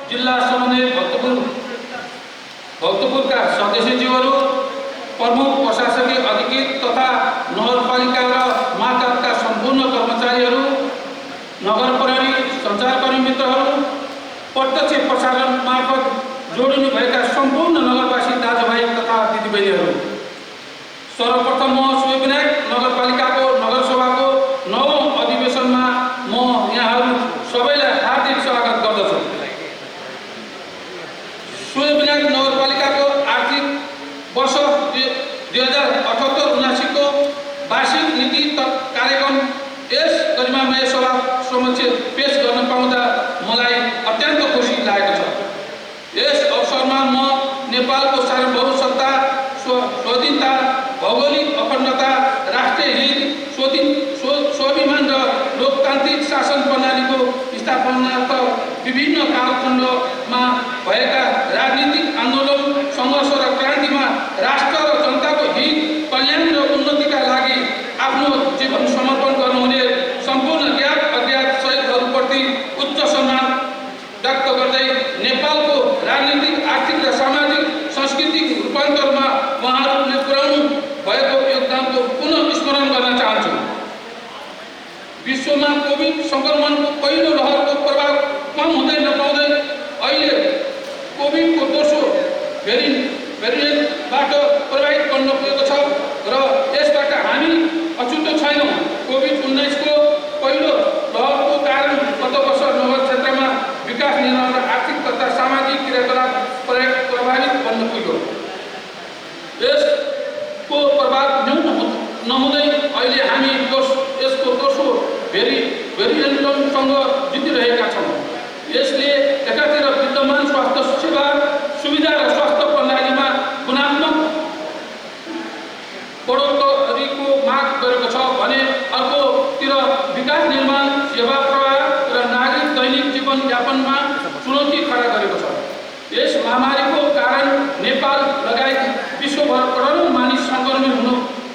जिल्ला समन्वय भक्तपुरका सदस्यज्यूहरू, प्रमुख प्रशासकीय अधिकृत तथा नगरपालिका र मातहतका सम्पूर्ण कर्मचारीहरू, नगर प्रहरी, सञ्चारकर्मी मित्रहरू, प्रत्यक्ष प्रसारण मार्फत जोडिनुभएका सम्पूर्ण नगरवासी दाजुभाइ तथा दिदीबहिनीहरू, सर्वप्रथम म सूर्यविनायक नगरपालिकाको नगरसभाको 9औं अधिवेशनमा म यहाँहरू सबैलाई हार्दिक स्वागत गर्दछु। सूर्यविनायक नगरपालिकाको आर्थिक वर्ष 2078-79 को वार्षिक नीति कार्यक्रम यस गरिमामय सभा समक्ष पेश गर्न पाउँदा मलाई अत्यन्त खुसी लागेको छ। यस अवसरमा म नेपालको सार्वभौम सत्ता, स्वाधीनता, भौगोलिक अखण्डता, राष्ट्रिय हित, स्वाभिमान र लोकतान्त्रिक शासन प्रणालीको स्थापनार्थ विभिन्न कालखण्डमा भएका राजनीतिक आन्दोलन, सङ्घर्ष र क्रान्तिमा राष्ट्र र जनताको हित, कल्याण र उन्नतिका लागि आफ्नो जीवन समर्पण गर्नुहुने सम्पूर्ण ज्ञात अज्ञात शहीदहरूप्रति उच्च सम्मान व्यक्त गर्दै नेपालको राजनीतिक, आर्थिक र सामाजिक सांस्कृतिक रूपान्तरमा उहाँहरूले पुर्याउनु भएको योगदानको पुनः स्मरण गर्न चाहन्छु। विश्वमा कोभिड सङ्क्रमणको पहिलो लहरको प्रभाव कम हुँदै नपाउँदै अहिले कोभिडको दोस्रो भेरिएन्टबाट प्रभावित गर्न पुगेको छ र यसबाट हामी अछुतो छैनौँ। कोभिड-19 को पहिलो लहरको कारण गत वर्ष नगर क्षेत्रमा विकास निर्माण र आर्थिक तथा सामाजिक क्रियाकलाप प्रभावित बन्न पुग्यो। यसको प्रभाव न्यून नहुँदै अहिले हामी यसको दोस्रो भेरिएन्टसँग जुधिरहेका छौँ। यसले एकातिर विद्यमान स्वास्थ्य सेवा सुविधा र स्वास्थ्य प्रणालीमा गुणात्मक बढोत्तरीको माग गरेको छ भने अर्कोतिर विकास निर्माण, सेवा प्रवाह र नागरिक दैनिक जीवनयापनमा चुनौती खडा गरेको छ। यस महामारीको कारण नेपाल लगायत विश्वभर करोडौँ मानिस सङ्क्रमित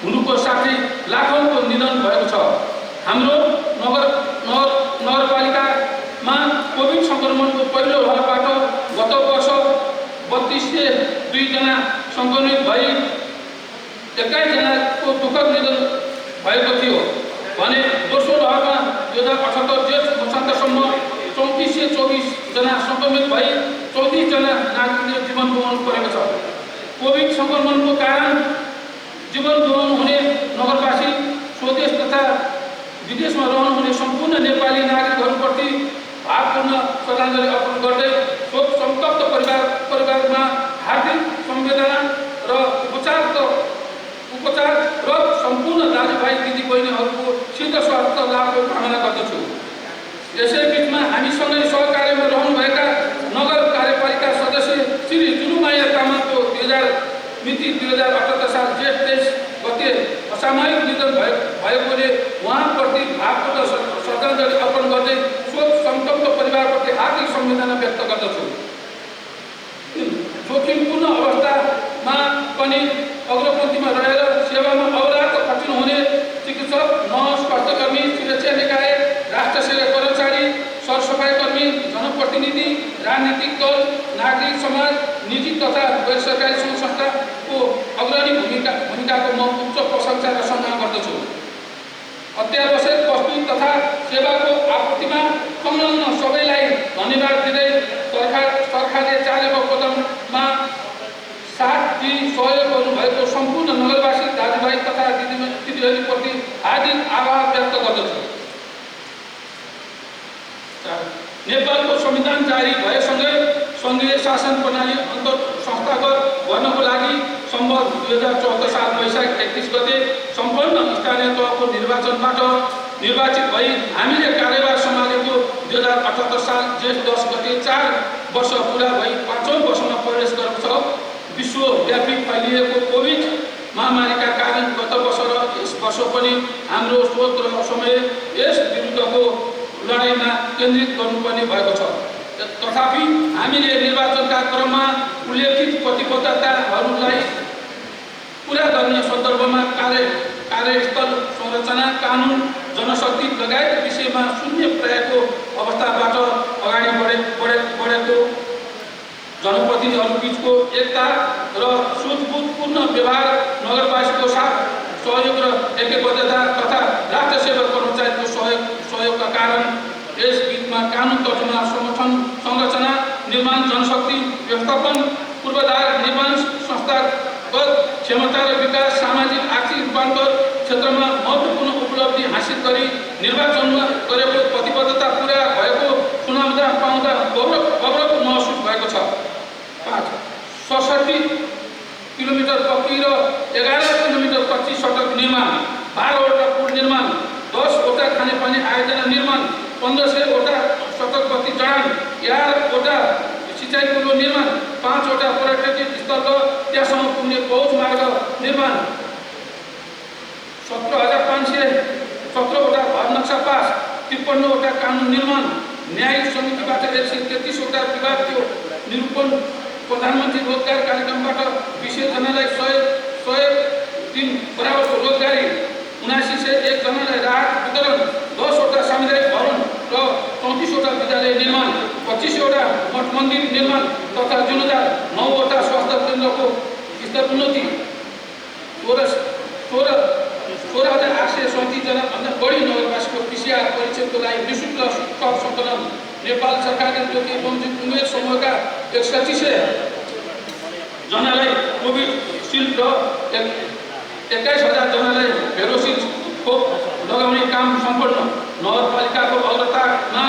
हुनुको साथै लाखौँको निधन भएको छ। हाम्रो नगरपालिकामा कोभिड सङ्क्रमणको पहिलो लहरबाट गत वर्ष 3202 जना सङ्क्रमित भई 21 जनाको दुःखद निधन भएको थियो भने दोस्रो लहरमा 2078 जेठ वसन्तसम्म 3424 जना सङ्क्रमित भई 34 जना नागरिकले जीवन गुमाउनु परेको छ। कोभिड सङ्क्रमणको कारण जीवन गुमाउनु हुने नगरवासी, स्वदेश तथा विदेशमा रहनुहुने सम्पूर्ण नेपाली नागरिकहरूप्रति भावपूर्ण श्रद्धाञ्जली अर्पण गर्दै शोक सन्तप्त परिवारमा हार्दिक संवेदना र उपचार र सम्पूर्ण दाजुभाइ दिदीबहिनीहरूको शीघ्र स्वास्थ्य लाभको कामना गर्दछु। यसै बिचमा हामीसँगै सहकार्यमा रहनुभएका नगर कार्यपालिका सदस्य श्री जुलुमाया तामाङको 2078 साल जेठ 23 गते असामयिक निधन भएकोले उहाँप्रति भावपूर्ण श्रद्धाञ्जली अर्पण गर्दै शोक सन्तप्त परिवारप्रति हार्दिक संवेदना व्यक्त गर्दछु। जोखिमपूर्ण अवस्थामा पनि अग्रपन्थीमा रहेर सेवामा अवराध कठिन हुने चिकित्सक, नर्स, स्वास्थ्यकर्मी, सुरक्षा निकाय, राष्ट्र सेवा कर्मचारी, सरसफाइ कर्मी, जनप्रतिनिधि, राजनीतिक दल, नागरिक समाज, निजी तथा गैर सरकारी सङ्घ संस्थाको अग्रणी भूमिकाको म उच्च प्रशंसा र सम्मान गर्दछु। अत्यावश्यक वस्तु तथा सेवाको आपूर्तिमा संलग्न सबैलाई धन्यवाद दिँदै सरकारले चालेको कदममा साथ दिई सहयोग गर्नुभएको सम्पूर्ण नगरवासी दाजुभाइ तथा दिदीबहिनीप्रति हार्दिक आभार व्यक्त गर्दछु। नेपालको संविधान जारी भएसँगै सङ्घीय शासन प्रणाली संस्थागत गर्नको लागि सम्भव 2014 साल वैशाख 31 गते सम्पन्न स्थानीय तहको निर्वाचनबाट निर्वाचित भई हामीले कार्यभार सम्हालेको 2078 साल जेठ 10 गते 4 वर्ष पुरा भई 5औं वर्षमा प्रवेश गरेको छ। विश्वव्यापी फैलिएको कोभिड महामारीका कारण गत वर्ष र यस वर्ष पनि हाम्रो सोच र समय यस विरुद्धको लडाइँमा केन्द्रित गर्नुपर्ने भएको छ। तथापि हामीले निर्वाचनका क्रममा उल्लेखित प्रतिबद्धताहरूलाई पुरा गर्ने सन्दर्भमा कार्यस्थल संरचना, कानुन, जनशक्ति लगायत विषयमा शून्य प्रायको अवस्थाबाट अगाडि बढेको बीचको एकता र सूझबुझपूर्ण व्यवहार, नगरवासीको साथ सहयोग र एकबद्धता तथा राष्ट्र सेवक कर्मचारीको सहयोगका कारण यस बीचमा कानुन तर्जुमा, संरचना निर्माण, जनशक्ति व्यवस्थापन, पूर्वाधार निर्माण, संस्थागत क्षमता र विकास, सामाजिक आर्थिक रूपान्तर क्षेत्रमा महत्त्वपूर्ण उपलब्धि हासिल गरी निर्वाचनमा गरेको प्रतिबद्धता पुरा भएको सुनाउँदा पाउँदा गौरव महसुस भएको छ। 67 किलोमिटर पक्की र 11 किलोमिटर कच्ची सडक निर्माण, 12वटा पुल निर्माण, 10वटा खानेपानी आयोजना निर्माण, 1500वटा सडक बत्ती जडान, 11वटा सिँचाइ पुल निर्माण, 5वटा पर्यटकीय स्थल र त्यहाँसम्म पुग्ने पहुँच मार्ग निर्माण, 17,517वटा भवन नक्सा पास, 53वटा कानुन निर्माण, न्यायिक समितिबाट 133वटा विभागको निरूपण, प्रधानमन्त्री रोजगार कार्यक्रमबाट 20 जनालाई 100 दिन बराबरको रोजगारी, 7901 जनालाई राहत वितरण, 10वटा सामुदायिक भवन र 34वटा विद्यालय निर्माण, 25वटा मठ मन्दिर निर्माण तथा 2009वटा स्वास्थ्य केन्द्रको स्तर उन्नति, 16,837 जनाभन्दा बढी नगरवासीको PCR परीक्षणको लागि निःशुल्क थप सङ्कलन, नेपाल सरकारले तोकेको वञ्चित उमेर समूहका 136 जनालाई कोभिसिल्ड र 21,000 जनालाई भेरोसिल खोप लगाउने काम सम्पन्न। नगरपालिकाको अग्रतामा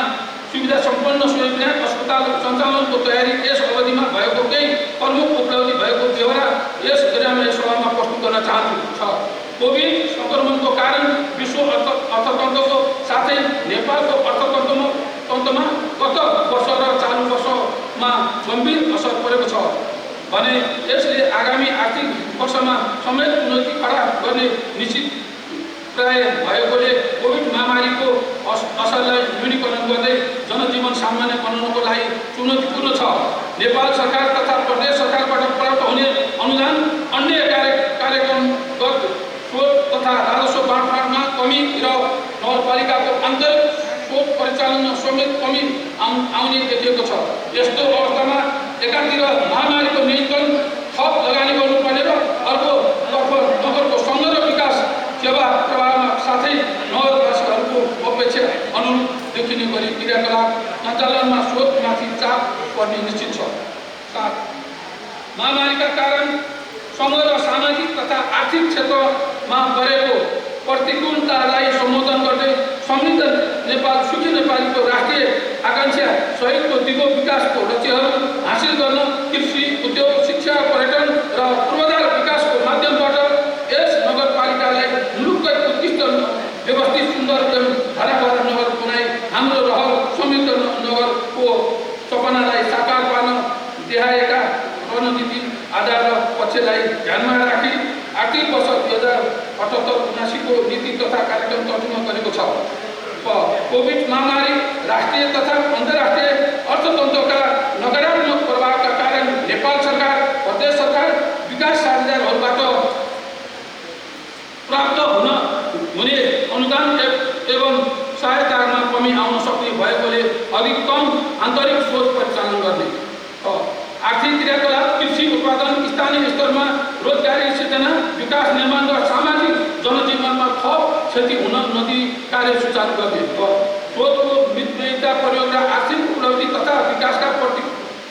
सुविधा सम्पन्न स्वयं अस्पताल सञ्चालनको तयारी यस अवधिमा भएको केही प्रमुख उपलब्धि भएको बेहोरा यस ग्रामीण सभामा प्रस्तुत गर्न चाहन्छु। कोभिड सङ्क्रमणको कारण विश्व अर्थतन्त्रको साथै नेपालको अर्थतन्त्रमा गत वर्ष र चालु वर्षमा गम्भीर असर परेको छ भने यसले आगामी आर्थिक वर्षमा समेत चुनौती खडा गर्ने निश्चित प्राय भएकोले कोभिड महामारीको असरलाई न्यूनीकरण गर्दै जनजीवन सामान्य बनाउनको लागि चुनौतीपूर्ण छ। नेपाल सरकार तथा प्रदेश सरकारबाट प्राप्त हुने अनुदान, अन्य कार्यक्रमगत स्रोत तथा राजस्व बाँडफाँडमा कमी र नगरपालिकाको आन्तरिक स्रोत परिचालनमा समेत कमी आउने देखिएको छ। यस्तो अवस्थामा एकातिर महामारीको नियन्त्रण, थप लगानी गर्नुपर्ने र अर्कोतर्फ नगरको सङ्घ र विकास सेवा प्रवाहमा साथै नगरवासीहरूको अपेक्षा अनुरूप देखिने गरी क्रियाकलाप सञ्चालनमा स्रोतमाथि चाप पर्ने निश्चित छ। 7. महामारीका कारण सङ्घ र सामाजिक तथा आर्थिक क्षेत्रमा गरेको प्रतिकूलतालाई सम्बोधन गर्दै समृद्ध नेपाल, सुखी नेपालीको राष्ट्रिय आकांक्षा सहितको दिगो विकासको लक्ष्यहरू हासिल गर्न कृषि, उद्योग, शिक्षा, पर्यटन र पूर्वाधार विकासको माध्यमबाट यस नगरपालिकालाई मुलुककै उत्कृष्ट, व्यवस्थित, सुन्दर एवं हराभरा नगर बनाई हाम्रो रहल समृद्ध नगरको सपनालाई साकार पार्न देखाएका रणनीति आधार र पक्षलाई ध्यानमा राखी आर्थिक वर्ष 2078-79को नीति तथा कार्यक्रम तर्जुमा गरेको छ। कोभिड महामारी राष्ट्रिय तथा अन्तर्राष्ट्रिय अर्थतन्त्रका नकारात्मक प्रभावका कारण नेपाल सरकार, प्रदेश सरकार, विकास साझेदारहरूबाट प्राप्त हुने अनुदान एवं सहायतामा कमी आउन सक्ने भएकोले अधिकतम आन्तरिक स्रोत परिचालन गर्ने, आर्थिक क्रियाकलाप, कृषि उत्पादन, स्थानीय स्तरमा रोजगारी सृजना, विकास निर्माण र सामाजिक जनजीवनमा थप क्षति हुन नदिई कार्य सुचारू गर्ने, स्रोतको विविधता प्रयोग र आर्थिक उपलब्धि तथा विकासका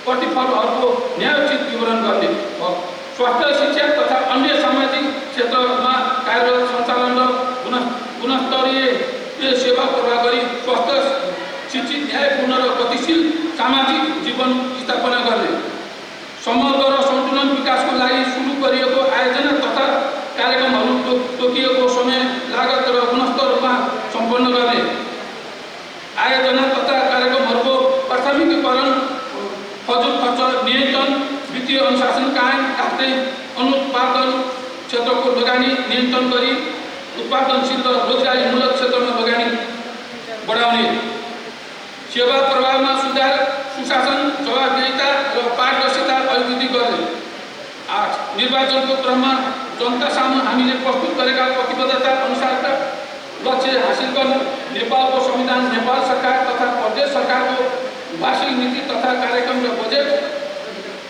प्रतिफलहरूको न्यायोचित विवरण गर्ने, स्वास्थ्य, शिक्षा तथा अन्य सामाजिक क्षेत्रमा कार्यरत सञ्चालन र गुणस्तरीय सेवा प्रवाह गरी स्वास्थ्य, शिक्षित, न्यायपूर्ण र गतिशील सामाजिक जीवन स्थापना गर्ने, समग्र र सन्तुलन विकासको लागि सुरु गरिएको आयोजना तथा कार्यक्रमहरू तोकिएको समय, लागत र गुणस्तरमा सम्पन्न गर्ने, आयोजना तथा कार्यक्रमहरूको प्राथमिकीकरण, फजुल खर्च नियन्त्रण, वित्तीय अनुशासन कायम राख्दै अनुत्पादन क्षेत्रको लगानी नियन्त्रण गरी उत्पादनशील र रोजगारीमूलक क्षेत्रमा लगानी बढाउने, सेवा प्रवाहमा सुधार, सुशासन, जवाबदेहिता र पारदर्शिता अभिवृद्धि गर्ने। 8. निर्वाचनको क्रममा जनता सामु हामीले प्रस्तुत गरेका प्रतिबद्धता अनुसारका लक्ष्य हासिल गर्न नेपालको संविधान, नेपाल सरकार तथा प्रदेश सरकारको वार्षिक नीति तथा कार्यक्रम र बजेट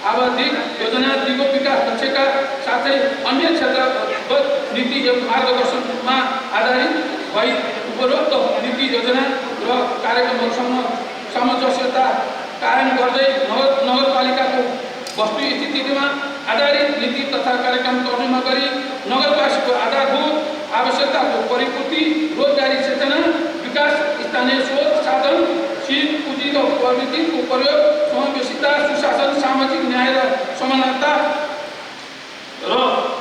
आवधिक योजना दिगो विकास लक्ष्यका साथै अन्य क्षेत्रगत नीति एवं मार्गदर्शनमा आधारित भई उपरोक्त नीति योजना र कार्यक्रमहरूसँग सामञ्जस्यता कायम गर्दै नगरपालिकाको वस्तुस्थितिमा आधारित नीति तथा कार्यक्रमको अनुमा गरी नगरवासीको आधारभूत आवश्यकताको परिपूर्ति, रोजगारी चेतना विकास, स्थानीय स्रोत साधन, सीप पुँजी र प्रविधिको प्रयोग, समावेशिता, सुशासन, सामाजिक न्याय र समानता र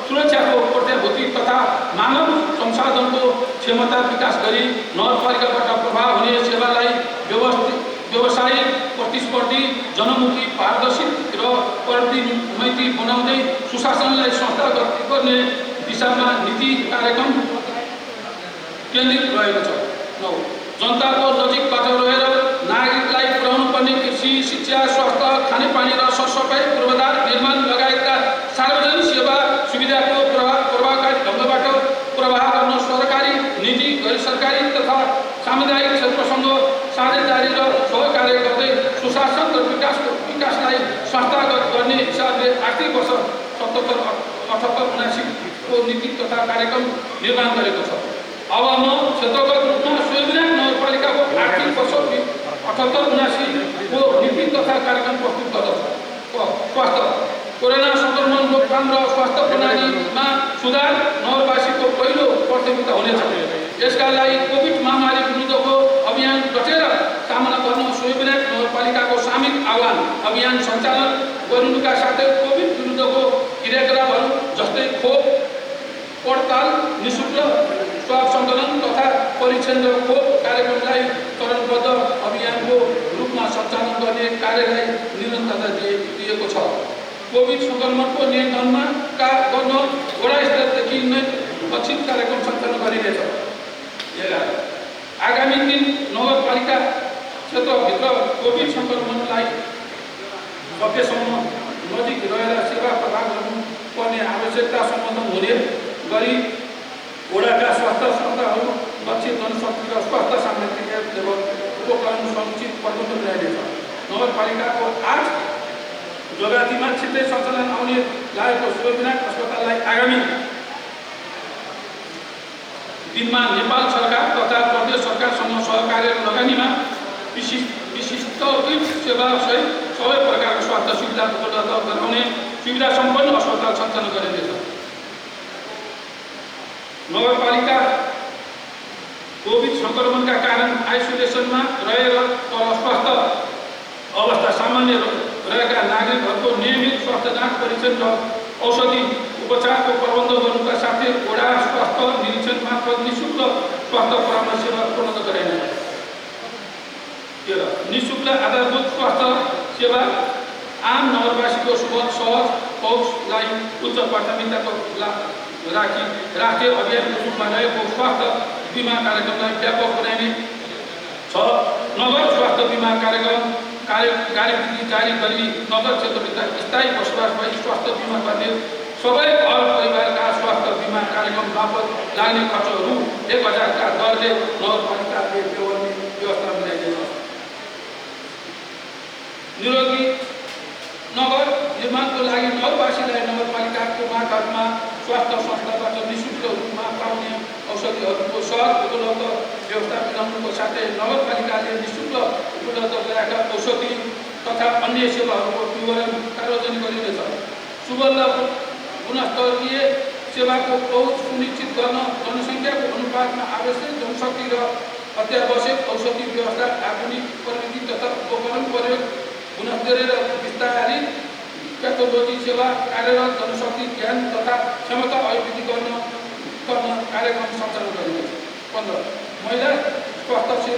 सुरक्षाको प्रत्याभूति तथा मानव संसाधनको क्षमता विकास गरी नगरपालिकाबाट प्रभाव हुने सेवालाई व्यवसायिक, प्रतिस्पर्धी, जनमुखी, पारदर्शी र परिमिति बनाउँदै सुशासनलाई संस्थागत गर्ने दिशामा नीति कार्यक्रम केन्द्रित रहेको छ। 9. जनताको नजिकबाट रहेर नागरिकलाई पुर्याउनु पर्ने कृषि, शिक्षा, स्वास्थ्य, खानेपानी र सरसफाई पूर्वाधार निर्माण लगायतका सार्वजनिक सेवा सुविधाको प्रभावकारी ढङ्गबाट प्रवाह गर्न सरकारी, निजी, गैर सरकारी तथा सामुदायिक क्षेत्रसँग साझेदारी र सहकार्य गर्दै सुशासन र विकासलाई संस्थागत गर्ने हिसाबले आर्थिक वर्ष 77-78-79 को नीति तथा कार्यक्रम निर्माण गरेको छ। अब म क्षेत्रगत रूपमा सोहीविनायक नगरपालिकाको आर्थिक वर्ष 78-79 को नीति तथा कार्यक्रम प्रस्तुत गर्दछु। स्वास्थ्य, कोरोना संक्रमण रोकथाम र स्वास्थ्य प्रणालीमा सुधार नगरवासीको पहिलो प्राथमिकता हुनेछ। यसका लागि कोभिड महामारी विरुद्धको अभियान रचेर सामना गर्न सोहीविनायक नगरपालिकाको सामूहिक आह्वान अभियान सञ्चालन गर्नुका साथै कोभिड विरुद्धको क्रियाकलापहरू जस्तै खोप, पडताल, निःशुल्क स्वाब सङ्कलन तथा परीक्षण र खोप कार्यक्रमलाई चरणबद्ध अभियानको रूपमा सञ्चालन गर्ने कार्यलाई निरन्तरता दिएको छ। कोभिड सङ्क्रमणको नियन्त्रणमा गर्न वडा स्तरदेखि नै लक्षित कार्यक्रम सञ्चालन गरिनेछ। आगामी दिन नगरपालिका क्षेत्रभित्र कोभिड सङ्क्रमणलाई सकेसम्म नजिक रहेर सेवा प्रदान गर्नुपर्ने आवश्यकता सम्बोधन हुने गरी वडाका स्वास्थ्य संस्थाहरू लक्षित जनशक्ति र स्वास्थ्य सामग्री उपकरण समुचित प्रबन्ध मिलाइनेछ। नगरपालिकाको 8 जग्गामा छिट्टै सञ्चालन आउने लागेको सोहीविनायक अस्पताललाई आगामी दिनमा नेपाल सरकार तथा प्रदेश सरकारसँग सहकार्य लगानीमा विशिष्ट सेवासहित सबै प्रकारको स्वास्थ्य सुविधा उपलब्ध गराउने सुविधा सम्पन्न अस्पताल सञ्चालन गरिनेछ। नगरपालिका कोभिड सङ्क्रमणका कारण आइसोलेसनमा रहेर तर स्वास्थ्य अवस्था सामान्य रहेका नागरिकहरूको नियमित स्वास्थ्य जाँच, परीक्षण र औषधि उपचारको प्रबन्ध गर्नुका साथै वडा स्वास्थ्य निरीक्षण मार्फत निःशुल्क स्वास्थ्य परामर्श सेवा उपलब्ध गराइनेछ। निःशुल्क आधारभूत स्वास्थ्य सेवा आम नगरवासीको सहज पहुँचलाई उच्च प्राथमिकताको राखी राष्ट्रिय अभियानको रूपमा रहेको स्वास्थ्य बिमा कार्यक्रमलाई व्यापक बनाइने छ। नगर स्वास्थ्य बिमा कार्यक्रम कार्यविधि जारी गरी नगर क्षेत्रभित्र स्थायी बसोबास भई स्वास्थ्य बिमा गर्ने सबै घर परिवारका स्वास्थ्य बिमा कार्यक्रम बापत लाग्ने खर्च रु 1000 का दरले नगरपालिकाले बेहोर्ने व्यवस्था मिलाइदिन्छ। निरोगी नगर निर्माणको लागि नगरवासीलाई नगरपालिकाको मार्फतमा स्वास्थ्य संस्थाबाट निःशुल्क रूपमा पाउने औषधिहरूको सहज उपलब्ध व्यवस्था मिलाउनुको साथै नगरपालिकाले निःशुल्क उपलब्ध गराएका औषधि तथा अन्य सेवाहरूको विवरण सार्वजनिक गरिनेछ। सुलभ गुणस्तरीय सेवाको पहुँच सुनिश्चित गर्न जनसङ्ख्याको अनुपातमा आवश्यक जनशक्ति र अत्यावश्यक औषधि व्यवस्था, आधुनिक प्रविधि तथा उपकरण प्रयोग, गुणस्तरीय र विस्तारित पैथोलोजी सेवा, कार्यरत जनशक्ति ज्ञान तथा क्षमता अभिवृद्धि गर्न कार्यक्रम सञ्चालन गरिनेछ। 15 महिला स्वास्थ्य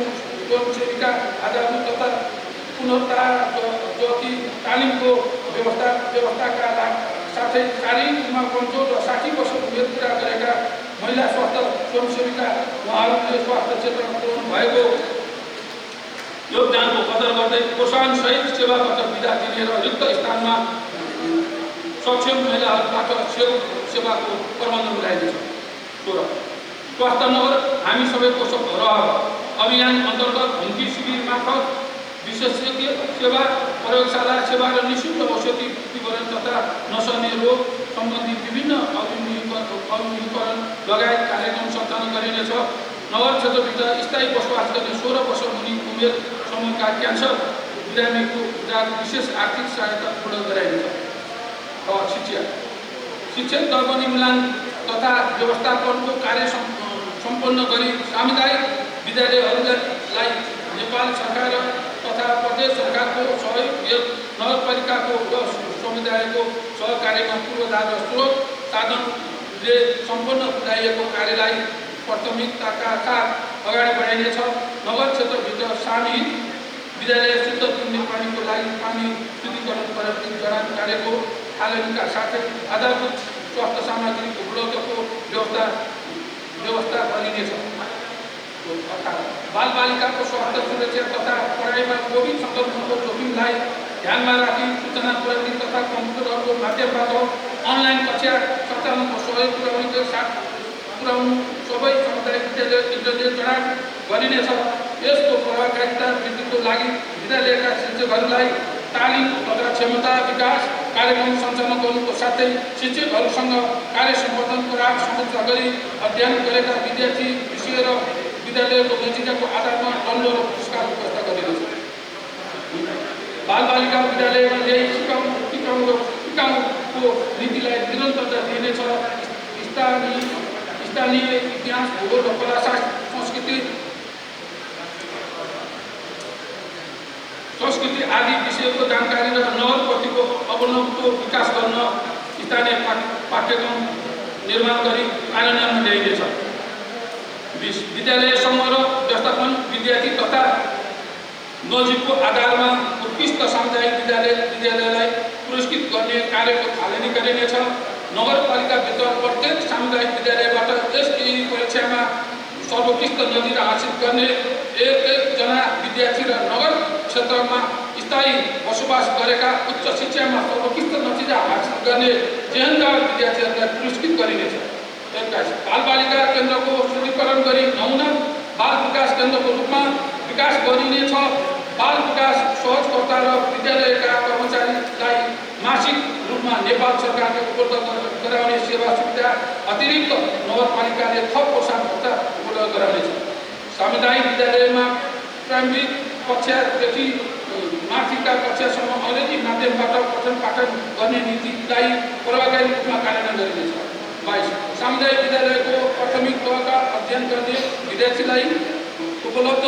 स्वयंसेविका आधारभूत तथा पुनरुत्थान तालिमको व्यवस्थाका साथै शारीरिक रूपमा कमजोर र 60 वर्ष उमेर पुरा गरेका महिला स्वास्थ्य स्वयंसेविका उहाँहरूले स्वास्थ्य क्षेत्रमा पुर्याउनु भएको योगदानको कदर गर्दै प्रोत्साहन सहित सेवाबाट बिदा दिने र रिक्त स्थानमा सक्षम महिलाहरूबाट सेवाको प्रबन्ध मिलाइनेछ। 16 स्वास्थ्य नगर हामी सबैको रहर अभियान अन्तर्गत हुम्की शिविर मार्फत विशेषज्ञ सेवा प्रयोगशाला सेवा र निःशुल्क औषधि वितरण तथा नसर्ने रोग सम्बन्धी विभिन्न अभिमुखीकरण लगायत कार्यक्रम सञ्चालन गरिनेछ। नगर क्षेत्रभित्र स्थायी बसोबास गर्ने 16 वर्ष मुनि उमेर समूहका क्यान्सर बिरामीको उपचार विशेष आर्थिक सहायता पूर्ण गराइनेछ। शिक्षक दर्पण मिलान तथा व्यवस्थापनको कार्य सम्पन्न गरी सामुदायिक विद्यालयहरूलाई नेपाल सरकार तथा प्रदेश सरकारको सहयोग नगरपालिकाको र समुदायको सहकार्यमा पूर्वाधार र स्रोत साधनले सम्पन्न पुर्याइएको कार्यलाई प्राथमिकताका साथ अगाडि बढाइनेछ। नगर क्षेत्रभित्र सार्वजनिक विद्यालय शुद्ध पिउने पानीको लागि पानी शुद्धिकरण प्रणाली जडान कार्यको थालनीका साथै आधारभूत स्वास्थ्य सामग्री उपलब्धको व्यवस्था गरिनेछ। बालबालिकाको स्वास्थ्य सुरक्षा तथा पढाइमा कोभिड सङ्क्रमणको जोखिमलाई ध्यानमा राखी सूचना प्रविधि तथा कम्प्युटरको माध्यमबाट अनलाइन कक्षा सञ्चालनको सहयोग पुर्याउनेको साथ सबै सामुदायिक विद्यालय इन्टरनेट जडान गरिनेछ। यसको प्रभावकारिता वृद्धिको लागि विद्यालयका शिक्षकहरूलाई तालिम तथा क्षमता विकास कार्यक्रम सञ्चालन गर्नुको साथै शिक्षकहरूसँग कार्य सम्पादनको समीक्षा गरी अध्ययन गरेका विद्यार्थी विषय र विद्यालयको नतिजाको आधारमा दण्ड र पुरस्कार व्यवस्था गरिनेछ। बालबालिका विद्यालयमा ल्याई सिकाउनुको नीतिलाई निरन्तरता दिइनेछ। स्थानीय इतिहास भूगोल र कलाशास्त्र संस्कृति आदि विषयको जानकारी र नगरपतिको अवलम्बनको विकास गर्न स्थानीय पाठ्यक्रम निर्माण गरी कार्यान्वयनमा ल्याइनेछ। विद्यालय समूह र व्यवस्थापन विद्यार्थी तथा नजिकको आधारमा उत्कृष्ट सामुदायिक विद्यालयलाई पुरस्कृत गर्ने कार्यको थालनी गरिनेछ। नगरपालिकाभित्र प्रत्येक सामुदायिक विद्यालयबाट एसई परीक्षामा सर्वोत्कृष्ट नतिजा हासिल गर्ने एकजना विद्यार्थी र नगर क्षेत्रमा स्थायी बसोबास गरेका उच्च शिक्षामा सर्वोत्कृष्ट नतिजा हासिल गर्ने जेहेन्दार विद्यार्थीहरूलाई पुरस्कृत गरिनेछ। 21 बालबालिका केन्द्रको सुदृढीकरण गरी नमुना बाल विकास केन्द्रको रूपमा विकास गरिनेछ। बाल विकास सहजकर्ता र विद्यालयका कर्मचारीलाई मासिक रूपमा नेपाल सरकारले उपलब्ध गराउने सेवा सुविधा अतिरिक्त नगरपालिकाले थप प्रोत्साहन भत्ता उपलब्ध गराउनेछ। सामुदायिक विद्यालयमा प्रारम्भिक कक्षादेखि माथिका कक्षासम्म अङ्ग्रेजी माध्यमबाट पठन पाठन गर्ने नीतिलाई प्रभावकारी रूपमा कार्यान्वयन गरिनेछ। 22 सामुदायिक विद्यालयको प्राथमिक तहका अध्ययन गर्ने विद्यार्थीलाई उपलब्ध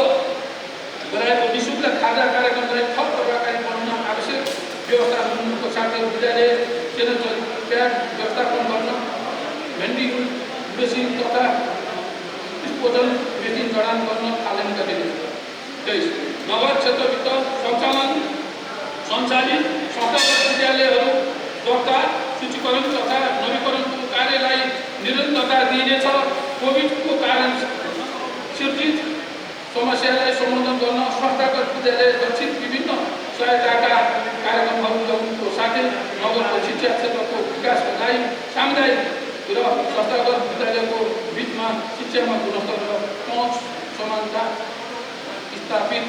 गराएको निःशुल्क खाजा कार्यक्रमलाई थप प्रभावकारी बनाउन आवश्यक व्यवस्था हुनुको साथै विद्यालय सेनिटरी प्याड व्यवस्थापन गर्न भेन्डिङ मेसिन तथा डिस्पोजल मेसिन जडान गर्न थालनी गरिनेछ। 23 नगर क्षेत्रभित्र सञ्चालित संस्थागत विद्यालयहरू दर्ता सूचीकरण तथा नवीकरणको कार्यलाई निरन्तरता दिइनेछ। कोभिडको कारण सिर्जित समस्यालाई समाधान गर्न संस्थागत विद्यालय लक्षित विभिन्न सहायताका कार्यक्रमहरू गर्नुको साथै नगरको शिक्षा क्षेत्रको विकासका लागि सामुदायिक र संस्थागत विद्यालयको बिचमा शिक्षामा गुणस्तर र पहुँच समानता स्थापित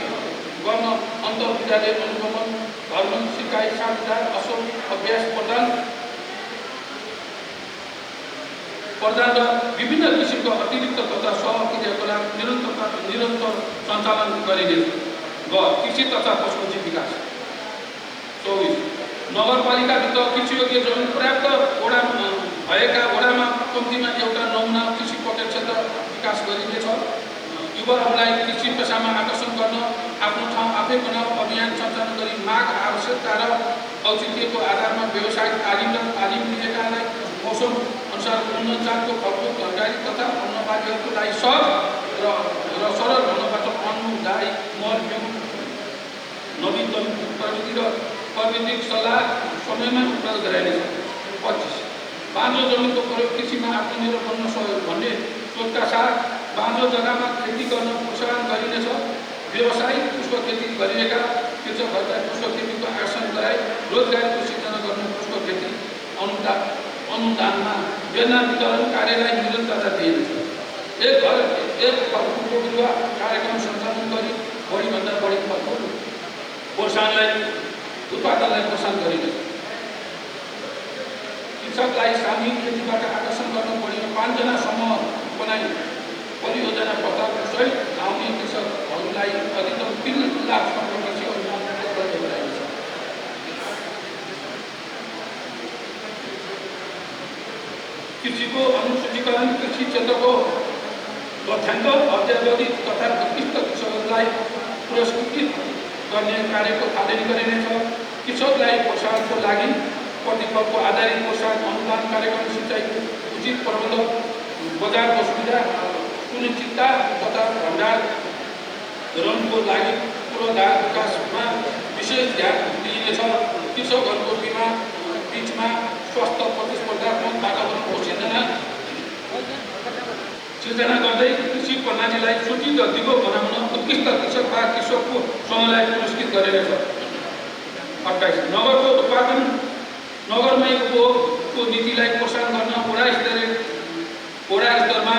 गर्न अन्तर विद्यालय अनुगमन घरमा सिकाइ साझा असल अभ्यास प्रदान र विभिन्न किसिमका अतिरिक्त तथा सहक्रियाकलाप निरन्तर सञ्चालन गरिनेछ। कृषि तथा पशुपक्षी विकास। 24 नगरपालिकाभित्र कृषियोग्य जमिन पर्याप्त भएका वडामा कम्तीमा एउटा नमुना कृषि पटेल क्षेत्र विकास गरिनेछ। युवाहरूलाई कृषि पेसामा आकर्षण गर्न आफ्नो ठाउँ आफै बनाऊ अभियान सञ्चालन गरी माग आवश्यकता र औचित्यको आधारमा व्यावसायिक तालिम र तालिम लिएकालाई मौसम अनुसार उन्नत जातको फलफुल तरकारी तथा अन्नबालीहरूको लागि सहज र सरल ढङ्गबाट अन्न गाई मल बिउ नवीनतम प्रविधि र प्राविधिक सल्लाह समयमा उपलब्ध गराइनेछ। 25 बाँझो जमिनको प्रयोग कृषिमा आत्मनिर्भर बन्न सहयोग भन्ने सोचका साथ बाँझो जग्गामा खेती गर्न प्रोत्साहन गरिनेछ। व्यावसायिक पुष्प खेती गरिएका कृषकहरूलाई पुष्प खेतीको आकर्षण गराई रोजगारीको सिर्जना गर्नु पुष्प खेती अनुदानमा योजना वितरण कार्यलाई निरन्तरता दिइनेछ। एक घर एक फलफुलको बिरुवा कार्यक्रम सञ्चालन गरी बढीभन्दा बढी फलफुल प्रोत्साहनलाई उत्पादनलाई प्रोत्साहन गरिनेछ। कृषकलाई सामूहिक खेतीबाट आकर्षण गर्न पर्ने 5 जना समूह बनाई परियोजना प्रस्तावको सहित आउने कृषकहरूलाई अधिकतम 3 लाखसम्म कृषि अनुदान उपलब्ध गराइनेछ। कृषिको अनुसूचीकरण कृषि क्षेत्रको तथ्याङ्क अद्यावधि तथा उत्कृष्ट कृषकहरूलाई पुरस्कृत गर्ने कार्यको थालनी गरिनेछ। कृषकलाई प्रोत्साहनको लागि प्रतिफलको आधारित प्रोत्साहन अनुदान कार्यक्रम, सिँचाइको उचित प्रबन्ध, बजारको सुविधा सुनिश्चितता तथा भण्डारणको लागि पूर्वाधार विकासमा विशेष ध्यान दिइनेछ। कृषकहरूको बीचमा स्वस्थ प्रतिस्पर्धात्मक वातावरणको सिर्जना गर्दै कृषि प्रणालीलाई सुदृढ र दिगो बनाउन उत्कृष्ट कृषक वा कृषकको समूहलाई पुरस्कृत गरिनेछ। 28 नगरको उत्पादन नगरमै उपभोगको नीतिलाई प्रोत्साहन गर्न वडा स्तरमा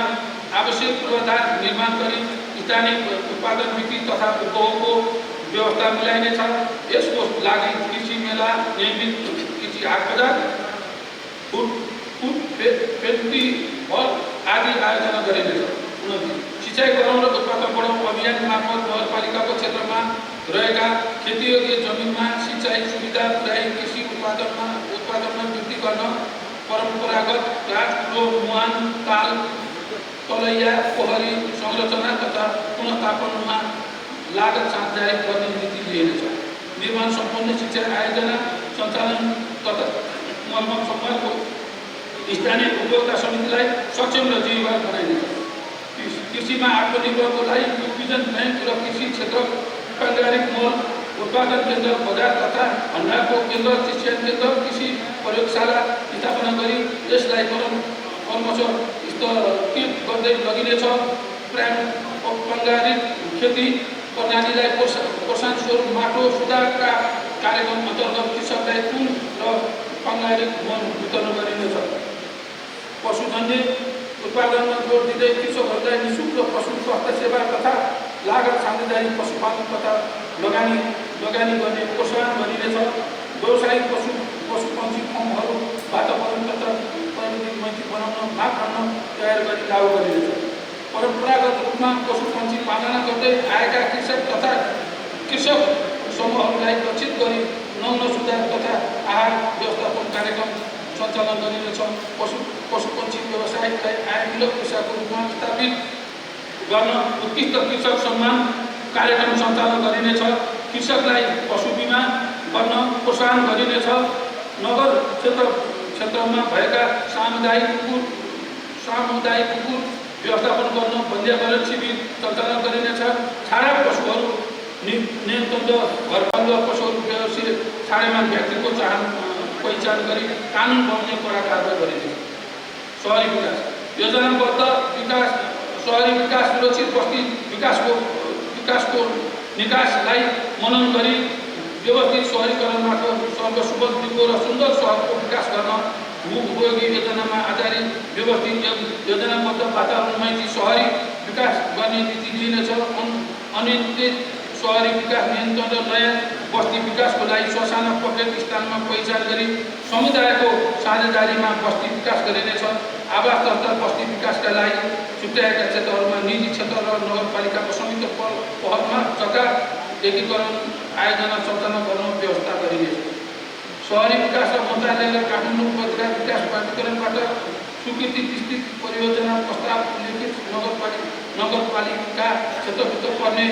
आवश्यक पूर्वाधार निर्माण गरी स्थानीय उत्पादन बिक्री तथा उपभोगको व्यवस्था मिलाइनेछ। यसको लागि कृषि मेला, नियमित कृषि हाट बजार, फुड फेस्टिभल आदि आयोजना गरिनेछ। 29 सिँचाइ गराउँ र उत्पादन बढाउँ अभियान मार्फत नगरपालिकाको क्षेत्रमा रहेका खेतीयोग्य जमिनमा सिँचाइ सुविधा पुर्याई कृषि उत्पादनमा वृद्धि गर्न परम्परागत गाँठ, कुलो, मुहान, ताल, तलैया, पोखरी संरचना तथा पुनर्स्थापनमा लागत साझेदारी गर्ने नीति लिइनेछ। निर्माण सम्पन्न सिँचाइ आयोजना सञ्चालन तथा मर्मत सम्भालको स्थानीय उपभोक्ता समितिलाई सक्षम र जिम्मेवार बनाइनेछ। कृषिमा आत्मनिर्भरको लागि विजन ब्याङ्क र कृषि क्षेत्र पारिवारिक मल उत्पादन केन्द्र, बजार तथा भण्डारको केन्द्र, शिक्षण केन्द्र, कृषि प्रयोगशाला स्थापना गरी यसलाई क्रमशः स्तरीकृत गर्दै लगिनेछ। पारिवारिक खेती प्रणालीलाई प्रोत्साहन स्वरूप माटो सुधारका कार्यक्रम अन्तर्गत कृषकलाई तुल र पारिवारिक मल वितरण गरिनेछ। पशुधनले उत्पादनमा जोड दिँदै कृषकहरूलाई निःशुल्क पशु स्वास्थ्य सेवा तथा लागत साझेदारी पशुपालन तथा लगानी गर्ने प्रोत्साहन गरिनेछ। व्यावसायिक पशुपक्षी फर्महरू वातावरण तथा प्राकृतिक मैत्री बनाउन माग गर्न तयार गरी लागू गरिनेछ। परम्परागत रूपमा पशुपक्षी पालना गर्दै आएका कृषक तथा कृषक समूहहरूलाई लक्षित गरी नौलो सुधार तथा आहार व्यवस्थापन कार्यक्रम सञ्चालन गरिनेछ। पशुपक्षी व्यवसायलाई आयमूलक पेसाको रूपमा स्थापित गर्न उत्कृष्ट कृषक सम्मान कार्यक्रम सञ्चालन गरिनेछ। कृषकलाई पशु बिमा गर्न प्रोत्साहन गरिनेछ। नगर क्षेत्रमा भएका सामुदायिक कुकुर व्यवस्थापन गर्न वन्यकरण शिविर सञ्चालन गरिनेछ। छाडा पशुहरू नियन्त्रण घरपालुवा पशुहरू व्यवसाय छाडेमा व्यक्तिको पहिचान गरी कानुन बनाउने कडा कारबाही गरिनेछ। शहरी विकास योजनाबद्ध विकास शहरी विकास सुरक्षित बस्ती विकासको निकासलाई मनन गरी व्यवस्थित शहरीकरणबाट सर्वसुलभ, दिगो र सुन्दर सहरको विकास गर्न भू-उपयोगी योजनामा आधारित व्यवस्थित योजनाबद्ध वातावरणमै शहरी विकास गर्ने नीति लिइनेछ। अनियन्त्रित शहरी विकास नियन्त्रण र नयाँ बस्ती विकासको लागि ससाना प्रत्येक स्थानमा पहिचान गरी समुदायको साझेदारीमा बस्ती विकास गरिनेछ। आवास तथा बस्ती विकासका लागि छुट्याएका क्षेत्रहरूमा निजी क्षेत्र र नगरपालिकाको संयुक्त पहलमा जग्गा एकीकरण आयोजना सञ्चालन गर्न व्यवस्था गरिनेछ। शहरी विकास र मन्त्रालयले काठमाडौँ उपत्यका विकास प्राधिकरणबाट स्वीकृति विस्तृत परियोजना प्रस्ताव उल्लेखित नगरपालिका क्षेत्रभित्र पर्ने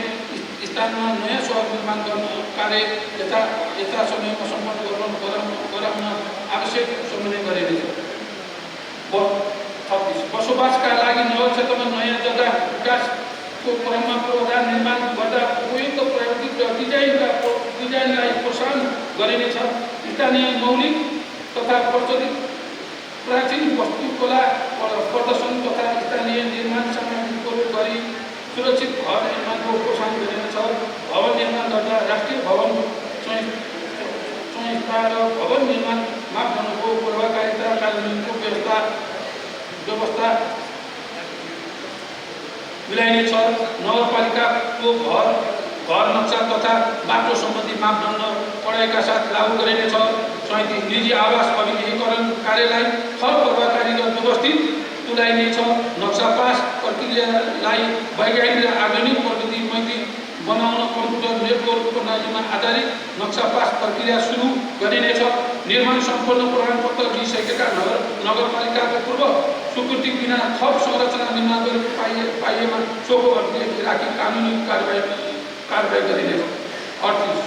स्थानमा नयाँ सहर निर्माण गर्न कार्य यथा समयमा सम्पन्न गराउन आवश्यक समन्वय गरिनेछ। 36 बसोबासका लागि नगर क्षेत्रमा नयाँ जग्गा विकासको क्रममा पूर्वाधार निर्माण गर्दा उपयुक्त प्राविधिक र डिजाइनलाई प्रोत्साहन गरिनेछ। स्थानीय मौलिक तथा प्रचलित प्राचीन वास्तुकला प्रदर्शन तथा स्थानीय निर्माण सामग्री प्रयोग गरी सुरक्षित घर निर्माणको प्रोत्साहन गरिनेछ। भवन निर्माण गर्दा राष्ट्रिय भवन संस्था र भवन निर्माण मापदण्डको प्रभावकारिता कार्यान्वयनको व्यवस्था मिलाइनेछ। नगरपालिकाको घर घर नक्सा तथा बाटो सम्बन्धी मापदण्ड कडाइका साथ लागू गरिनेछ। 37 निजी आवास अभिलेखीकरण कार्यलाई थप प्रभावकारी र व्यवस्थित तुल्याइनेछ। नक्सा पास प्रक्रियालाई वैज्ञानिक र आधुनिक प्रविधि बनाउन कम्प्युटर नेटवर्क प्रणालीमा आधारित नक्सा पास प्रक्रिया सुरु गरिनेछ। निर्माण सम्पन्न प्रमाणपत्र लिइसकेका नगरपालिकाको पूर्व स्वीकृति बिना थप संरचना निर्माण गरी पाइएमा सोको अभिलेख राखी कानुनी कारबाही गरिनेछ। 38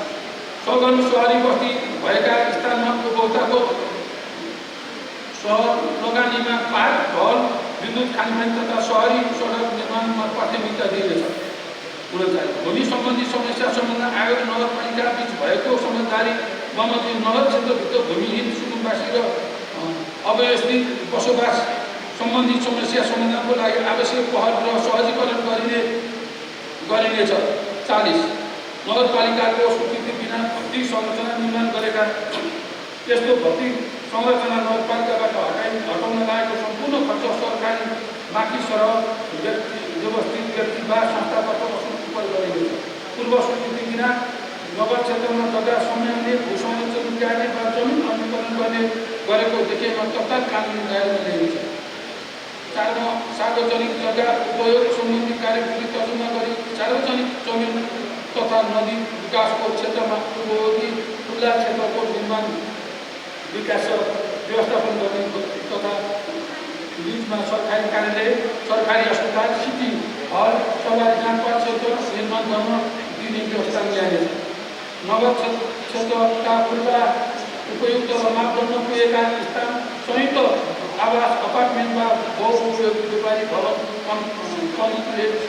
सघन सहरी बस्ती भएका स्थानमा उपभोक्ताको सहर लगानीमा पार्क, हल, विद्युत, खानेपानी तथा सहरी सडक निर्माणमा प्राथमिकता दिइनेछ। भूमि सम्बन्धी समस्या सम्बन्ध आयोग नगरपालिका बीच भएको समझदारी बमोजिम नगर क्षेत्रभित्र भूमिहीन सुकुम्बासी र अव्यवस्थित बसोबास सम्बन्धी समस्या समाधानको लागि आवश्यक पहल र सहजीकरण गरिनेछ। 40 नगरपालिकाको स्वीकृति बिना भौतिक संरचना निर्माण गरेका यस्तो भौतिक संरचना नगरपालिकाबाट हटाउन लागेको सम्पूर्ण खर्च सरकारी बाँकी सरह व्यवस्थित व्यक्ति वा संस्थाबाट वसुल गरिनेछ। पूर्व स्वीकृति बिना नगर क्षेत्रमा जग्गा समयले भू संरक्षण कार्य वा जमिन अधिग्रहण गरेको देखिएमा तत्काल कानुनी दायरामा ल्याइनेछ। 4 सार्वजनिक जग्गा उपयोग सम्बन्धी कार्यविधि तर्जुमा गरी सार्वजनिक जमिन तथा नदी विकासको क्षेत्रमा उपयोगी खुल्ला क्षेत्रको निर्माण विकास व्यवस्थापन गर्ने तथा बीचमा सरकारी कार्यालय, सरकारी अस्पताल, सिटी हल, सवारी जाँचपाट क्षेत्र निर्माण गर्न दिने व्यवस्था ल्याइनेछ। नगर क्षेत्रका खुल्ला उपयुक्त र मापदण्ड पुगेका स्थान संयुक्त आवास अपार्टमेन्ट वा बहुउपयोगी व्यापारी भवन कम्प्लेक्स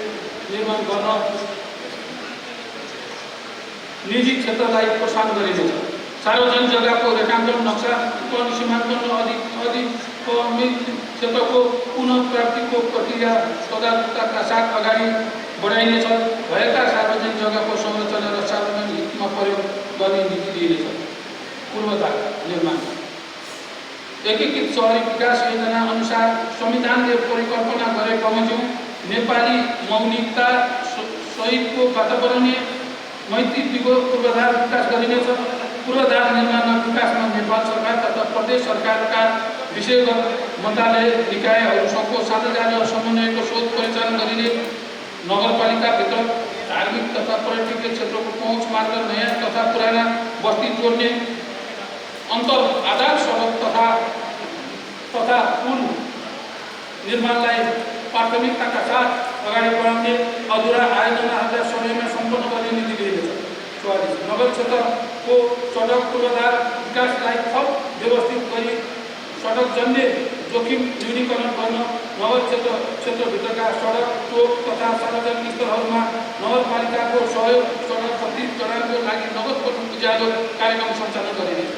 निर्माण गर्न निजी क्षेत्रलाई प्रोत्साहन गरिनेछ। सार्वजनिक जग्गाको रेखाङ्कन नक्सा सीमाङ्कन अधिगमित क्षेत्रको पुनः प्राप्तिको प्रक्रिया सदाका साथ अगाडि बढाइनेछ। भएका सार्वजनिक जग्गाको संरचना र सार्वजनिक हितमा प्रयोग गर्ने नीति दिइनेछ। पूर्वाधार निर्माण एकीकृत शहरी विकास योजना अनुसार संविधानले परिकल्पना गरे बमोजिम नेपाली मौलिकता सहितको वातावरणीय मैत्री दिगो पूर्वाधार विकास गरिनेछ। पूर्वाधार निर्माण विकासमा नेपाल सरकार तथा प्रदेश सरकारका विषयगत मन्त्रालय निकायहरूसँगको साझेदारी र समन्वयको शोध परिचालन गरिने। नगरपालिकाभित्र धार्मिक तथा पर्यटकीय क्षेत्रको पहुँच मार्ग नयाँ तथा पुराना बस्ती जोड्ने, अन्तर आधार सडक तथा पुल निर्माणलाई प्राथमिकताका साथ अगाडि बढाउने, अधुरा आयोजनाहरूलाई समयमा सम्पन्न गर्ने नीति लिइनेछ। 44 नगर क्षेत्रको सडक पूर्वाधार विकासलाई थप व्यवस्थित गरी सडकजन्य जोखिम न्यूनीकरण गर्न नगर क्षेत्रभित्रका सडक, चोक तथा सार्वजनिक स्थलहरूमा नगरपालिकाको सहयोग सडक प्रतीकरणको लागि नगद उज्यालो कार्यक्रम सञ्चालन गरिनेछ।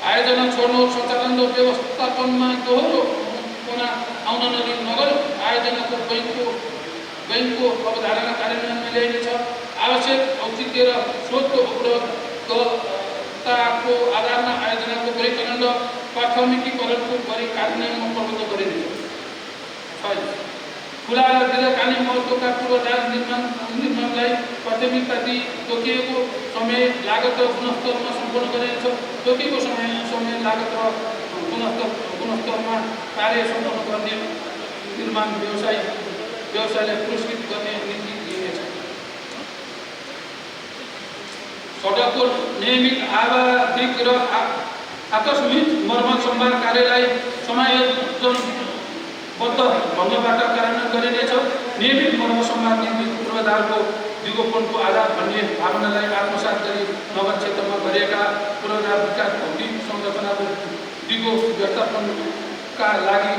आयोजना छोड्नु सञ्चालन र व्यवस्थापनमा दोहोरो कोना आउन नदिई नगर आयोजनाको बैङ्कको अवधारणा कार्यान्वयनमा ल्याइनेछ। आवश्यक औचित्य र स्रोतको उपलब्धताको आधारमा आयोजनाको वर्गीकरण र प्राथमिकीकरणको गरी कार्यान्वयनमा प्रबन्ध गरिनेछ। 46 खुला र दीर्घकालीन महत्त्वका पूर्वाधार निर्माणलाई प्राथमिकता दिई तोकिएको समय, लागत र गुणस्तरमा सम्पन्न गरिनेछ। तोकिएको समय, लागत र गुणस्तरमा कार्य सम्पन्न गर्ने निर्माण व्यवसायलाई पुरस्कृत गर्ने नीति दिइनेछ। सडकको नियमित आवधिक र आकस्मिक मर्मत सम्भार कार्यलाई समायोजनबद्ध ढङ्गबाट कार्यान्वयन गरिनेछ। नियमित मर्मत सम्भार निर्मित पूर्वाधारको दिगोपनको आधार भन्ने भावनालाई आत्मसात गरी नगर क्षेत्रमा गरिएका पूर्वाधार विकास भौतिक संरचनाको दिगो व्यवस्थापनका लागि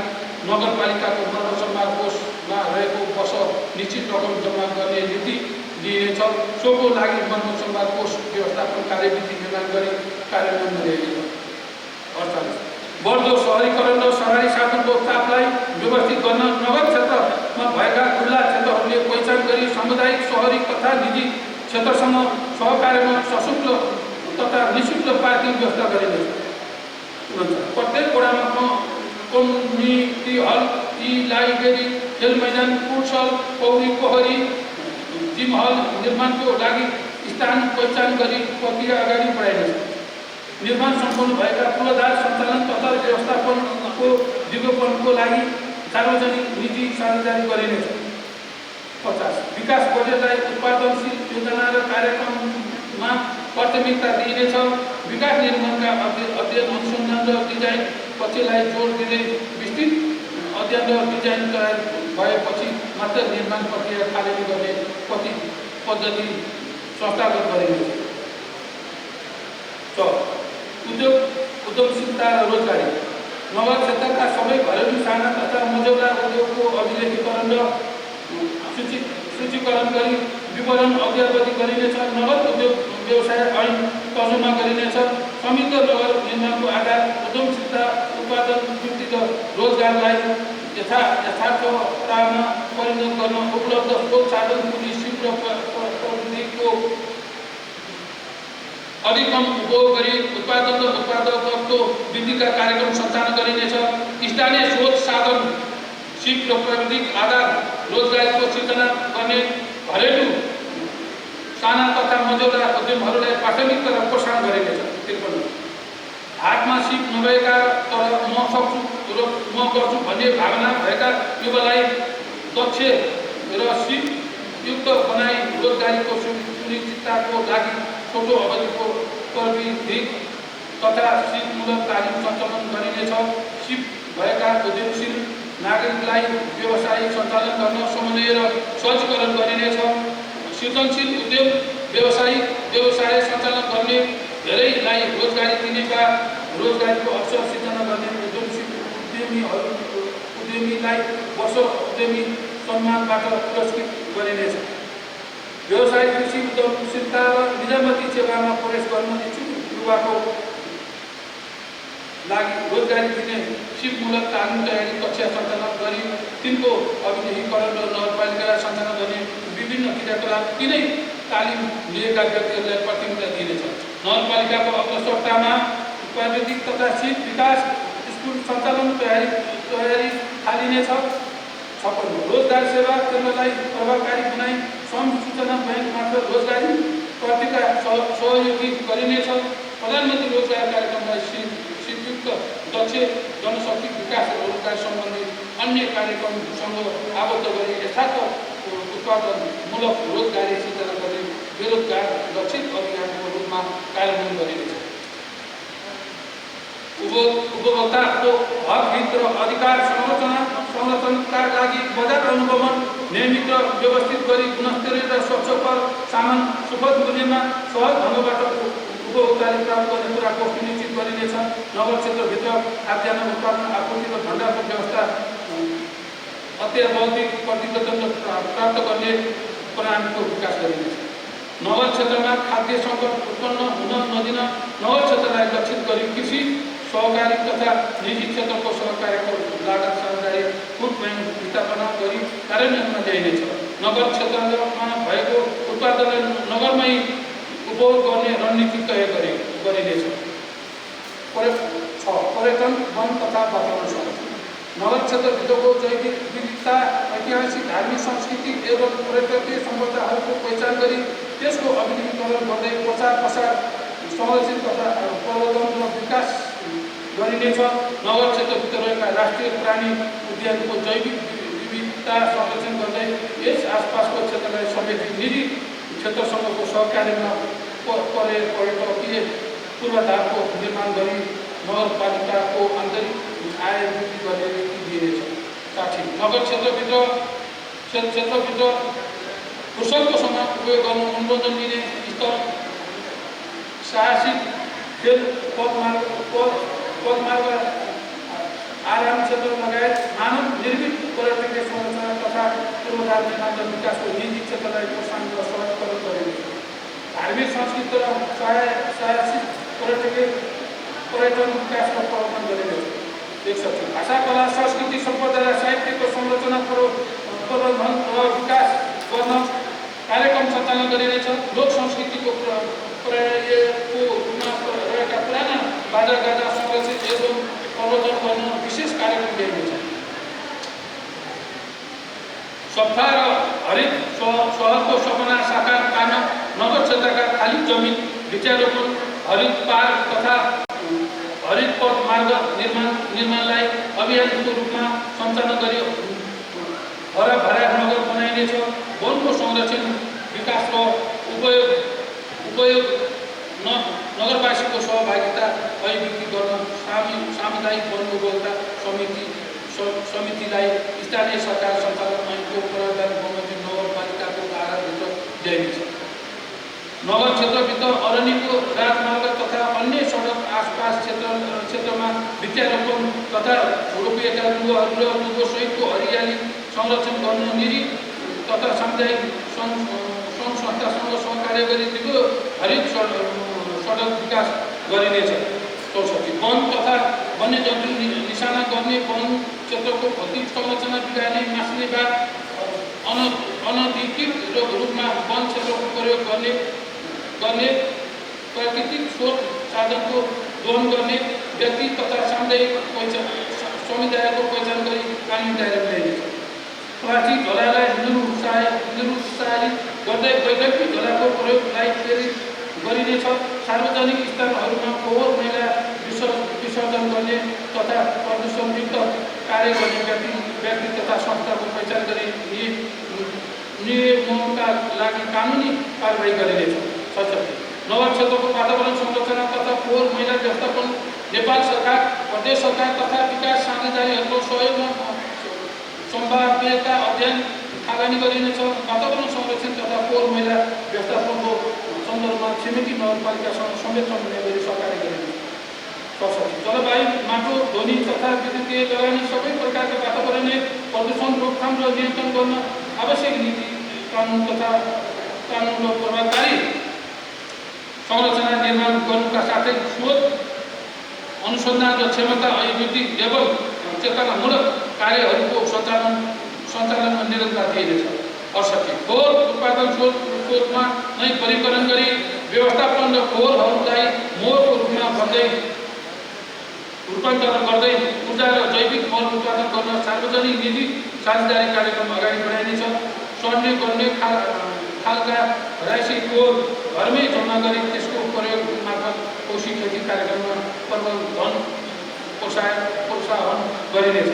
नगरपालिकाको मर्मत सम्भार कोषमा रहेको वर्ष निश्चित रकम जम्मा गर्ने नीति लिइनेछ। सोको लागि मर्मत सम्भार कोष व्यवस्थापन कार्यविधि निर्माण गरी कार्यान्वयन गरिनेछ। 48 बढ्दो सहरीकरण र सहरी साधनको चापलाई व्यवस्थित गर्न नगर क्षेत्रमा भएका खुल्ला क्षेत्रहरूले पहिचान गरी सामुदायिक, सहरी तथा निजी क्षेत्रसँग सहकार्यमा सशुल्क तथा निःशुल्क पार्किङ व्यवस्था गरिनेछ। प्रत्येक वडामा कम्युनिटी हल, लाइब्रेरी, खेल मैदान, फुटसल, पौडी पोखरी, जिम हल निर्माणको लागि स्थान पहिचान गरी प्रक्रिया अगाडि बढाइनेछ। निर्माण सम्पन्न भएका पूर्वाधार सञ्चालन तथा व्यवस्थापनको दिगोपनको लागि सार्वजनिक निजी साझेदारी गरिनेछ। 50 विकास बजेटलाई उत्पादनशील योजना र कार्यक्रममा प्राथमिकता दिइनेछ। विकास निर्माणका अध्ययन अनुसन्धान र डिजाइन पक्षलाई जोड दिँदै विस्तृत अध्ययन र डिजाइन तयार भएपछि मात्र निर्माण प्रक्रिया थालनी गर्ने पद्धति संस्थागत गरिनेछ। उद्यमशीलता र रोजगारी नगर क्षेत्रका सबै घरेलु साना तथा मझौला उद्योगको अभिलेखीकरण र सूचीकरण गरी विवरण अद्यावधि गरिनेछ। नगर उद्योग व्यवसाय ऐन तर्जुमा गरिनेछ। संयुक्त नगर निर्माणको आधार उद्यमशीलता, उत्पादन वृद्धि र रोजगारलाई यथार्थतामा परिणत गर्न उपलब्ध स्रोत साधन पुँजी सिप र प्रविधिको अधिकतम उपयोग गरी उत्पादन र उत्पादकत्व वृद्धिका कार्यक्रम सञ्चालन गरिनेछ। स्थानीय स्रोत साधन सिप र प्रविधिक आधार रोजगारीको सिर्जना गर्ने घरेलु साना तथा मझौला उद्यमहरूलाई प्राथमिकता र प्रोत्साहन गरिनेछ। 53 हातमा सिप नभएका तर म सक्छु र म गर्छु भन्ने भावना भएका युवालाई दक्ष र सिप युक्त बनाई रोजगारीको सुनिश्चितताको लागि छोटो अवधिको प्रविधिक तथा सिपमूलक तालिम सञ्चालन गरिनेछ। सिप भएका उद्यमशील नागरिकलाई व्यवसाय सञ्चालन गर्न समन्वय र सहजीकरण गरिनेछ। सृजनशील उद्योग व्यवसाय सञ्चालन गर्ने धेरैलाई रोजगारी दिनेका रोजगारीको अवसर सिर्जना गर्ने उद्यमीलाई वर्ष उद्यमी सम्मानबाट पुरस्कृत गरिनेछ। व्यवसाय कृषि उद्यमशीलता र निजामती सेवामा प्रवेश गर्न इच्छुक युवाको लागि रोजगारी दिने सिपमूलक तालिम तयारी कक्षा सञ्चालन गरी तिनको अभिलेखीकरण र नगरपालिकालाई सञ्चालन गर्ने विभिन्न क्रियाकलाप तिनै तालिम लिएका व्यक्तिहरूलाई प्राथमिकता दिइनेछ। नगरपालिकाको अग्रसरतामा प्राविधिक तथा सिप विकास स्कुल सञ्चालन तयारी थालिनेछ। 56 रोजगार सेवा केन्द्रलाई प्रभावकारी बनाई श्रम सूचना बैंक मार्फत रोजगारी प्राप्तिका सहयोगी गरिनेछ। प्रधानमन्त्री रोजगार कार्यक्रमलाई सिपयुक्त दक्ष जनशक्ति विकास र रोजगार सम्बन्धी अन्य कार्यक्रमसँग आबद्ध गरी यथार्थ उत्पादनमूलक रोजगारी सिर्जना गर्ने बेरोजगार लक्षित अभियानको रूपमा कार्यान्वयन गरिनेछ। उपभोक्ताको हक हित र अधिकार संरक्षणका लागि बजार अनुगमन नियमित र व्यवस्थित गरी गुणस्तरीय र स्वच्छ कर सामान सुपथ मूल्यमा सहज ढङ्गबाट उपभोक्ताले प्राप्त गर्ने कुराको सुनिश्चित गरिनेछ। नगर क्षेत्रभित्र खाद्यान्न उत्पादन आपूर्ति र भण्डारको व्यवस्था अत्यावधिक प्रतिवेदन प्राप्त गर्ने प्रणालीको विकास गरिनेछ। नगर क्षेत्रमा खाद्य सङ्कट उत्पन्न हुन नदिन नगर क्षेत्रलाई लक्षित गरी कृषि सहकारी तथा निजी क्षेत्रको सहकार्यको लागत साझेदारी फुड बैंक स्थापना गरी कार्यान्वयनमा ल्याइनेछ। नगर क्षेत्रमा भएको उत्पादनलाई नगरमै उपभोग गर्ने रणनीति तय गरिनेछ। 6 पर्यटन वन तथा वातावरण संरक्षण नगर क्षेत्रभित्रको जैविक विविधता, ऐतिहासिक, धार्मिक, सांस्कृतिक एवं पर्यटकीय सम्पदाहरूको पहिचान गरी त्यसको अभिलेखीकरण गर्दै प्रचार प्रसार संरक्षित तथा प्रवर्धन र विकास गरिनेछ। नगर क्षेत्रभित्र रहेका राष्ट्रिय प्राणी उद्यानको जैविक विविधता संरक्षण गर्दै यस आसपासको क्षेत्रलाई समेत निजी क्षेत्रसँगको सहकार्यमा पर्यटकीय पूर्वाधारको निर्माण गरी नगरपालिकाको आन्तरिक आय वृद्धि गर्ने नीति दिइनेछ। 60 नगर क्षेत्रभित्र फुर्सदको समय उपयोग गर्न मनोरञ्जन दिने स्थल, साहसिक खेल पदमार्ग, आराम क्षेत्र लगायत मानव निर्मित पर्यटकीय संरचना तथा पूर्वाधार निर्माण र विकासको निजी क्षेत्रलाई प्रोत्साहन र सहजीकरण गरिनेछ। धार्मिक, सांस्कृतिक र साहसिक पर्यटन विकासमा प्रवर्धन गरिनेछ। 61 भाषा, कला, संस्कृति, सम्पदा र साहित्यको संरचना प्रवर्धन र विकास गर्न कार्यक्रम सञ्चालन गरिनेछ। लोक संस्कृतिको प्रयोगको रूपमा रहेका पुराना बाजागाजा संरक्षित एवं प्रवर्धन गर्न विशेष कार्यक्रम ल्याइनेछ। सफा र हरित शहरको सपना साकार पार्न नगर क्षेत्रका खाली जमिन वृक्षारोपण, हरित पार्क तथा हरित पथ मार्ग निर्माणलाई अभियानको रूपमा सञ्चालन गरी हराभरा नगर बनाइनेछ। वनको संरक्षण, विकास र उपयोग नगरवासीको सहभागिता अभिव्यक्ति गर्न सामुदायिक वन उपभोक्ता समितिलाई स्थानीय सरकार सञ्चालन ऐनको प्रयोगकारी बमोजिम नगरपालिकाको आधारभित्र ल्याइनेछ। नगर क्षेत्रभित्र अरण्यको राजमार्ग तथा अन्य सडक आसपास क्षेत्रमा वृक्षारोपण तथा रोपिएका रुखहरू र रुखसहितको हरियाली संरक्षण गर्न निरी तथा सामुदायिक सङ्घ संस्थासँग सहकार्य गरी दिगो हरित सडक विकास गरिनेछ। 64 वन तथा वन्यजन्तु निशाना गर्ने वन क्षेत्रको भौतिक संरचना बिगार्ने, मास्ने वा अनधिकृत रूपमा वन क्षेत्रको प्रयोग गर्ने प्राकृतिक स्रोत साधनको दोहन गर्ने व्यक्ति तथा सामुदायिक समुदायको पहिचान गरी कानुनी दायरामा ल्याइनेछ। प्लास्टिक झोलालाई निरुत्साहित गर्दै वैकल्पिक झोलाको प्रयोगलाई प्रेरित गरिनेछ। सार्वजनिक स्थानहरूमा फोहोर मैला विसर्जन गर्ने तथा प्रदूषणयुक्त कार्य गर्ने व्यक्ति तथा संस्थाको पहिचान गरी नियमनका लागि कानुनी कारबाही गरिनेछ। 67 नगर क्षेत्रको वातावरण संरक्षण तथा फोहोर मैला व्यवस्थापन नेपाल सरकार, प्रदेश सरकार तथा विकास साझेदारीहरूको सहयोगमा सम्भाव्यता अध्ययन थालनी गरिनेछ। वातावरण संरक्षण तथा फोहोर मैला व्यवस्थापनको सन्दर्भमा छिमेकी नगरपालिकासँग समेत समन्वय गरी सहकार्य गरिनेछ। 67 जलवायु, माटो, ध्वनि तथा विद्युतीय लगानी सबै प्रकारका वातावरणीय प्रदूषण रोकथाम र नियन्त्रण गर्न आवश्यक नीति कानुन र प्रभावकारी संरचना निर्माण गर्नुका साथै शोध, अनुसन्धान र क्षमता अभिवृद्धि एवं चेतनामूलक कार्यहरूको सञ्चालनमा निरन्तरता दिइनेछ। 68 फोहोर उत्पादन स्रोतमा नै वर्गीकरण गरी व्यवस्थापन र फोहोरहरूलाई मोहको रूपमा रूपान्तरण गर्दै ऊर्जा र जैविक मल उत्पादन गर्न सार्वजनिक निजी साझेदारी कार्यक्रम अगाडि बढाइनेछ। सड्ने गर्ने खालका राशि फोहोर घरमै जम्मा गरी त्यसको प्रयोग मार्फत कोशी खेती कार्यक्रममा प्रबन्धन प्रोत्साहन गरिनेछ।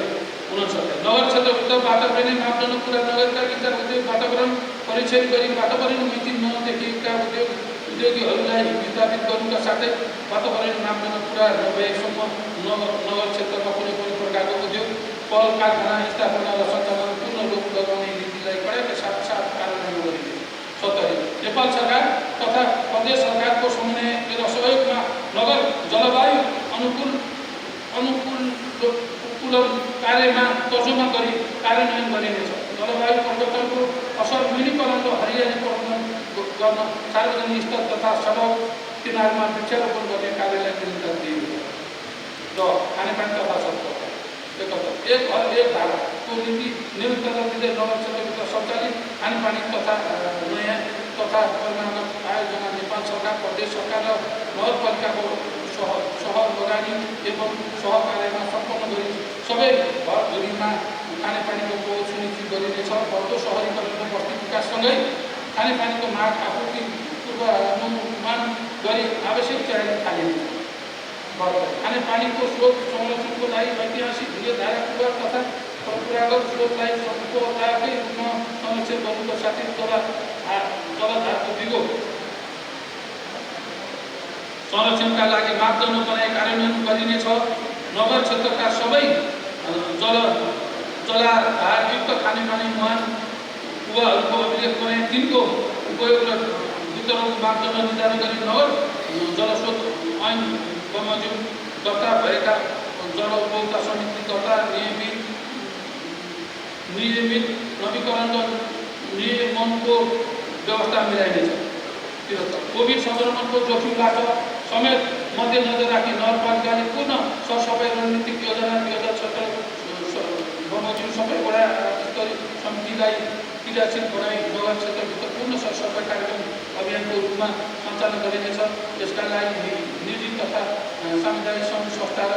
69 नगर क्षेत्रभित्र वातावरणीय मापदण्ड पुरा नगरका विचार उद्योग वातावरण परीक्षण गरी वातावरण मिति नदेखिएका उद्योगीहरूलाई विस्थापित गर्नुका साथै वातावरण मापदण्ड पुरा नभएसम्म नगर क्षेत्रमा कुनै पनि प्रकारको उद्योग, कल कारखाना स्थापना र सञ्चालन पूर्ण रोक लगाउने नीतिलाई कडाइका साथ कार्यान्वयन गरिनेछ। 70 नेपाल सरकार तथा प्रदेश सरकारको समन्वय र सहयोगमा नगर जलवायु अनुकूलन कार्यमा तर्जुमा गरी कार्यान्वयन गरिनेछ। जलवायु परिवर्तनको असर न्यूनीकरण र हरियाली प्रबन्धन गर्न सार्वजनिक स्थल तथा सडक किनारमा वृक्षारोपण गर्ने कार्यलाई निरन्तरता दिइनेछ। र खानेपानी तथा सडक 71 एक घर एक धाराको नीति निरन्तरता दिँदै नगर क्षेत्रभित्र सञ्चालित खानेपानी तथा नयाँ तथा परम्परागत आयोजना नेपाल सरकार, प्रदेश सरकार र नगरपालिकाको सहर लगानी एवं सहकार्यमा सम्पन्न गरी सबै घरधुरीमा खानेपानीको पहुँच सुनिश्चित गरिनेछ। बढ्दो सहरीकरण र बस्ती विकाससँगै खानेपानीको माग आपूर्ति पूर्वानुमान गरी आवश्यक तयारी थालिनेछ। खानेपानीको स्रोत संरक्षणको लागि ऐतिहासिक धारा कुवा तथा परम्परागत स्रोतलाई सम्पदाकै रूपमा संरक्षण गर्नुका साथै जलधारको दिगो संरक्षणका लागि मापदण्ड बनाई कार्यान्वयन गरिनेछ। नगर क्षेत्रका सबै जलाधारयुक्त खानेपानी मुहान कुवाहरूको अभिलेख बनाई तिनको उपयोग र वितरणको मापदण्ड निर्धारण गरी नगर जलस्रोत ऐन बमोजिम दर्ता भएका जल उपभोक्ता समिति तथा नियमित नवीकरण र नियमनको व्यवस्था मिलाइनेछ। 73 कोभिड सङ्क्रमणको जोखिमबाट समेत मध्यनजर राखी नगरपालिकाले पूर्ण सरसफाइ रणनीतिक योजना 2017 बमोजिम सबै वडा स्तरीय समितिलाई क्रियाशील बनाई नगर क्षेत्रभित्र पूर्ण सरसफाइ कार्यक्रम अभियानको रूपमा सञ्चालन गरिनेछ। यसका लागि निजी तथा सामुदायिक सङ्घ संस्था र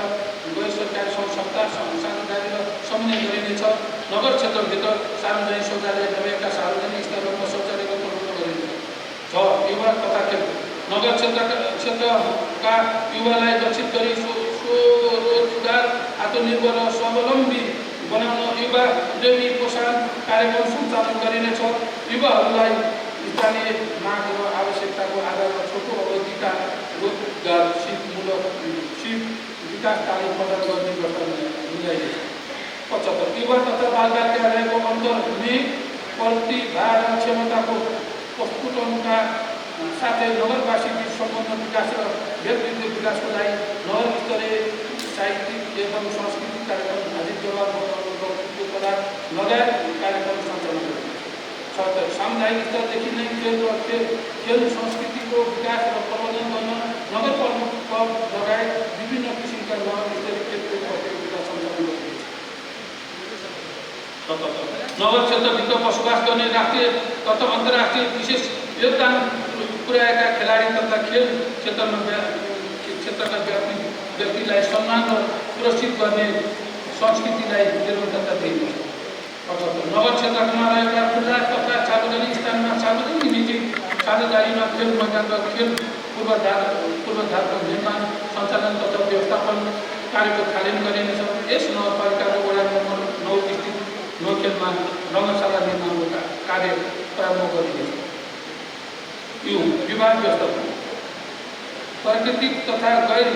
गैर सरकारी सङ्घ संस्था साझेदारी र समन्वय गरिनेछ। नगर क्षेत्रभित्र सार्वजनिक शौचालय लगायतका सार्वजनिक स्थलहरूमा शौचालयको प्रबन्ध गरिन्छ। 6 युवा तथा खेलकुद नगर क्षेत्रका युवालाई लक्षित गरी स्वरोजगार, आत्मनिर्भर र स्वावलम्बी बनाउन युवा उद्यमी प्रोत्साहन कार्यक्रम सञ्चालन गरिनेछ। युवाहरूलाई स्थानीय माग र आवश्यकताको आधारमा छोटो अवधिका रोजगार सिपमूलक विकास तालिम प्रदान गर्ने व्यवस्था मिलाइनेछ। 75 युवा तथा बालबालिकाहरूको अन्तर्निहित प्रतिभा र क्षमताको प्रस्फुटनका साथै नगरवासी बीच सम्बन्ध विकास र व्यक्तित्व विकासको लागि नगर स्तरीय साहित्यिक एवं सांस्कृतिक कार्यक्रम हाजिर जवाब कला लगायत कार्यक्रम सञ्चालन गरिन्छ। 77 सामुदायिक स्तरदेखि नै खेल संस्कृतिको विकास र प्रबन्धन गर्न नगर प्रमुख क्लब लगायत विभिन्न किसिमका नगर स्तरीय खेलकुद प्रतियोगिता सञ्चालन गरिन्छ। नगर क्षेत्रभित्र बसोबास गर्ने राष्ट्रिय तथा अन्तर्राष्ट्रिय विशेष योगदान पुर्याएका खेलाडी तथा खेल क्षेत्रका व्यक्तिलाई सम्मान र सुरक्षित गर्ने संस्कृतिलाई निरन्तरता दिइन्छ। नगर क्षेत्रमा रहेका खुल्ला तथा सार्वजनिक स्थानमा सार्वजनिक नीति साझेदारीमा खेल मैदान र खेल पूर्वाधारको निर्माण, सञ्चालन तथा व्यवस्थापन कार्यको थालनी गरिनेछ। यस नगरपालिकाको वडा नम्बर 9 स्थित नौखेलमा रङ्गशाला निर्माणको कार्य प्रारम्भ गरिनेछ। विवाद व्यवस्थापन प्राकृतिक तथा गैर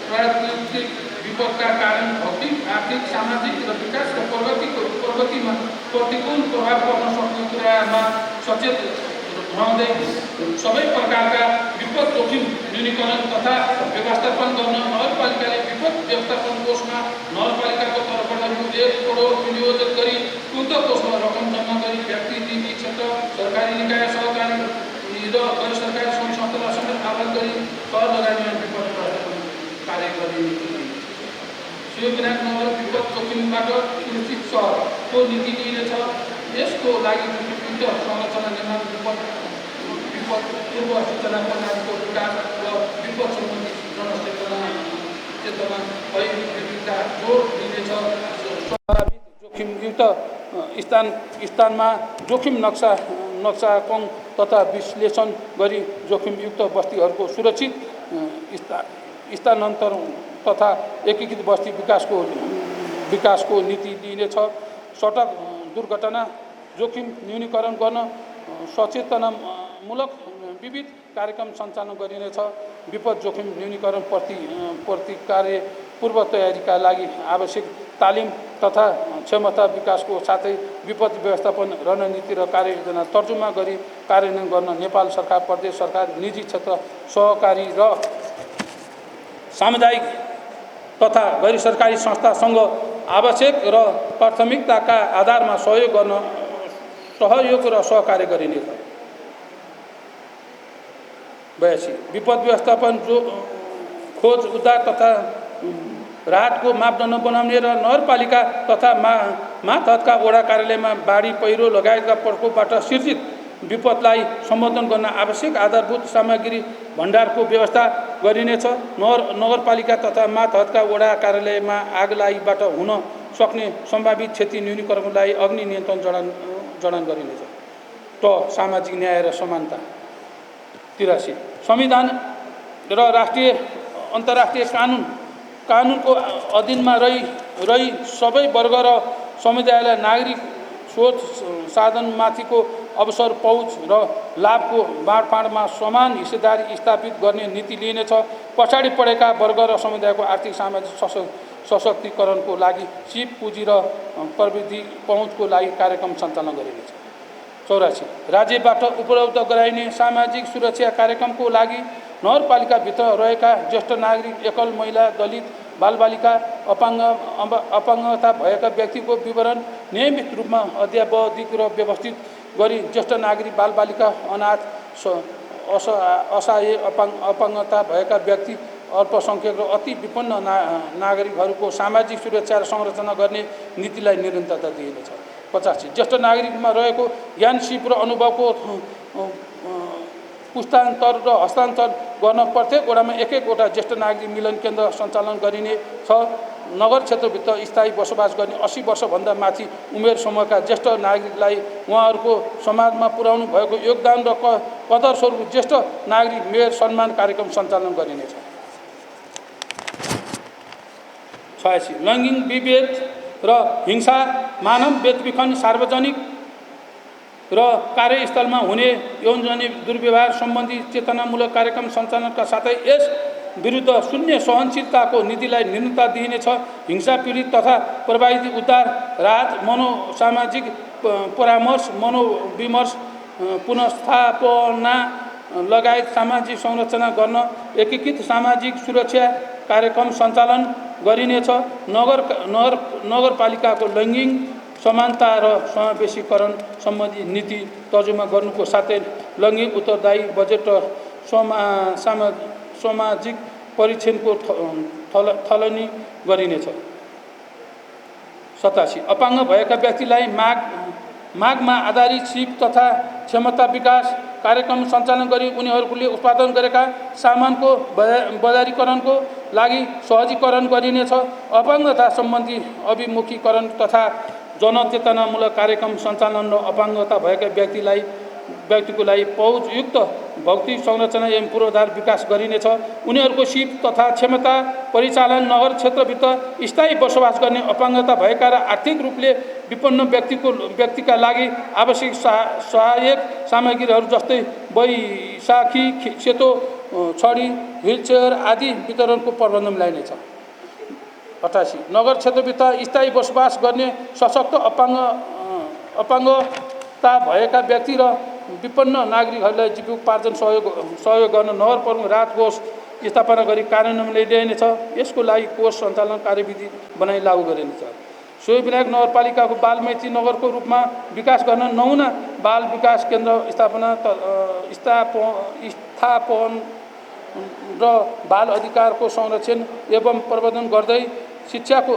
प्राकृतिक विपदका कारण भौतिक, आर्थिक, सामाजिक र विकास र प्रगतिमा प्रतिकूल प्रभाव पर्न सक्ने कुरामा सचेत रहँदै सबै प्रकारका विपद जोखिम न्यूनीकरण तथा व्यवस्थापन गर्न नगरपालिकाले विपद व्यवस्थापन कोषमा नगरपालिकाको तर्फबाट रु 1 करोड विनियोजन गरी उक्त कोषमा रकम जम्मा गरी व्यक्ति, निजी क्षेत्र, सरकारी निकाय, सहकारी र गैर सरकारी सङ्घ संस्थालाई समेत आह्वान गरी कर लगानीमा विपद व्यवस्थापन कार्य गर्ने नीति लिइनेछ। शिवविनायक नगर विपद जोखिमबाट सुरक्षित सहरको नीति लिइनेछ। यसको लागि उक्त संरचना निर्माण, विपद पूर्व सूचना प्रणालीको विकास र विपद सम्बन्धी जनचेतना विविधता जोड दिनेछ। स्वाभाविक जोखिमयुक्त स्थानमा जोखिम नक्साकरण तथा विश्लेषण गरी जोखिमयुक्त बस्तीहरूको सुरक्षित स्थानान्तरण तथा एकीकृत बस्ती विकासको नीति लिइनेछ। सडक दुर्घटना जोखिम न्यूनीकरण गर्न सचेतनामूलक विविध कार्यक्रम सञ्चालन गरिनेछ। विपद जोखिम न्यूनीकरण प्रतिकार्य पूर्व तयारीका लागि आवश्यक तालिम तथा क्षमता विकासको साथै विपद व्यवस्थापन रणनीति र कार्ययोजना तर्जुमा गरी कार्यान्वयन गर्न नेपाल सरकार, प्रदेश सरकार, निजी क्षेत्र, सहकारी र सामुदायिक तथा गैर सरकारी संस्थासँग आवश्यक र प्राथमिकताका आधारमा सहयोग र सहकार्य गरिनेछ। 82 विपद व्यवस्थापन खोज उद्धार तथा राहतको मापदण्ड बनाउने र नगरपालिका तथा मातहतका वडा कार्यालयमा बाढी, पहिरो लगायतका प्रकोपबाट सिर्जित विपदलाई सम्बोधन गर्न आवश्यक आधारभूत सामग्री भण्डारको व्यवस्था गरिनेछ। नगरपालिका तथा मातहतका वडा कार्यालयमा आगलागीबाट हुन सक्ने सम्भावित क्षति न्यूनीकरणको लागि अग्नि नियन्त्रण जडान गरिनेछ। सामाजिक न्याय र समानता 83 संविधान र राष्ट्रिय अन्तर्राष्ट्रिय कानुनको अधीनमा रही सबै वर्ग र समुदायलाई नागरिक स्रोत साधनमाथिको अवसर, पहुँच र लाभको बाँडफाँडमा समान हिस्सेदारी स्थापित गर्ने नीति लिइनेछ। पछाडि परेका वर्ग र समुदायको आर्थिक सामाजिक सशक्तिकरणको लागि सिप पुँजी र प्रविधि पहुँचको लागि कार्यक्रम सञ्चालन गरिनेछ। 84 राज्यबाट उपलब्ध गराइने सामाजिक सुरक्षा कार्यक्रमको लागि नगरपालिकाभित्र रहेका ज्येष्ठ नागरिक, एकल महिला, दलित, बालबालिका, अपाङ्गता भएका व्यक्तिको विवरण नियमित रूपमा अद्यावधिक र व्यवस्थित गरी ज्येष्ठ नागरिक, बालबालिका, अनाथ, असहाय, अपाङ्गता भएका व्यक्ति, अल्पसङ्ख्यक र अति विपन्न नागरिकहरूको सामाजिक सुरक्षा र संरक्षण गर्ने नीतिलाई निरन्तरता दिइनेछ। 85 ज्येष्ठ नागरिकमा रहेको ज्ञान, सिप र अनुभवको पुस्तान्तर र हस्तान्तरण गर्न प्रत्येक वडामा एक-एकवटा ज्येष्ठ नागरिक मिलन केन्द्र सञ्चालन गरिने छ। नगर क्षेत्रभित्र स्थायी बसोबास गर्ने 80 वर्षभन्दा माथि उमेर समूहका ज्येष्ठ नागरिकलाई उहाँहरूको समाजमा पुर्याउनु भएको योगदान र कदर स्वरूप ज्येष्ठ नागरिक मेयर सम्मान कार्यक्रम सञ्चालन गरिनेछ। 86 लैङ्गिक विभेद र हिंसा, मानव बेचबिखन, सार्वजनिक र कार्यस्थलमा हुने यौनजन्य दुर्व्यवहार सम्बन्धी चेतनामूलक कार्यक्रम सञ्चालनका साथै यस विरुद्ध शून्य सहनशीलताको नीतिलाई निर्णयता दिइनेछ। हिंसा पीडित तथा प्रभावित उद्धार, राहत, मनोसामाजिक परामर्श, मनोविमर्श, पुनर्स्थापना लगायत सामाजिक संरचना गर्न एकीकृत सामाजिक सुरक्षा कार्यक्रम सञ्चालन गरिनेछ। नगरपालिकाको लैङ्गिक समानता र समावेशीकरण सम्बन्धी नीति तर्जुमा गर्नुको साथै लैङ्गिक उत्तरदायी बजेट र सामाजिक परीक्षणको थलनी गरिनेछ। 87 अपाङ्ग भएका व्यक्तिलाई मागमा आधारित सिप तथा क्षमता विकास कार्यक्रम सञ्चालन गरी उनीहरूले उत्पादन गरेका सामानको बजारीकरणको लागि सहजीकरण गरिनेछ। अपाङ्गता सम्बन्धी अभिमुखीकरण तथा जनचेतनामूलक कार्यक्रम सञ्चालन र अपाङ्गता भएका व्यक्तिको लागि पहुँचयुक्त भौतिक संरचना एवं पूर्वाधार विकास गरिनेछ। उनीहरूको सिप तथा क्षमता परिचालन नगर क्षेत्रभित्र स्थायी बसोबास गर्ने अपाङ्गता भएका र आर्थिक रूपले विपन्न व्यक्तिका लागि आवश्यक सहायक सामग्रीहरू जस्तै बैशाखी, सेतो छडी, व्हिलचेयर आदि वितरणको प्रबन्ध मिलाइनेछ। 88 नगर क्षेत्रभित्र स्थायी बसोबास गर्ने सशक्त अपाङ्गता भएका व्यक्ति र विपन्न नागरिकहरूलाई जीविकोपार्जन सहयोग गर्न नगर प्रमुख राहत कोष स्थापना गरी कार्यान्वयन ल्याइनेछ। यसको लागि कोष सञ्चालन कार्यविधि बनाई लागू गरिनेछ। सोही नगरपालिकाको बालमैत्री नगरको रूपमा विकास गर्न 9 बाल विकास केन्द्र स्थापन र बाल अधिकारको संरक्षण एवं प्रवर्धन गर्दै शिक्षाको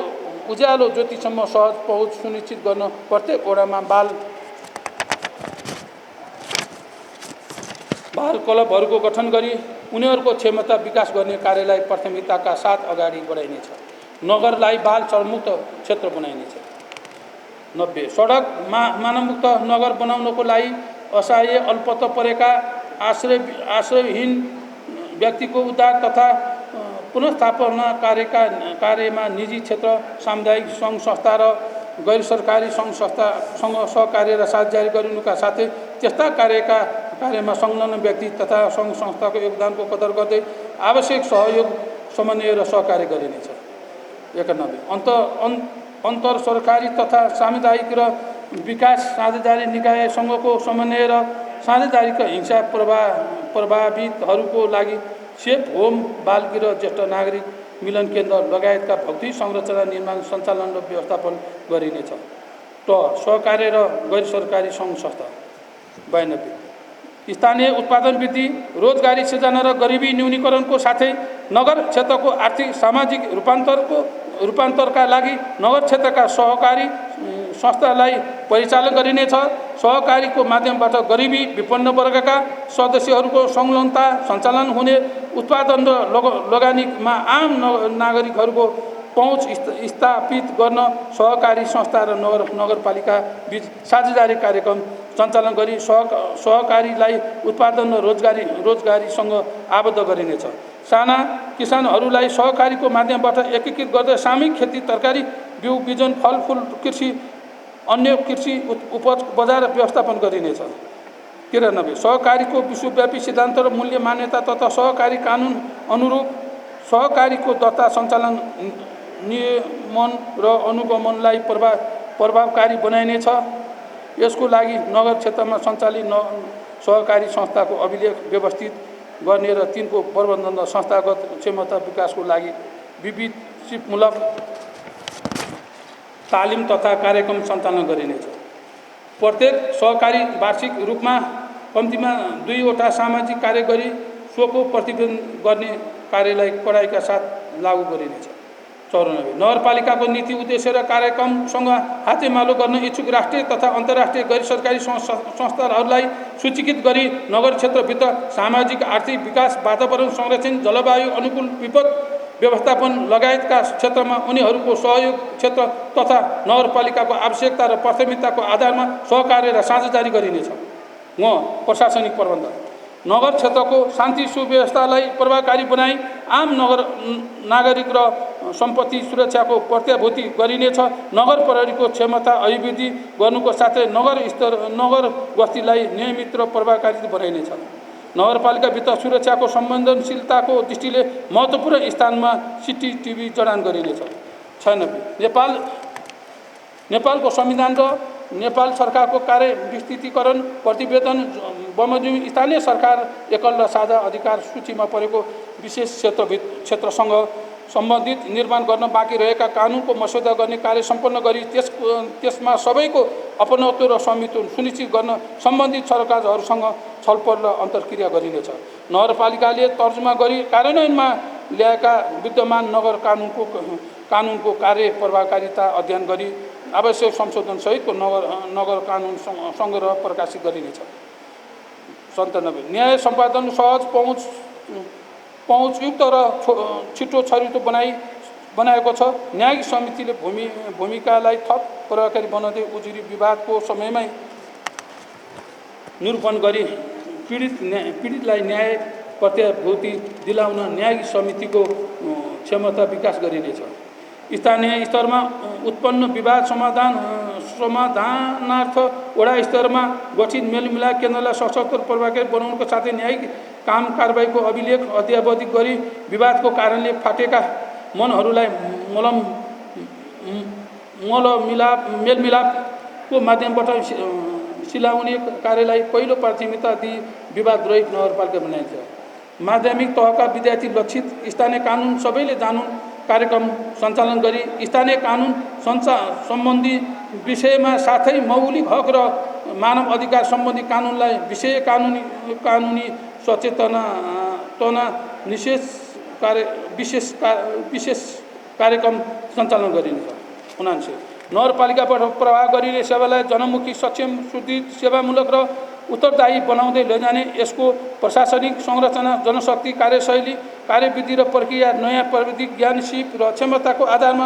उज्यालो ज्योतिसम्म सहज पहुँच सुनिश्चित गर्न प्रत्येक वडामा बाल क्लबहरूको गठन गरी उनीहरूको क्षमता विकास गर्ने कार्यलाई प्राथमिकताका साथ अगाडि बढाइनेछ। नगरलाई बाल चरमुक्त क्षेत्र बनाइनेछ। 90 सडक मानवमुक्त नगर बनाउनको लागि असहाय, अल्पत्व परेका, आश्रयहीन व्यक्तिको उद्धार तथा पुनर्स्थापना कार्यमा निजी क्षेत्र, सामुदायिक सङ्घ संस्था र गैर सरकारी सङ्घ संस्थासँग सहकार्य र साझेदारी गरिनुका साथै त्यस्ता कार्यमा संलग्न व्यक्ति तथा सङ्घ संस्थाको योगदानको कदर गर्दै आवश्यक सहयोग, समन्वय र सहकार्य गरिनेछ। 91 अन्तर सरकारी तथा सामुदायिक र विकास साझेदारी निकायसँगको समन्वय र साझेदारीका हिंसा प्रभावितहरूको लागि सेफ होम, बालगृह, ज्येष्ठ नागरिक मिलन केन्द्र लगायतका भौतिक संरचना निर्माण, सञ्चालन र व्यवस्थापन गरिनेछ। सहकार्य र गैर सरकारी सङ्घ संस्था। 92 स्थानीय उत्पादन वृद्धि, रोजगारी सृजना र गरिबी न्यूनीकरणको साथै नगर क्षेत्रको आर्थिक सामाजिक रूपान्तरका लागि नगर क्षेत्रका सहकारी संस्थालाई परिचालन गरिनेछ। सहकारीको माध्यमबाट गरिबी विपन्न वर्गका सदस्यहरूको संलग्नता सञ्चालन हुने, उत्पादन र लगानीमा आम नागरिकहरूको पहुँच स्थापित गर्न सहकारी संस्था र नगरपालिका बीच साझेदारी कार्यक्रम सञ्चालन गरी सहकारीलाई उत्पादन र रोजगारीसँग आबद्ध गरिनेछ। साना किसानहरूलाई सहकारीको माध्यमबाट एकीकृत गर्दै सामूहिक खेती, तरकारी, बिउ बिजन, फलफुल कृषि, अन्य कृषि उपज बजार व्यवस्थापन गरिनेछ। 93 सहकारीको विश्वव्यापी सिद्धान्त र मूल्य मान्यता तथा सहकारी कानुन अनुरूप सहकारीको दर्ता, सञ्चालन, नियमन र अनुगमनलाई प्रभावकारी बनाइनेछ। यसको लागि नगर क्षेत्रमा सञ्चालित सहकारी संस्थाको अभिलेख व्यवस्थित गर्ने र तिनको प्रबन्धन र संस्थागत क्षमता विकासको लागि विविधतामूलक तालिम तथा कार्यक्रम सञ्चालन गरिनेछ। प्रत्येक सहकारी वार्षिक रूपमा कम्तीमा 2 वटा सामाजिक कार्य गरी स्वको प्रतिवेदन गर्ने कार्यलाई कडाइका साथ लागू गरिनेछ। 94 नगरपालिकाको नीति, उद्देश्य र कार्यक्रमसँग हातेमालो गर्न इच्छुक राष्ट्रिय तथा अन्तर्राष्ट्रिय गैर सरकारी संस्थाहरूलाई सूचीकृत गरी नगर क्षेत्रभित्र सामाजिक आर्थिक विकास, वातावरण संरक्षण, जलवायु अनुकूल विपद व्यवस्थापन लगायतका क्षेत्रमा उनीहरूको सहयोग क्षेत्र तथा नगरपालिकाको आवश्यकता र प्राथमिकताको आधारमा सहकार्य र साझेदारी गरिनेछ। प्रशासनिक प्रबन्ध नगर क्षेत्रको शान्ति सुव्यवस्थालाई प्रभावकारी बनाई आम नागरिक र सम्पत्ति सुरक्षाको प्रत्याभूति गरिनेछ। नगर प्रहरीको क्षमता अभिवृद्धि गर्नुको साथै नगर गस्तीलाई नियमित र प्रभावकारी बनाइनेछ। नगरपालिकाभित्र सुरक्षाको संवेदनशीलताको दृष्टिले महत्त्वपूर्ण स्थानमा CCTV जडान गरिनेछ। 96 नेपालको संविधान र नेपाल सरकारको कार्य विस्तृतीकरण प्रतिवेदन बमोजिम स्थानीय सरकार एकल र साझा अधिकार सूचीमा परेको विशेष क्षेत्रसँग सम्बन्धित निर्माण गर्न बाँकी रहेका कानुनको मस्यौदा गर्ने कार्य सम्पन्न गरी त्यसमा सबैको अपनत्व र स्वामित्व सुनिश्चित गर्न सम्बन्धित सरकारहरूसँग छलफल र अन्तर्क्रिया गरिनेछ। नगरपालिकाले तर्जुमा गरी कार्यान्वयनमा ल्याएका विद्यमान नगर कानुनको कार्य प्रभावकारिता अध्ययन गरी आवश्यक संशोधन सहितको नगर कानुन सङ्ग्रह प्रकाशित गरिनेछ। 97 न्याय सम्पादन सहज पहुँचयुक्त र छिटो छरितो बनाएको छ। न्यायिक समितिले भूमिकालाई थप प्रभावकारी बनाउँदै उजुरी विवादको समयमै निरूपण गरी पीडितलाई न्याय प्रत्याभूति दिलाउन न्यायिक समितिको क्षमता विकास गरिनेछ। स्थानीय स्तरमा उत्पन्न विवाद समाधानार्थ वडा स्तरमा गठित मेलमिलाप केन्द्रलाई सशक्त प्रभावकारी बनाउनुको साथै न्यायिक काम कारबाहीको अभिलेख अद्यावधि गरी विवादको कारणले फाटेका मनहरूलाई मेलमिलापको माध्यमबाट सिलाउने कार्यलाई पहिलो प्राथमिकता दिई विवाद रहित नगरपालिका बनाइन्छ। माध्यमिक तहका विद्यार्थी लक्षित स्थानीय कानुन सबैले जानुन कार्यक्रम सञ्चालन गरी स्थानीय कानुन सम्बन्धी विषयमा साथै मौलिक हक र मानव अधिकार सम्बन्धी कानुनलाई कानुनी सचेतना विशेष कार्यक्रम सञ्चालन गरिनेछ। 79 नगरपालिकाबाट प्रवाह गरिने सेवालाई जनमुखी सक्षम सुदृढ सेवामूलक र उत्तरदायी बनाउँदै लैजाने यसको प्रशासनिक संरचना जनशक्ति कार्यशैली कार्यविधि र प्रक्रिया नयाँ प्रविधिक ज्ञान सिप र क्षमताको आधारमा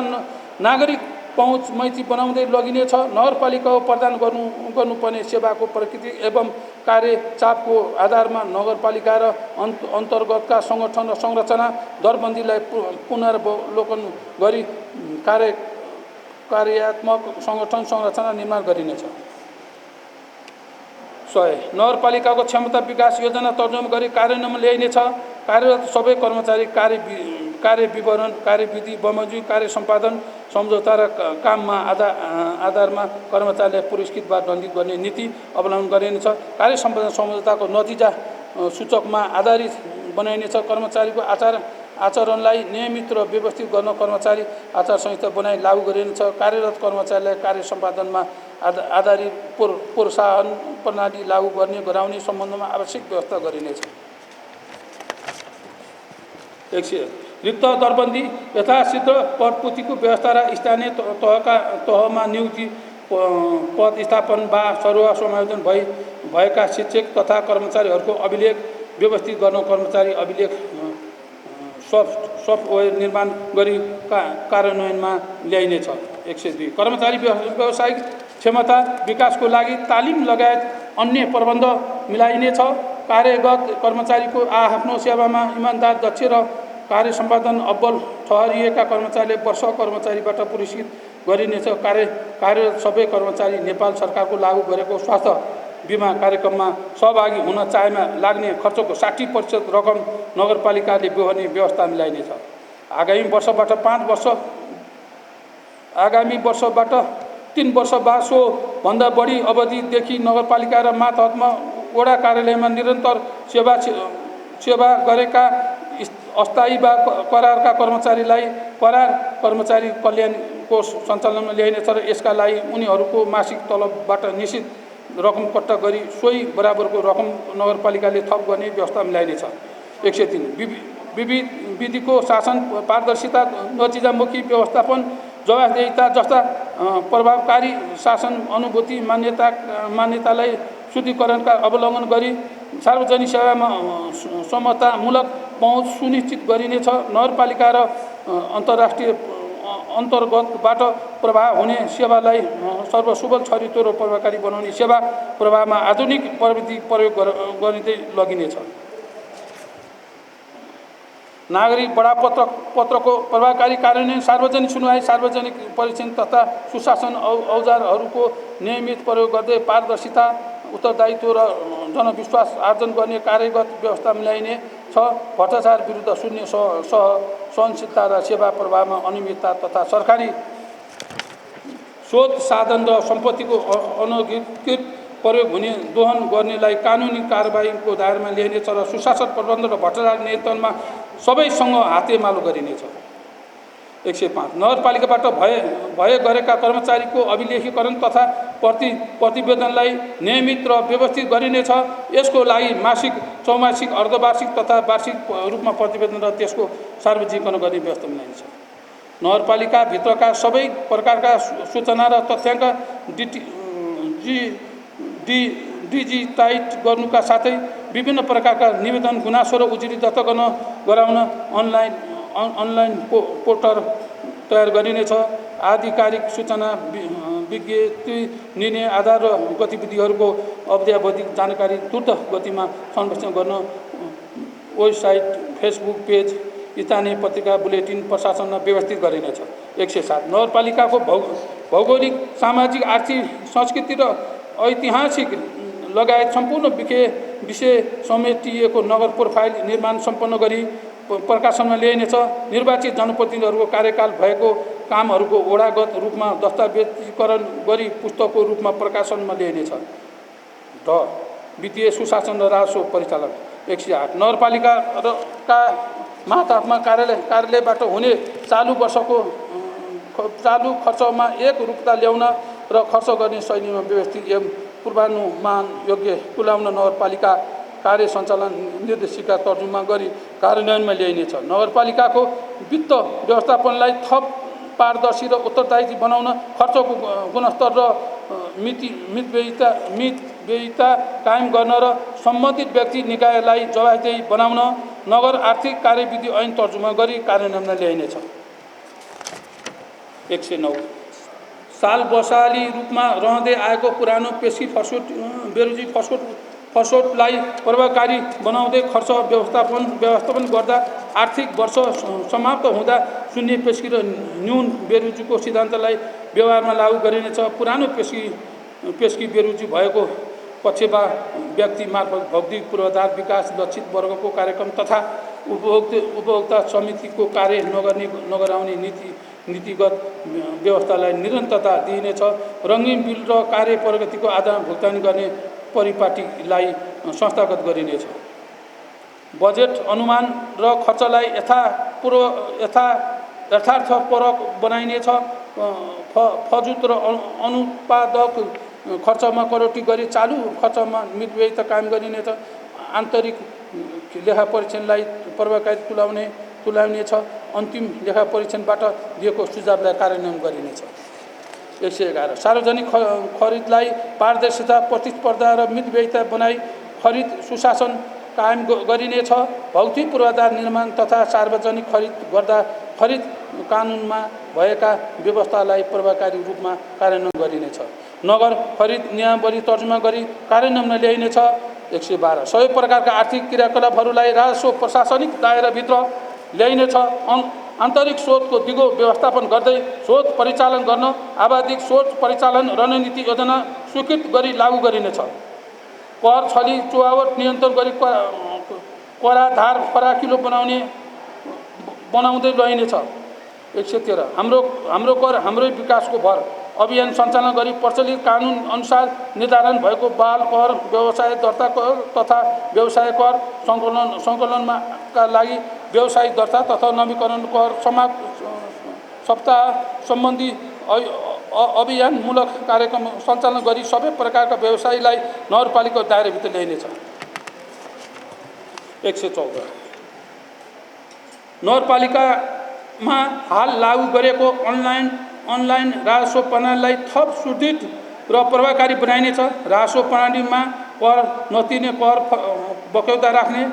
नागरिक पहुँच मैत्री बनाउँदै लगिनेछ। नगरपालिकाको प्रदान गर्नुपर्ने सेवाको प्रकृति एवं कार्यचापको आधारमा नगरपालिका र अन्तर्गतका सङ्गठन र संरचना दरबन्दीलाई पुनरावलोकन गरी कार्यात्मक सङ्गठन संरचना निर्माण गरिनेछ। 100 नगरपालिकाको क्षमता विकास योजना तर्जुमा गरी कार्यान्वयनमा ल्याइनेछ। कार्यरत सबै कर्मचारी कार्य विवरण कार्यविधि बमोजिम कार्य सम्पादन सम्झौता र काममा आधारमा कर्मचारीलाई पुरस्कृत वा दण्डित गर्ने नीति अवलम्बन गरिनेछ। कार्य सम्पादन सम्झौताको नतिजा सूचकमा आधारित बनाइनेछ। कर्मचारीको आचरणलाई नियमित र व्यवस्थित गर्न कर्मचारी आचार संहिता बनाई लागू गरिनेछ। कार्यरत कर्मचारीलाई कार्य सम्पादनमा आधारित प्रोत्साहन प्रणाली लागू गराउने सम्बन्धमा आवश्यक व्यवस्था गरिनेछ। 100 रिक्त दरबन्दी यथाशीघ्र पदपूर्तिको व्यवस्था र स्थानीय तहमा नियुक्ति पद स्थापन वा सरुवा समायोजन भएका शिक्षक तथा कर्मचारीहरूको अभिलेख व्यवस्थित गर्न कर्मचारी अभिलेख सफ्टवेयर निर्माण गरी कार्यान्वयनमा ल्याइनेछ। 102 कर्मचारी व्यावसायिक क्षमता विकासको लागि तालिम लगायत अन्य प्रबन्ध मिलाइनेछ। कार्यगत कर्मचारीको आफ्नो सेवामा इमान्दार दक्ष र कार्य सम्पादन अब्बल ठहरिएका कर्मचारीले वर्ष कर्मचारीबाट पुरस्कृत गरिनेछ। कार्यरत सबै कर्मचारी नेपाल सरकारको लागू गरेको स्वास्थ्य बिमा कार्यक्रममा सहभागी हुन चाहेमा लाग्ने खर्चको 60% रकम नगरपालिकाले बेहोर्ने व्यवस्था मिलाइनेछ। आगामी वर्षबाट 3 वर्ष वा सोभन्दा बढी अवधिदेखि नगरपालिका र मातहतमा वडा कार्यालयमा निरन्तर सेवा गरेका अस्थायी वा करारका कर्मचारीलाई करार कर्मचारी कल्याण कोष सञ्चालनमा ल्याइनेछ र यसका लागि उनीहरूको मासिक तलबबाट निश्चित रकम कट्टा गरी सोही बराबरको रकम नगरपालिकाले थप गर्ने व्यवस्था मिलाइनेछ। 103 विधिको शासन पारदर्शिता नतिजामुखी व्यवस्थापन जवाफदेहिता जस्ता प्रभावकारी शासन अनुभूति मान्यतालाई शुद्धिकरणका अवलम्बन गरी सार्वजनिक सेवामा समतामूलक पहुँच सुनिश्चित गरिनेछ। नगरपालिका र अन्तर्राष्ट्रिय अन्तर्गतबाट प्रवाह हुने सेवालाई सर्वसुलभ, छरितो र प्रभावकारी बनाउने सेवा प्रवाहमा आधुनिक प्रविधि प्रयोग गरिँदै लगिनेछ। नागरिक बडापत्रको प्रभावकारी कार्यान्वयन, सार्वजनिक सुनवाई, सार्वजनिक परीक्षण तथा सुशासन औजारहरूको नियमित प्रयोग गर्दै पारदर्शिता, उत्तरदायित्व र जनविश्वास आर्जन गर्ने कार्यगत व्यवस्था मिलाइने छ। भ्रष्टाचार विरुद्ध शून्य सहनशीलता र सेवा प्रवाहमा अनियमितता तथा सरकारी स्रोत साधन र सम्पत्तिको अनधिकृत प्रयोग हुने दोहन गर्नेलाई कानुनी कारबाहीको दायरामा ल्याइनेछ र सुशासन प्रबन्धन र भ्रष्टाचार नियन्त्रणमा सबैसँग हातेमालो गरिनेछ। 105 नगरपालिकाबाट भए गरेका कर्मचारीको अभिलेखीकरण तथा प्रतिवेदनलाई नियमित र व्यवस्थित गरिनेछ। यसको लागि मासिक, चौमासिक, अर्धवार्षिक तथा वार्षिक रूपमा प्रतिवेदन र त्यसको सार्वजनिकरण गर्ने व्यवस्था मिलाइनेछ। नगरपालिकाभित्रका सबै प्रकारका सूचना र तथ्याङ्क डिजिटाइज गर्नुका साथै विभिन्न प्रकारका निवेदन, गुनासो र उजुरी दर्ता गराउन अनलाइन पोर्टल तयार गरिनेछ। आधिकारिक सूचना विज्ञप्ति निर्णय आधार र गतिविधिहरूको अवधिक जानकारी द्रुत गतिमा संरक्षण गर्न वेबसाइट, फेसबुक पेज, स्थानीय पत्रिका, बुलेटिन प्रशासनमा व्यवस्थित गरिनेछ। 107 नगरपालिकाको भौगोलिक, सामाजिक, आर्थिक, सांस्कृतिक र ऐतिहासिक लगायत सम्पूर्ण विषय समेटिएको नगर प्रोफाइल निर्माण सम्पन्न गरी प्रकाशनमा ल्याइनेछ। निर्वाचित जनप्रतिनिधिहरूको कार्यकाल भएको कामहरूको वडागत रूपमा दस्तावेजीकरण गरी पुस्तकको रूपमा प्रकाशनमा ल्याइनेछ। वित्तीय सुशासन र राजस्व परिचालन। 108 नगरपालिकाका मातहतमा कार्यालयबाट हुने चालु खर्चमा एकरूपता ल्याउन र खर्च गर्ने शैलीमा व्यवस्थित एवं पूर्वानुमान योग्य तुल्याउन नगरपालिका कार्य सञ्चालन निर्देशिका तर्जुमा गरी कार्यान्वयनमा ल्याइनेछ। नगरपालिकाको वित्त व्यवस्थापनलाई थप पारदर्शी र उत्तरदायी बनाउन खर्चको गुणस्तर र मितव्ययिता कायम गर्न र सम्बन्धित व्यक्ति निकायलाई जवाफदेही बनाउन नगर आर्थिक कार्यविधि ऐन तर्जुमा गरी कार्यान्वयनमा ल्याइनेछ। 109 साल बसाली रूपमा रहँदै आएको पुरानो पेशी बेरोजी फसोटलाई प्रभावकारी बनाउँदै खर्च व्यवस्थापन गर्दा आर्थिक वर्ष समाप्त हुँदा शून्य पेशी र न्यून बेरोजीको सिद्धान्तलाई व्यवहारमा लागू गरिनेछ। पुरानो पेशी बेरोजी भएको पक्षमा व्यक्ति मार्फत भौतिक पूर्वाधार विकास लक्षित वर्गको कार्यक्रम तथा उपभोक्ता समितिको कार्य नगराउने नीतिगत व्यवस्थालाई निरन्तरता दिइनेछ। रङ्गीन बिल र कार्य प्रगतिको आधारमा भुक्तानी गर्ने परिपाटीलाई संस्थागत गरिनेछ। बजेट अनुमान र खर्चलाई यथार्थपरक बनाइनेछ। फजुत र अनुत्पादक खर्चमा कटौती गरी चालु खर्चमा मितव्ययिता कायम गरिनेछ। आन्तरिक लेखा परीक्षणलाई प्रभावकारी तुल्याउनेछ। अन्तिम लेखा परीक्षणबाट दिएको सुझावलाई कार्यान्वयन गरिनेछ। 111 सार्वजनिक खरिदलाई पारदर्शिता, प्रतिस्पर्धा र मितव्ययिता बनाई खरिद सुशासन कायम गरिनेछ। भौतिक पूर्वाधार निर्माण तथा सार्वजनिक खरिद गर्दा खरिद कानुनमा भएका व्यवस्थालाई प्रभावकारी रूपमा कार्यान्वयन गरिनेछ। नगर खरिद नियमावली तर्जुमा गरी कार्यान्वयनमा ल्याइनेछ। 112 सबै प्रकारका आर्थिक क्रियाकलापहरूलाई राजस्व प्रशासनिक दायराभित्र ल्याइनेछ। आन्तरिक स्रोतको दिगो व्यवस्थापन गर्दै स्रोत परिचालन गर्न आवधिक स्रोत परिचालन रणनीति योजना स्वीकृत गरी लागू गरिनेछ। कर छली चुहावट नियन्त्रण गरी कराधार फराकिलो बनाउँदै लैनेछ। 113 हाम्रो कर हाम्रै विकासको भर अभियान सञ्चालन गरी प्रचलित कानुन अनुसार निर्धारण भएको बाल कर, व्यवसाय दर्ता कर तथा व्यवसाय कर सङ्कलनका लागि व्यवसाय दर्ता तथा नवीकरण कर सप्ताह सम्बन्धी अभियानमूलक कार्यक्रम सञ्चालन गरी सबै प्रकारका व्यवसायलाई नगरपालिकाको दायराभित्र ल्याइनेछ। 114 नगरपालिकामा हाल लागू गरेको अनलाइन राजस्व प्रणालीलाई थप सुदृढ र प्रभावकारी बनाइनेछ। राजस्व प्रणालीमा कर नतिर्ने, कर बक्यौता राख्ने,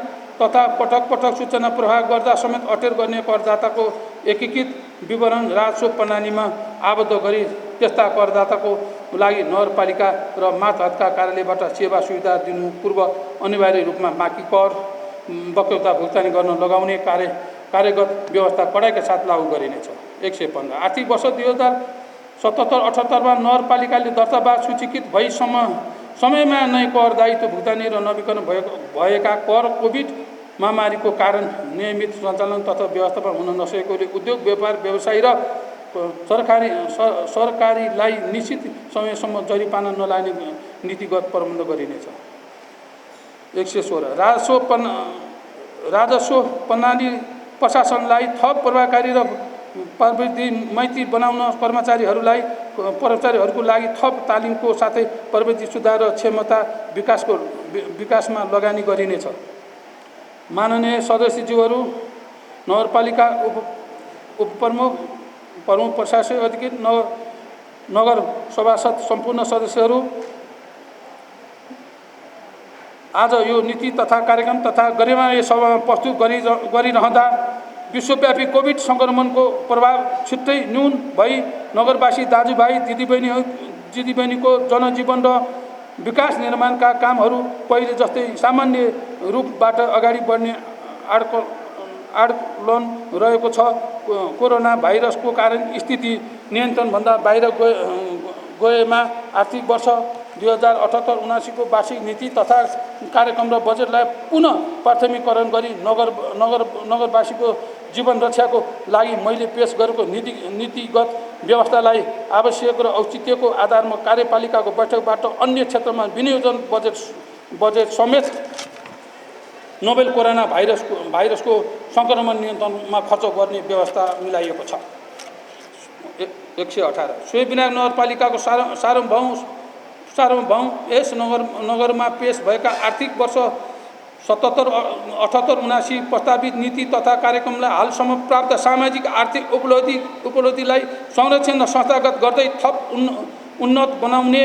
तथा पटक पटक सूचना प्रवाह गर्दा समेत अटेर गर्ने करदाताको एकीकृत विवरण राजस्व प्रणालीमा आबद्ध गरी त्यस्ता करदाताको लागि नगरपालिका र मातहतका कार्यालयबाट सेवा सुविधा दिनु पूर्व अनिवार्य रूपमा बाँकी कर बक्यौता भुक्तानी गर्न लगाउने कार्यगत व्यवस्था कडाइका साथ लागू गरिनेछ। 115 आर्थिक वर्ष 2077-78 नगरपालिकाले दर्ताबाद सूचीकृत भई समयमा नै कर दायित्व भुक्तानी र नवीकरण भएका कर कोभिड महामारीको कारण नियमित सञ्चालन तथा व्यवस्थापन हुन नसकेकोले उद्योग व्यापार व्यवसायी र सरकारीलाई निश्चित समयसम्म जरिवाना नलाग्ने नीतिगत प्रबन्ध गरिनेछ। 116 राजस्व प्रणाली प्रशासनलाई थप प्रभावकारी र प्रविधि मैत्री बनाउन कर्मचारीहरूको लागि थप तालिमको साथै प्रविधि सुधार र क्षमता विकासमा लगानी गरिनेछ। माननीय सदस्यज्यूहरू, नगरपालिका उपप्रमुख, प्रमुख प्रशासकीय अधिकारी, नगर सभासद सम्पूर्ण सदस्यहरू, आज यो नीति तथा कार्यक्रम तथा गरिमामय सभामा प्रस्तुत गरिरहँदा विश्वव्यापी कोभिड सङ्क्रमणको प्रभाव छिट्टै न्यून भई नगरवासी दाजुभाइ दिदीबहिनीको जनजीवन र विकास निर्माणका कामहरू पहिले जस्तै सामान्य रूपबाट अगाडि बढ्ने आड्कलन रहेको छ। कोरोना भाइरसको कारण स्थिति नियन्त्रणभन्दा बाहिर गएमा आर्थिक वर्ष 2078-79 को वार्षिक नीति तथा कार्यक्रम र बजेटलाई पुनः प्राथमिकरण गरी नगरवासीको जीवन रक्षाको लागि मैले पेश गरेको नीतिगत व्यवस्थालाई आवश्यक र औचित्यको आधारमा कार्यपालिकाको बैठकबाट अन्य क्षेत्रमा विनियोजन बजेट समेत नोभेल कोरोना भाइरसको सङ्क्रमण नियन्त्रणमा खर्च गर्ने व्यवस्था मिलाइएको छ। 118 सूर्यविनायक नगरपालिकाको सार्वभौम यस नगरमा पेश भएका आर्थिक वर्ष 77-78-79 प्रस्तावित नीति तथा कार्यक्रमलाई हालसम्म प्राप्त सामाजिक आर्थिक उपलब्धिलाई संरक्षण र संस्थागत गर्दै थप उन्नत बनाउने,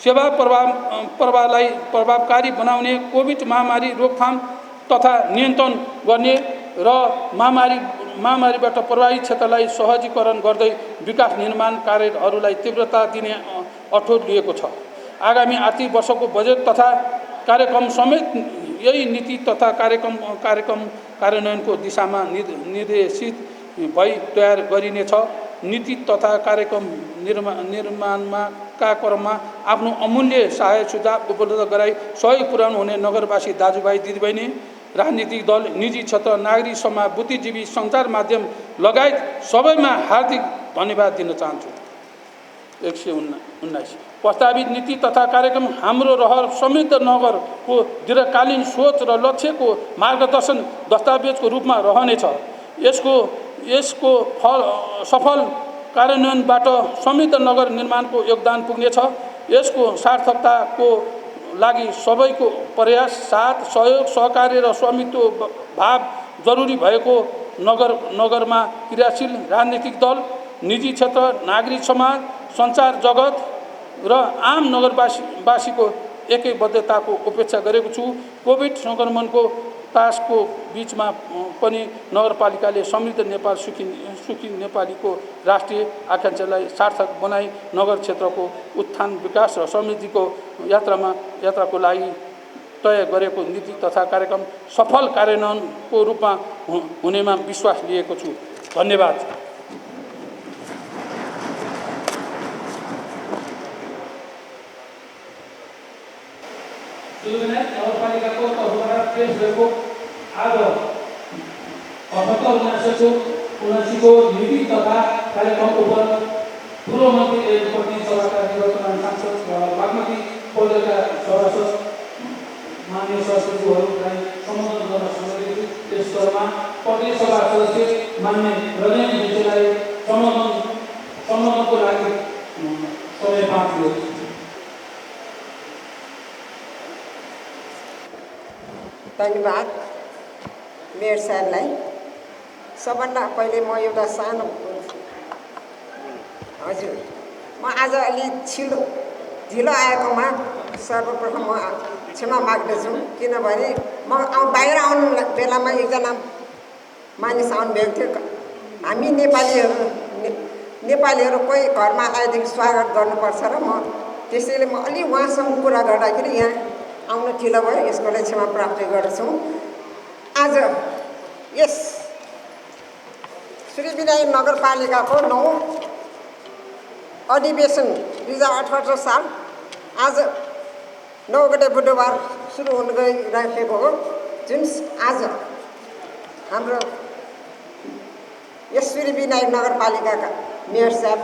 सेवा प्रवाहलाई प्रभावकारी बनाउने, कोभिड महामारी रोकथाम तथा नियन्त्रण गर्ने र महामारीबाट प्रभावित क्षेत्रलाई सहजीकरण गर्दै विकास निर्माण कार्यहरूलाई तीव्रता दिने अठोट लिएको छ। आगामी आर्थिक वर्षको बजेट तथा कार्यक्रम समेत यही नीति तथा कार्यक्रम कार्यान्वयनको दिशामा निर्देशित भई तयार गरिनेछ। नीति तथा कार्यक्रम निर्माणमा क्रममा आफ्नो अमूल्य सहायता सुझाव उपलब्ध गराई सहयोग पुर्याउनु हुने नगरवासी दाजुभाइ दिदीबहिनी, राजनीतिक दल, निजी क्षेत्र, नागरिक समाज, बुद्धिजीवी, सञ्चार माध्यम लगायत सबैमा हार्दिक धन्यवाद दिन चाहन्छु। 119 प्रस्तावित नीति तथा कार्यक्रम हाम्रो रहर समृद्ध नगरको दीर्घकालीन सोच र लक्ष्यको मार्गदर्शन दस्तावेजको रूपमा रहनेछ। यसको सफल कार्यान्वयनबाट समृद्ध नगर निर्माणको योगदान पुग्नेछ। यसको सार्थकताको लागि सबैको प्रयास, साथ, सहयोग, सहकार्य र स्वामित्व भाव जरुरी भएको नगरमा क्रियाशील राजनीतिक दल, निजी क्षेत्र, नागरिक समाज, सञ्चार जगत र आम नगरवासीको एकैबद्धताको अपेक्षा गरेको छु। कोभिड सङ्क्रमणको तासको बीचमा पनि नगरपालिकाले समृद्ध नेपाल सुखी नेपालीको राष्ट्रिय आकाङ्क्षालाई सार्थक बनाई नगर क्षेत्रको उत्थान, विकास र समृद्धिको यात्राको लागि तय गरेको नीति तथा कार्यक्रम सफल कार्यान्वयनको रूपमा हुनेमा विश्वास लिएको छु। धन्यवाद। नगरपालिकाको तर्फबाट पेश भएको आज 78-79 नीति तथा कार्यक्रमको उप पूर्व मन्त्री प्रतिनिधि सभाका निवर्तमान सांसद बागमती पौडेलका सभासद माननीय सदस्यहरूलाई सम्बोधन गर्न सम्बन्धित यस स्तरमा प्रतिनिधि सभा सदस्य माननीय रजनी विजयलाई सम्बोधनको लागि समय 5 मिनट। धन्यवाद मेयर साहबलाई। सबभन्दा पहिले म एउटा सानो हजुर म आज अलि ढिलो आएकोमा सर्वप्रथम म क्षमा माग्दछु, किनभने म बाहिर आउनु बेलामा एकजना मानिस आउनुभएको थियो। हामी नेपालीहरू कोही घरमा आएदेखि स्वागत गर्नुपर्छ र त्यसैले म अलि उहाँसँग कुरा गर्दाखेरि यहाँ आउन ढिलो भयो, यसको लागि क्षमा प्राप्ति गर्दछु। आज यस श्री विनायक नगरपालिकाको 9औं अधिवेशन 2018 साल आज 9 गते बुधबार सुरु हुन गइराखेको हो, जुन आज हाम्रो यस श्री विनायक नगरपालिकाका मेयर साहब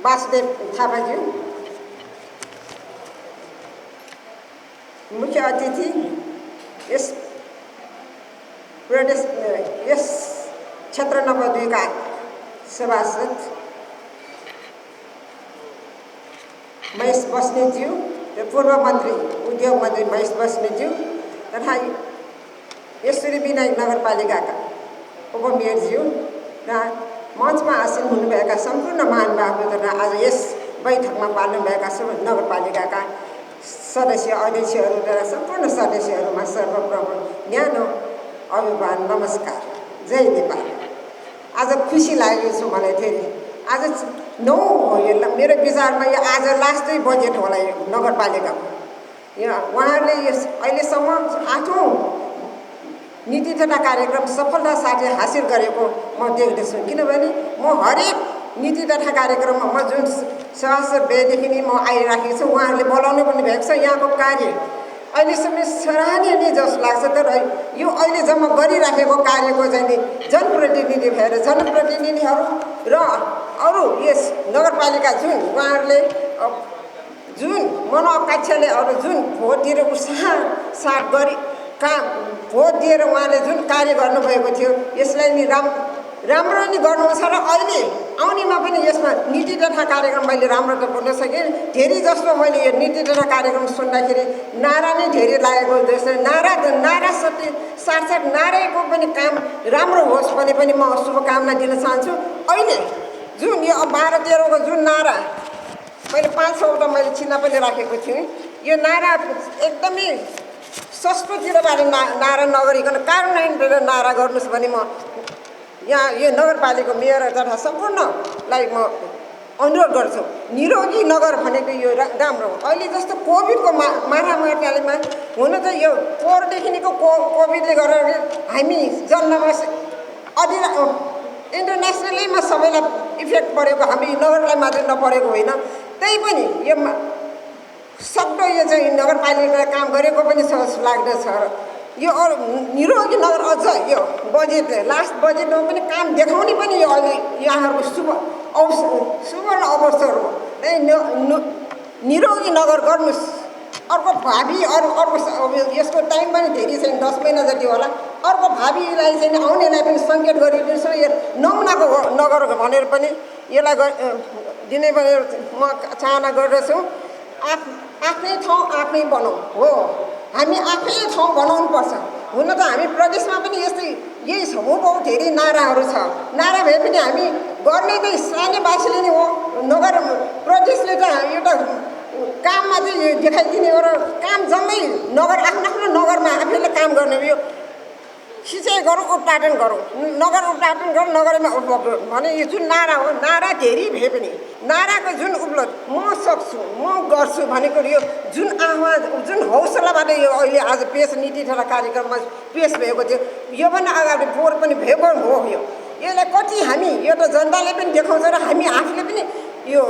वासुदेव थापाज्यू, मुख्य अतिथि यस क्षेत्र नम्बर 2 का सभासद महेश बस्नेतज्यू र पूर्व मन्त्री उद्योग मन्त्री महेश बस्नेतज्यू तथा यस श्री विनायक नगरपालिकाका उपमेयरज्यू र मञ्चमा आसीन हुनुभएका सम्पूर्ण महानुभावहरू तथा आज यस बैठकमा पाल्नुभएका सबै नगरपालिकाका सदस्य अध्यक्षहरू तथा सम्पूर्ण सदस्यहरूमा सर्वप्रथम न्यानो अभिवादन, नमस्कार, जय नेपाल। आज खुसी लागेको छ मलाई धेरै। आज 9 हो यो, मेरो विचारमा यो आज लास्टै बजेट होला यो नगरपालिकाको। यो उहाँहरूले यस अहिलेसम्म 8औं नीति तथा कार्यक्रम सफलता साथै हासिल गरेको म देख्दछु। किनभने म हरेक नीति तथा कार्यक्रममा म जुन सभासद भएदेखि नै म आइराखेको छु, उहाँहरूले बोलाउनु पनि भएको छ। यहाँको कार्य अहिलेसम्म सराहनीय नै जस्तो लाग्छ। तर यो अहिले जम्मा गरिराखेको कार्यको चाहिँ जनप्रतिनिधि भएर जनप्रतिनिधिहरू र अरू यस नगरपालिका जुन उहाँहरूले जुन मनोकांक्षाले अरू जुन भोट दिएर उत्साह साथ गरी भोट दिएर उहाँले जुन कार्य गर्नुभएको थियो, यसलाई नि राम्रो नै गर्नुहुन्छ र अहिले आउनेमा पनि यसमा नीति तथा कार्यक्रम मैले राम्रो त बोल्न सकेँ। धेरै जस्तो मैले यो नीति तथा कार्यक्रम सुन्दाखेरि नारा नै धेरै लागेको जस्तो नारा साथसाथ नाराको पनि काम राम्रो होस् भने पनि म शुभकामना दिन चाहन्छु। अहिले जुन यो 12-13 को जुन नारा मैले 500 वटा मैले चिन्ह पनि राखेको थिएँ, यो नारा एकदमै संस्कृतिबाट नारा नगरिकन कार्यान्वयनबाट नारा गर्नुहोस् भने म यहाँ यो नगरपालिका मेयर तथा सम्पूर्णलाई म अनुरोध गर्छु। निरोगी नगर भनेको यो राम्रो हो। अहिले जस्तो कोभिडको महामारीमा हुन त यो पोहोरदेखिको कोभिडले गर्दा हामी जन्ममा इन्टरनेसनलैमा सबैलाई इफेक्ट परेको, हामी नगरलाई मात्रै नपरेको होइन। त्यही पनि यो सक्दो यो चाहिँ नगरपालिकाले काम गरेको पनि जस्तो लाग्दछ। यो निरोगी नगर अझ यो बजेटले लास्ट बजेटमा पनि काम देखाउने पनि यो अहिले यहाँहरूको सुवर्ण अवसर हो। निरोगी नगर गर्नुहोस्। अर्को भावी अर्को यसको टाइम पनि धेरै छैन, 10 महिना जति होला। अर्को भावीलाई चाहिँ आउनेलाई पनि सङ्केत गरिदिनुहोस्। यो नमुनाको नगर भनेर पनि यसलाई दिने भनेर म चाहना गर्दछु। आफ्नै ठाउँ आफ्नै बनाऊ हो, हामी आफ्नै ठाउँ बनाउनुपर्छ। हुन त हामी प्रदेशमा पनि यही छ, बहुत धेरै नाराहरू छ। नारा भए पनि हामी गर्ने त स्थानीयवासीले नै हो। नगर प्रदेशले त एउटा काममा चाहिँ देखाइदिने हो र काम जम्मै नगर आफ्नो नगरमा आफैले काम गर्ने हो। यो सिँचाइ गरौँ, उत्पादन गरौँ, नगर उत्पादन गरौँ, नगरमा भने यो जुन नारा हो, नारा धेरै भए पनि नाराको जुन उपलब्ध म सक्छु म गर्छु भनेको यो जुन आवाज जुन हौसलाबाट यो अहिले आज पेस नीति तथा कार्यक्रममा पेस भएको थियो, यो पनि अगाडि पोहोर पनि भएको हो। यसलाई कति हामी यो त जनताले पनि देखाउँछ र हामी आफूले पनि यो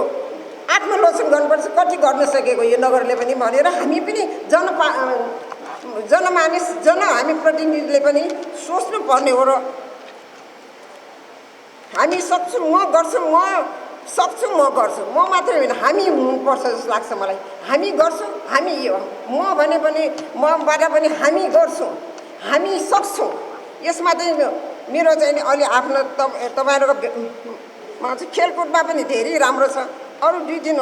आत्मलोचन गर्नुपर्छ, कति गर्न सकेको यो नगरले पनि भनेर हामी पनि जनमानिस हामी प्रतिनिधिले पनि सोच्नु पर्ने हो। र हामी सक्छौँ, म गर्छु, म सक्छु, म गर्छु, म मात्रै होइन हामी हुनुपर्छ जस्तो लाग्छ मलाई। हामी गर्छौँ, हामी यो म भने पनि मबाट पनि हामी गर्छौँ, हामी सक्छौँ। यसमा चाहिँ मेरो चाहिँ अलि आफ्नो तपाईँहरूको खेलकुदमा पनि धेरै राम्रो छ। अरू 2 दिन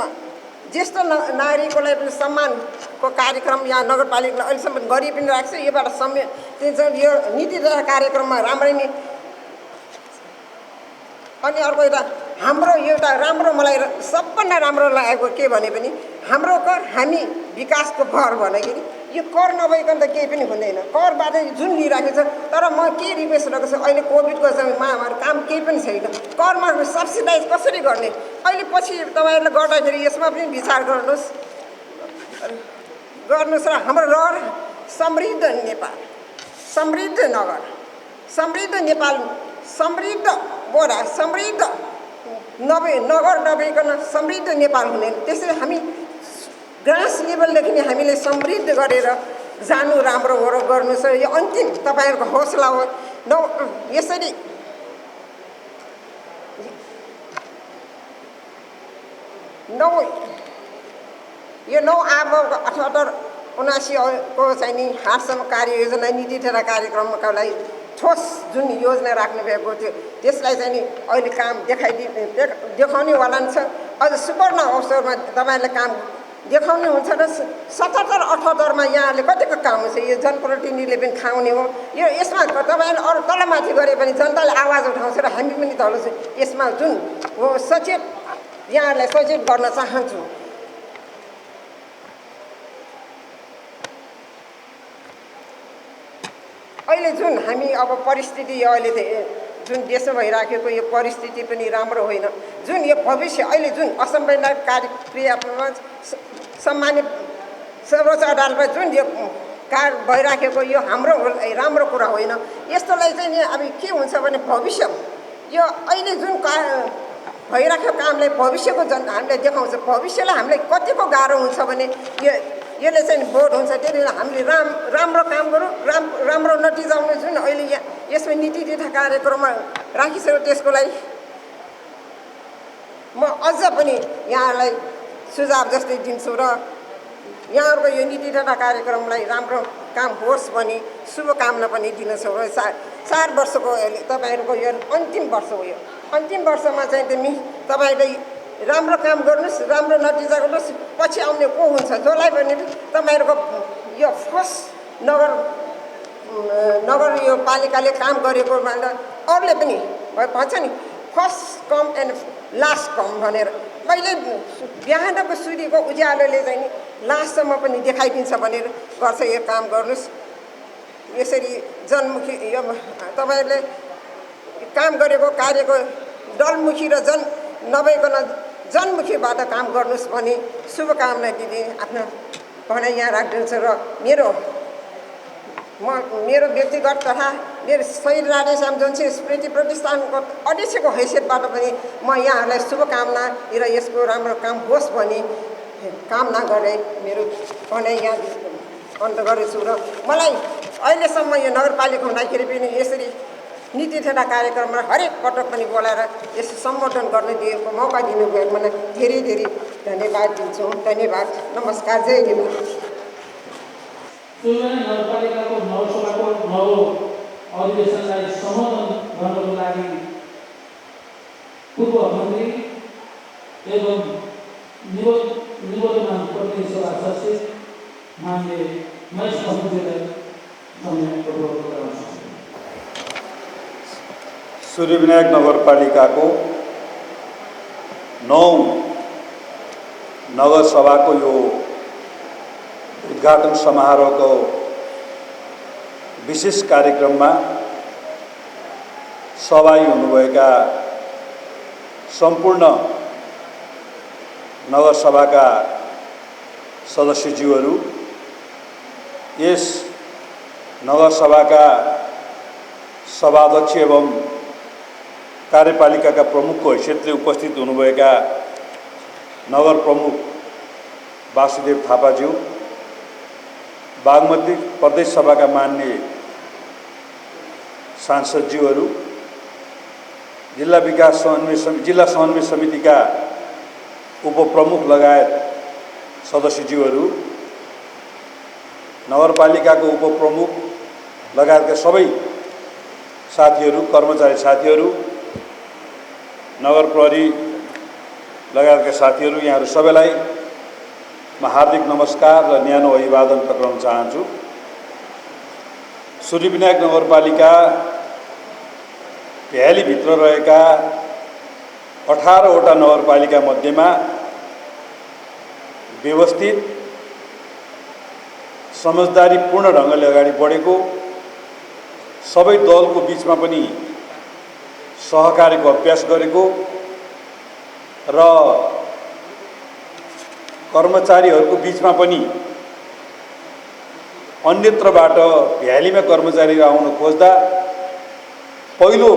ज्येष्ठ नागरिकको लागि पनि सम्मानको कार्यक्रम यहाँ नगरपालिकाले अहिलेसम्म गरि पनि राख्छ। योबाट यो नीति तथा कार्यक्रममा राम्रै नै। अनि अर्को एउटा राम्रो मलाई सबभन्दा राम्रो लागेको के भने पनि हाम्रो घर हामी विकासको भर भन्दाखेरि यो कर नभइकन त केही पनि हुँदैन। करबाट जुन लिइराखेको छ, तर म के रिक्वेस्ट गरेको छु, अहिले कोभिडको महामारी काम केही पनि छैन। करमा सब्सिडाइज कसरी गर्ने, अहिले पछि तपाईँहरूले गर्दाखेरि यसमा पनि विचार गर्नुहोस् र हाम्रो रहर समृद्ध नेपाल, समृद्ध नगर, समृद्ध नेपाल, समृद्ध बोरा, समृद्ध नगर नभइकन समृद्ध नेपाल हुने। त्यसरी हामी ग्रास लेभलदेखि नै हामीले समृद्ध गरेर जानु राम्रो हो र गर्नु छ। यो अन्तिम तपाईँहरूको हौसला हो। यसरी यो 9 अर्ब 78 को चाहिँ नि हालसम्म कार्ययोजना नीति तथा कार्यक्रमका लागि ठोस जुन योजना राख्नु भएको थियो, त्यसलाई चाहिँ नि अहिले काम देखाउनेवाला छ। अझ सुवर्ण अवसरमा तपाईँहरूले काम देखाउनुहुन्छ र 77-78 यहाँहरूले कतिको काम हुन्छ। यो जनप्रतिनिधिले पनि खाउने हो। यो यसमा तपाईँहरूले अरू तलमाथि गरे पनि जनताले आवाज उठाउँछ र हामी पनि तल छ। यसमा जुन हो सचेत यहाँहरूलाई सचेत गर्न चाहन्छु। अहिले जुन हामी अब परिस्थिति अहिले जुन देशमा भइराखेको यो परिस्थिति पनि राम्रो होइन। जुन यो भविष्य अहिले जुन असंवैधानिक क्रियामा सम्मानित सर्वोच्च अदालतमा जुन यो कार्य भइराखेको यो हाम्रो राम्रो कुरा होइन। यस्तोलाई चाहिँ नि अब के हुन्छ भने भविष्य यो अहिले जुन भइराखेको कामलाई भविष्यको हामीलाई देखाउँछ। भविष्यलाई हामीलाई कतिको गाह्रो हुन्छ भने यसले चाहिँ बोर्ड हुन्छ। त्यही भएर हामीले राम्रो काम गरौँ, राम्रो नतिजा आउने जुन अहिले यसमा नीति तथा कार्यक्रममा राखिसक्यो त्यसको लागि म अझ पनि यहाँहरूलाई सुझाव जस्तै दिन्छु र यहाँहरूको यो नीति तथा कार्यक्रमलाई राम्रो काम होस् भनी शुभकामना पनि दिनेछु र 4 वर्षको तपाईँहरूको यो अन्तिम वर्ष हो। यो अन्तिम वर्षमा चाहिँ तपाईँले राम्रो काम गर्नुहोस्, राम्रो नतिजा गर्नुहोस्। पछि आउने को हुन्छ जसलाई पनि तपाईँहरूको यो फर्स्ट नगर यो पालिकाले काम गरेको भन्दा अरूले पनि भन्छ नि फर्स्ट कम एन्ड लास्ट कम भनेर। कहिले बिहानको सूर्यको उज्यालोले चाहिँ नि लास्टसम्म पनि देखाइदिन्छ भनेर गर्छ। यो काम गर्नुहोस्। यसरी जनमुखी यो तपाईँहरूले काम गरेको कार्यको दलमुखी र नभइकन जनमुखीबाट काम गर्नुहोस् भनी शुभकामना दिँदै आफ्नो भनाइ यहाँ राखिदिन्छ। र मेरो व्यक्तिगत तथा मेरो शहीद राधेश्याम जोशी स्मृति प्रतिष्ठानको अध्यक्षको हैसियतबाट पनि म यहाँहरूलाई शुभकामना र यसको राम्रो काम होस् भनी कामना गरे मेरो भनाइ यहाँ अन्त गरेछु। र मलाई अहिलेसम्म यो नगरपालिका हुँदाखेरि पनि यसरी नीति तथा कार्यक्रममा हरेक पटक पनि बोलाएर यसो सम्बोधन गर्न दिएको मौका दिनुभएको मलाई धेरै धेरै धन्यवाद दिन्छु। धन्यवाद, नमस्कार, जय नेपाल। नगरपालिकाको नगरसभाको नव अधिवेशनलाई सम्बोधन गर्नको लागि पूर्व मन्त्री एवं निवर्तमान प्रतिनिधि सभा सदस्य माननीय महेश बस्नेतज्यूलाई सूर्यविनायक नगरपालिकाको 9 नगरसभाको यो उद्घाटन समारोहको विशेष कार्यक्रममा सहभागी हुनुभएका सम्पूर्ण नगरसभाका सदस्यज्यूहरू, यस नगरसभाका सभाध्यक्ष एवं कार्यपालिकाका प्रमुखको हैसियतले उपस्थित हुनुभएका नगर प्रमुख वासुदेव थापाज्यू, बागमती प्रदेश सभाका माननीय सांसदज्यूहरू, जिल्ला समन्वय समितिका उपप्रमुख लगायत सदस्यज्यूहरू, नगरपालिकाको उपप्रमुख लगायतका सबै साथीहरू, कर्मचारी साथीहरू, नगर प्रहरी लगायतका साथीहरू, यहाँहरू सबैलाई म हार्दिक नमस्कार र न्यानो अभिवादन टक्राउन चाहन्छु। सूर्यविनायक नगरपालिका भ्यालीभित्र रहेका 18वटा नगरपालिका मध्येमा व्यवस्थित, समझदारीपूर्ण ढङ्गले अगाडि बढेको, सबै दलको बिचमा पनि सहकार्यको अभ्यास गरेको र कर्मचारीहरूको बिचमा पनि अन्यत्रबाट भ्यालीमा कर्मचारी आउन खोज्दा पहिलो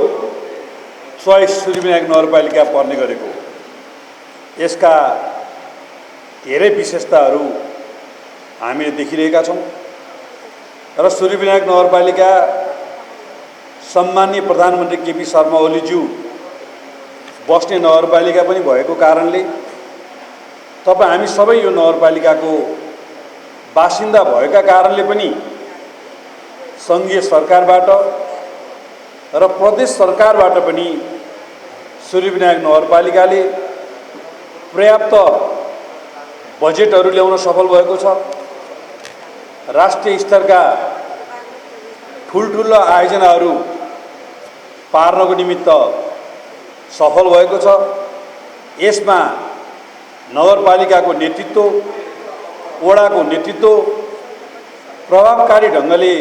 चोइस सूर्यविनायक नगरपालिका पर्ने गरेको। यसका धेरै विशेषताहरू हामीले देखिरहेका छौँ र सूर्यविनायक नगरपालिका सम्माननीय प्रधानमन्त्री केपी शर्मा ओलीज्यू बस्ने नगरपालिका पनि भएको कारणले तपाईँ हामी सबै यो नगरपालिकाको बासिन्दा भएका कारणले पनि सङ्घीय सरकारबाट र प्रदेश सरकारबाट पनि सूर्यविनायक नगरपालिकाले पर्याप्त बजेटहरू ल्याउन सफल भएको छ। राष्ट्रिय स्तरका ठुल्ठुला आयोजनाहरू पार्नको निमित्त सफल भएको छ। यसमा नगरपालिकाको नेतृत्व, वडाको नेतृत्व प्रभावकारी ढङ्गले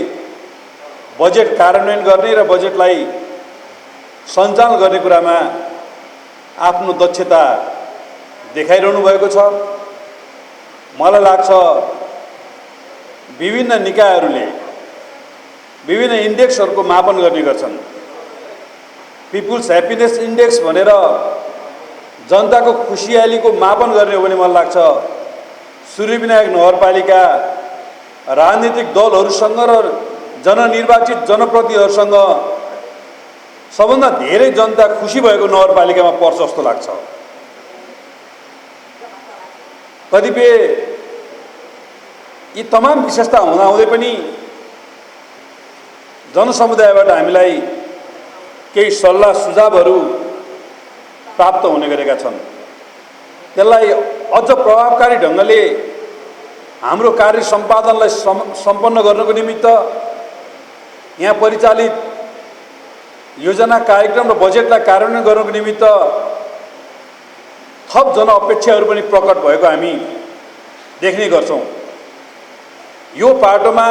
बजेट कार्यान्वयन गर्ने र बजेटलाई सञ्चालन गर्ने कुरामा आफ्नो दक्षता देखाइरहनु भएको छ। मलाई लाग्छ विभिन्न निकायहरूले विभिन्न इन्डेक्सहरूको मापन गर्ने गर्छन्। पिपुल्स ह्याप्पिनेस इन्डेक्स भनेर जनताको खुसियालीको मापन गर्ने हो भने मलाई लाग्छ सूर्यविनायक नगरपालिका राजनीतिक दलहरूसँग र जननिर्वाचित जनप्रतिनिधिहरूसँग सबभन्दा धेरै जनता खुसी भएको नगरपालिकामा पर्छ जस्तो लाग्छ। कतिपय यी तमाम विशेषता हुँदाहुँदै पनि जनसमुदायबाट हामीलाई केही सल्लाह सुझावहरू प्राप्त हुने गरेका छन्। त्यसलाई अझ प्रभावकारी ढङ्गले हाम्रो कार्य सम्पादनलाई सम्पन्न गर्नको निमित्त यहाँ परिचालित योजना कार्यक्रम र बजेटलाई कार्यान्वयन गर्नको निमित्त थप जनअपेक्षाहरू पनि प्रकट भएको हामी देख्ने गर्छौँ। यो पाटोमा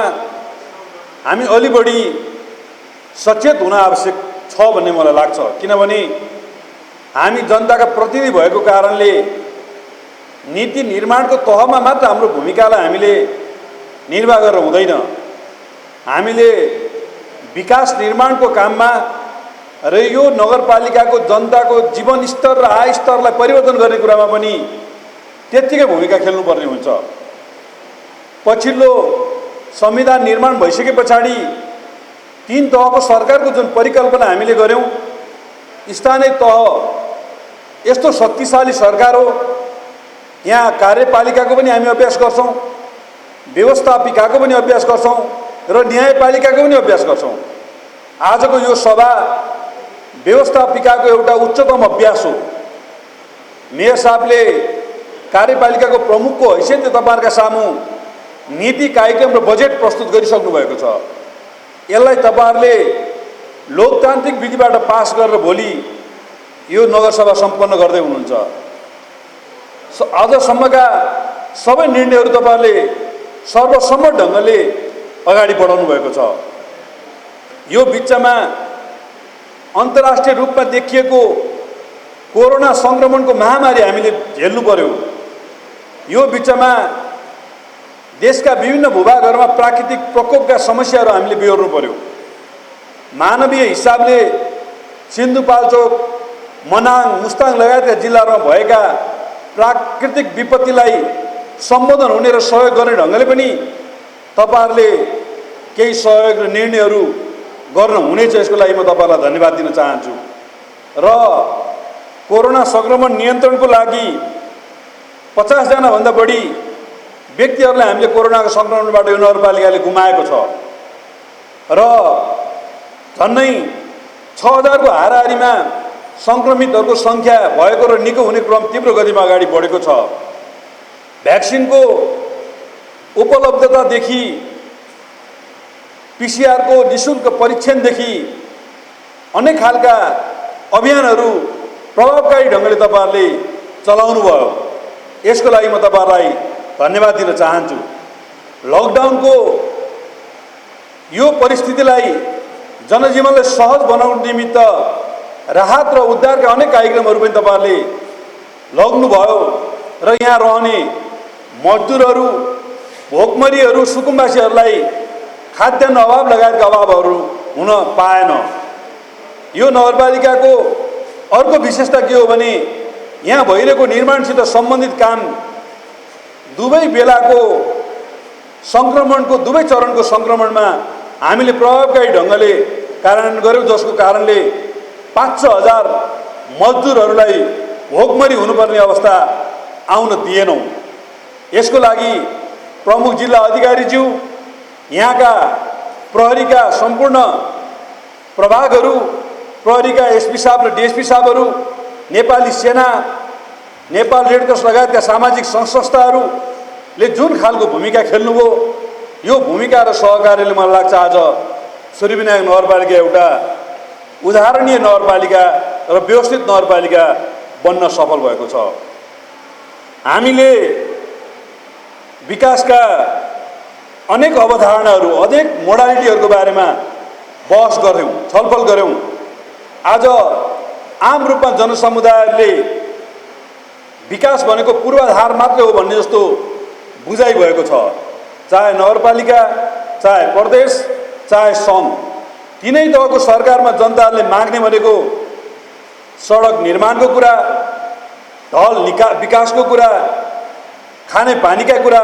हामी अलि बढी सचेत हुन आवश्यक छ भन्ने मलाई लाग्छ। किनभने हामी जनताका प्रतिनिधि भएको कारणले नीति निर्माणको तहमा मात्र हाम्रो भूमिकालाई हामीले निर्वाह गरेर हुँदैन। हामीले विकास निर्माणको काममा र यो नगरपालिकाको जनताको जीवनस्तर र आय स्तरलाई परिवर्तन गर्ने कुरामा पनि त्यत्तिकै भूमिका खेल्नुपर्ने हुन्छ। पछिल्लो संविधान निर्माण भइसके पछाडि 3 तहको सरकारको जुन परिकल्पना हामीले गऱ्यौँ, स्थानीय तह यस्तो शक्तिशाली सरकार हो, यहाँ कार्यपालिकाको पनि हामी अभ्यास गर्छौँ, व्यवस्थापिकाको पनि अभ्यास गर्छौँ र न्यायपालिकाको पनि अभ्यास गर्छौँ। आजको यो सभा व्यवस्थापिकाको एउटा उच्चतम अभ्यास हो। मेयर साहबले कार्यपालिकाको प्रमुखको हैसियतले तपाईँहरूका सामु नीति कार्यक्रम र बजेट प्रस्तुत गरिसक्नु भएको छ। यसलाई तपाईँहरूले लोकतान्त्रिक विधिबाट पास गरेर भोलि यो नगरसभा सम्पन्न गर्दै हुनुहुन्छ। आजसम्मका सबै निर्णयहरू तपाईँहरूले सर्वसम्मत ढङ्गले अगाडि बढाउनु भएको छ। यो बिचमा अन्तर्राष्ट्रिय रूपमा देखिएको कोरोना सङ्क्रमणको महामारी हामीले झेल्नु पर्यो। यो बिचमा देशका विभिन्न भूभागहरूमा प्राकृतिक प्रकोपका समस्याहरू हामीले बिहोर्नु पर्यो। मानवीय हिसाबले सिन्धुपाल्चोक, मनाङ, मुस्ताङ लगायतका जिल्लाहरूमा भएका प्राकृतिक विपत्तिलाई सम्बोधन हुने र सहयोग गर्ने ढङ्गले पनि तपाईँहरूले केही सहयोग र निर्णयहरू गर्न हुनेछ। यसको लागि म तपाईँलाई धन्यवाद दिन चाहन्छु। र कोरोना सङ्क्रमण नियन्त्रणको लागि 50 जनाभन्दा बढी व्यक्तिहरूलाई हामीले कोरोनाको सङ्क्रमणबाट यो नगरपालिकाले गुमाएको छ र झन्नै 6000 को हाराहारीमा सङ्क्रमितहरूको सङ्ख्या भएको र निको हुने क्रम तीव्र गतिमा अगाडि बढेको छ। भ्याक्सिनको उपलब्धतादेखि पीसीआरको निःशुल्क परीक्षणदेखि अनेक खालका अभियानहरू प्रभावकारी ढङ्गले तपाईँहरूले चलाउनु भयो। यसको लागि म तपाईँहरूलाई धन्यवाद दिन चाहन्छु। लकडाउनको यो परिस्थितिलाई जनजीवनलाई सहज बनाउन निमित्त राहत र उद्धारका अनेक कार्यक्रमहरू पनि तपाईँहरूले लग्नुभयो र यहाँ रहने मजदुरहरू, भोकमरीहरू, सुकुम्बासीहरूलाई खाद्यान्न अभाव लगायतका अभावहरू हुन पाएन। यो नगरपालिकाको अर्को विशेषता के हो भने यहाँ भइरहेको निर्माणसित सम्बन्धित काम दुवै बेलाको सङ्क्रमणको दुवै चरणको सङ्क्रमणमा हामीले प्रभावकारी ढङ्गले कार्यान्वयन गर्यौँ, जसको कारणले 5,000 मजदुरहरूलाई भोकमरी हुनुपर्ने अवस्था आउन दिएनौँ। यसको लागि प्रमुख जिल्ला अधिकारीज्यू, यहाँका प्रहरीका सम्पूर्ण प्रभागहरू, प्रहरीका एसपी साहब र डिएसपी साहबहरू, नेपाली सेना, नेपाल रेडक्रस लगायतका सामाजिक संस्थाहरूले जुन खालको भूमिका खेल्नुभयो, यो भूमिका र सहकार्यले मलाई लाग्छ आज सूर्यविनायक नगरपालिका एउटा उदाहरणीय नगरपालिका र व्यवस्थित नगरपालिका बन्न सफल भएको छ। हामीले विकासका अनेक अवधारणाहरू, अनेक मोडालिटीहरूको बारेमा बहस गऱ्यौँ, छलफल गऱ्यौँ। आज आम रूपमा जनसमुदायले विकास भनेको पूर्वाधार मात्रै हो भन्ने जस्तो बुझाइ भएको छ। चाहे नगरपालिका, चाहे प्रदेश, चाहे सङ्घ, तिनै तहको सरकारमा जनताहरूले माग्ने भनेको सडक निर्माणको कुरा, ढल विकासको कुरा, खाने पानीका कुरा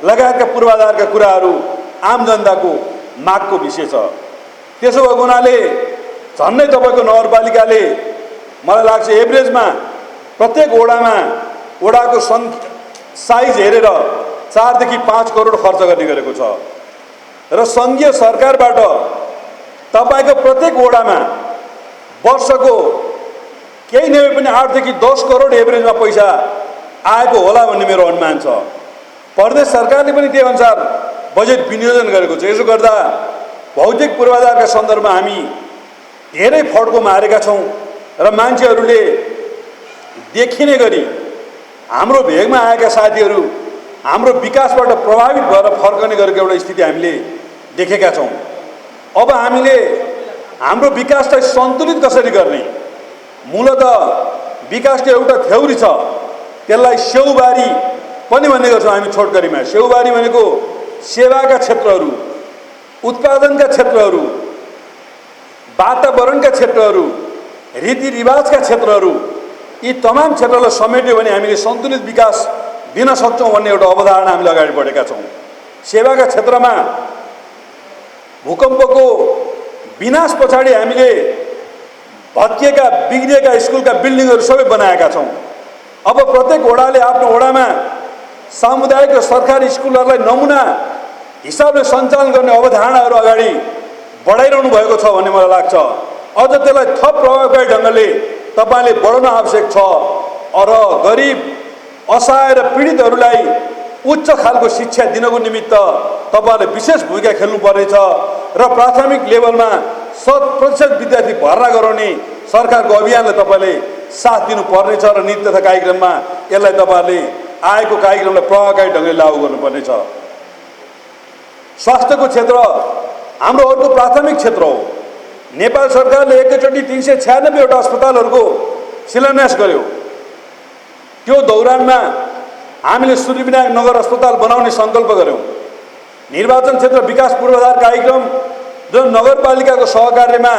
लगायतका पूर्वाधारका कुराहरू आम जनताको मागको विषय छ। त्यसो भएको हुनाले झन्नै तपाईँको नगरपालिकाले मलाई लाग्छ एभरेजमा प्रत्येक वडाको साइज हेरेर 4 देखि 5 करोड खर्च गर्ने गरेको छ र सङ्घीय सरकारबाट तपाईँको प्रत्येक वडामा वर्षको केही नभए पनि 8 देखि 10 करोड एभरेजमा पैसा आएको होला भन्ने मेरो अनुमान छ। प्रदेश सरकारले पनि त्यही अनुसार बजेट विनियोजन गरेको छ। यसो गर्दा भौतिक पूर्वाधारका सन्दर्भमा हामी धेरै फड्को मारेका छौँ र मान्छेहरूले देखिने गरी हाम्रो भेगमा आएका साथीहरू हाम्रो विकासबाट प्रभावित भएर फर्कने गरेको एउटा स्थिति हामीले देखेका छौँ। अब हामीले हाम्रो विकासलाई सन्तुलित कसरी गर्ने? मूलतः विकासको एउटा थ्योरी छ, त्यसलाई सेउबारी पनि भन्ने गर्छौँ हामी छोटकरीमा। सेउबारी भनेको सेवाका क्षेत्रहरू, उत्पादनका क्षेत्रहरू, वातावरणका क्षेत्रहरू, रीतिरिवाजका क्षेत्रहरू, यी तमाम क्षेत्रलाई समेट्यो भने हामीले सन्तुलित विकास दिन सक्छौँ भन्ने एउटा अवधारणा हामीले अगाडि बढेका छौँ। सेवाका क्षेत्रमा भूकम्पको विनाश पछाडि हामीले भत्किएका बिग्रिएका स्कुलका बिल्डिङहरू सबै बनाएका छौँ। अब प्रत्येक वडाले आफ्नो वडामा सामुदायिक र सरकारी स्कुलहरूलाई नमुना हिसाबले सञ्चालन गर्ने अवधारणाहरू अगाडि बढाइरहनु भएको छ भन्ने मलाई लाग्छ। अझ त्यसलाई थप प्रभावकारी ढङ्गले तपाईँले बढाउन आवश्यक छ र गरिब, असहाय र पीडितहरूलाई उच्च खालको शिक्षा दिनको निमित्त तपाईँहरूले विशेष भूमिका खेल्नुपर्नेछ र प्राथमिक लेभलमा 100% विद्यार्थी भर्ना गराउने सरकारको अभियानलाई तपाईँले साथ दिनुपर्नेछ र नीति तथा कार्यक्रममा यसलाई तपाईँहरूले आएको कार्यक्रमलाई प्रभावकारी ढङ्गले लागू गर्नुपर्नेछ। स्वास्थ्यको क्षेत्र हाम्रो अर्को प्राथमिक क्षेत्र हो। नेपाल सरकारले एकैचोटि 396वटा अस्पतालहरूको शिलान्यास गर्यो। त्यो दौरानमा हामीले सूर्यविनायक नगर अस्पताल बनाउने सङ्कल्प गऱ्यौँ। निर्वाचन क्षेत्र विकास पूर्वाधार कार्यक्रम जो नगरपालिकाको सहकार्यमा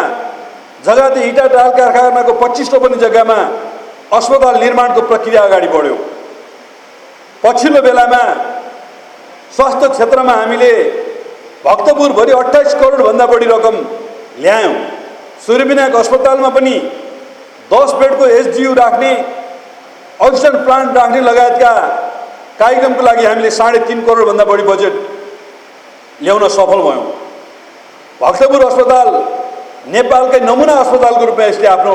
जग्गाते इटा टाल कारखानाको 25 रोपनी जग्गामा अस्पताल निर्माणको प्रक्रिया अगाडि बढ्यो। पछिल्लो बेलामा स्वास्थ्य क्षेत्रमा हामीले भक्तपुरभरि 28 करोडभन्दा बढी रकम ल्यायौँ। सूर्यविनायक अस्पतालमा पनि 10 बेडको एसडियू राख्ने, अक्सिजन प्लान्ट राख्ने लगायतका कार्यक्रमको लागि हामीले 3.5 करोडभन्दा बढी बजेट ल्याउन सफल भयौँ। भक्तपुर अस्पताल नेपालकै नमुना अस्पतालको रूपमा यसले आफ्नो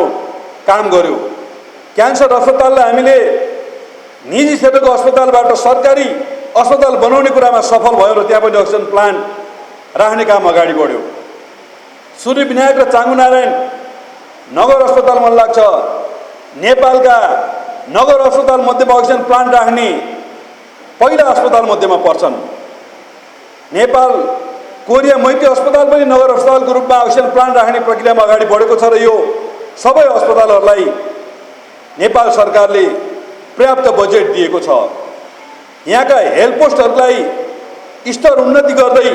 काम गर्यो। क्यान्सर अस्पताललाई हामीले निजी क्षेत्रको अस्पतालबाट सरकारी अस्पताल बनाउने कुरामा सफल भयो र त्यहाँ पनि अक्सिजन प्लान्ट राख्ने काम अगाडि बढ्यो। सूर्यविनायक र चाङ्गुनारायण नगर अस्पताल मलाई लाग्छ नेपालका नगर अस्पताल मध्येमा अक्सिजन प्लान्ट राख्ने पहिला अस्पताल मध्येमा पर्छन् नेपाल कोरिया मैत्री अस्पताल पनि नगर अस्पतालको रूपमा अक्सिजन प्लान्ट राख्ने प्रक्रियामा अगाडि बढेको छ र यो सबै अस्पतालहरूलाई नेपाल सरकारले पर्याप्त बजेट दिएको छ। यहाँका हेल्थ पोस्टहरूलाई स्तर उन्नति गर्दै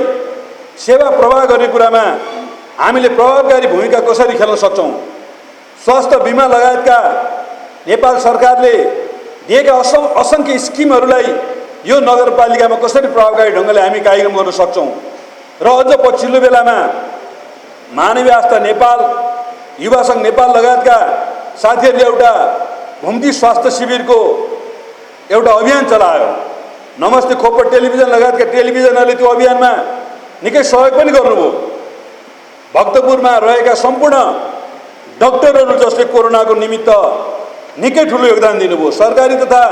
सेवा प्रवाह गर्ने कुरामा हामीले प्रभावकारी भूमिका कसरी खेल्न सक्छौँ? स्वास्थ्य बिमा लगायतका नेपाल सरकारले दिएका असङ्ख्य स्किमहरूलाई यो नगरपालिकामा कसरी प्रभावकारी ढङ्गले हामी कार्यक्रम गर्न सक्छौँ? र अझ पछिल्लो बेलामा मानवीय आस्था नेपाल, युवा सङ्घ नेपाल लगायतका साथीहरूले एउटा घुम्ती स्वास्थ्य शिविरको एउटा अभियान चलायो। नमस्ते खोपट टेलिभिजन लगायतका टेलिभिजनहरूले त्यो अभियानमा निकै सहयोग पनि गर्नुभयो। भक्तपुरमा रहेका सम्पूर्ण डाक्टरहरू जसले कोरोनाको निमित्त निकै ठुलो योगदान दिनुभयो। सरकारी तथा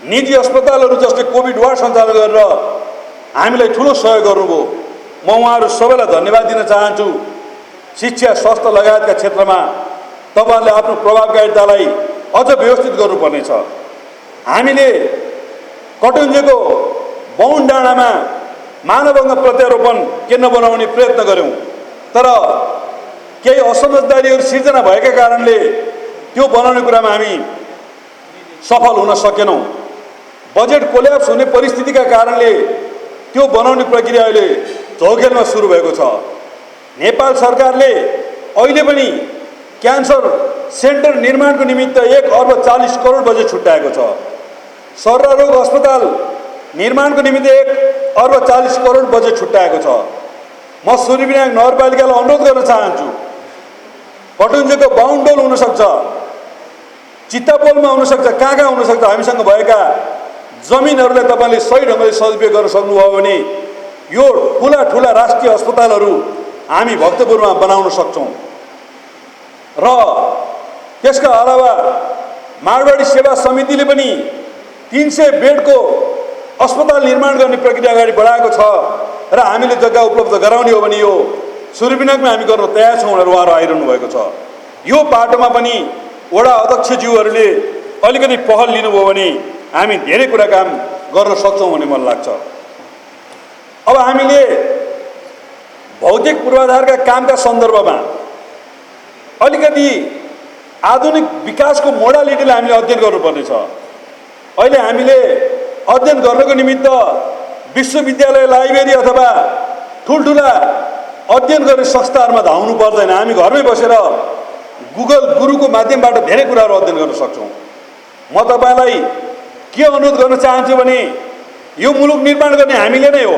निजी अस्पतालहरू जसले कोभिड वार्ड सञ्चालन गरेर हामीलाई ठुलो सहयोग गर्नुभयो। म उहाँहरू सबैलाई धन्यवाद दिन चाहन्छु। शिक्षा, स्वास्थ्य लगायतका क्षेत्रमा तपाईँहरूले आफ्नो प्रभावकारितालाई अझ व्यवस्थित गर्नुपर्नेछ। हामीले कटुन्जेको बाहुन डाँडामा मानवअङ्ग प्रत्यारोपण केन्द्र बनाउने प्रयत्न गऱ्यौँ, तर केही असमझदारीहरू सिर्जना भएका कारणले त्यो बनाउने कुरामा हामी सफल हुन सकेनौँ। बजेट कोल्याप्स हुने परिस्थितिका कारणले त्यो बनाउने प्रक्रिया अहिले झौखेलमा सुरु भएको छ। नेपाल सरकारले अहिले पनि क्यान्सर सेन्टर निर्माणको निमित्त 1,40 करोड बजेट छुट्याएको छ। सर्वरोग अस्पताल निर्माणको निमित्त 1,40 करोड बजेट छुट्याएको छ। म सूर्यविनायक नगरपालिकालाई अनुरोध गर्न चाहन्छु, पटुन्जेको बाहुनडोल हुनसक्छ, चित्तापोलमा हुनसक्छ, कहाँ हुनसक्छ, हामीसँग भएका जमिनहरूलाई तपाईँले सही ढङ्गले सदुपयोग गर्न सक्नुभयो भने यो ठुला ठुला राष्ट्रिय अस्पतालहरू हामी भक्तपुरमा बनाउन सक्छौँ। र त्यसका अलावा मारवाडी सेवा समितिले पनि 300 बेडको अस्पताल निर्माण गर्ने प्रक्रिया अगाडि बढाएको छ र हामीले जग्गा उपलब्ध गराउने हो भने यो सूर्यविनायकमा हामी गर्न तयार छौँ भनेर उहाँहरू आइरहनु भएको छ। यो बाटोमा पनि वडा अध्यक्षज्यूहरूले अलिकति पहल लिनुभयो भने हामी धेरै कुरा काम गर्न सक्छौँ भन्ने मलाई लाग्छ। अब हामीले भौतिक पूर्वाधारका कामका सन्दर्भमा अलिकति आधुनिक विकासको मोडालिटीलाई हामीले अध्ययन गर्नुपर्नेछ। अहिले हामीले अध्ययन गर्नको निमित्त विश्वविद्यालय, लाइब्रेरी अथवा ठुल्ठुला अध्ययन गर्ने संस्थाहरूमा धाउनु पर्दैन। हामी घरमै बसेर गुगल गुरुको माध्यमबाट धेरै कुराहरू अध्ययन गर्न सक्छौँ। म तपाईँलाई के अनुरोध गर्न चाहन्छु भने यो मुलुक निर्माण गर्ने हामीले नै हो।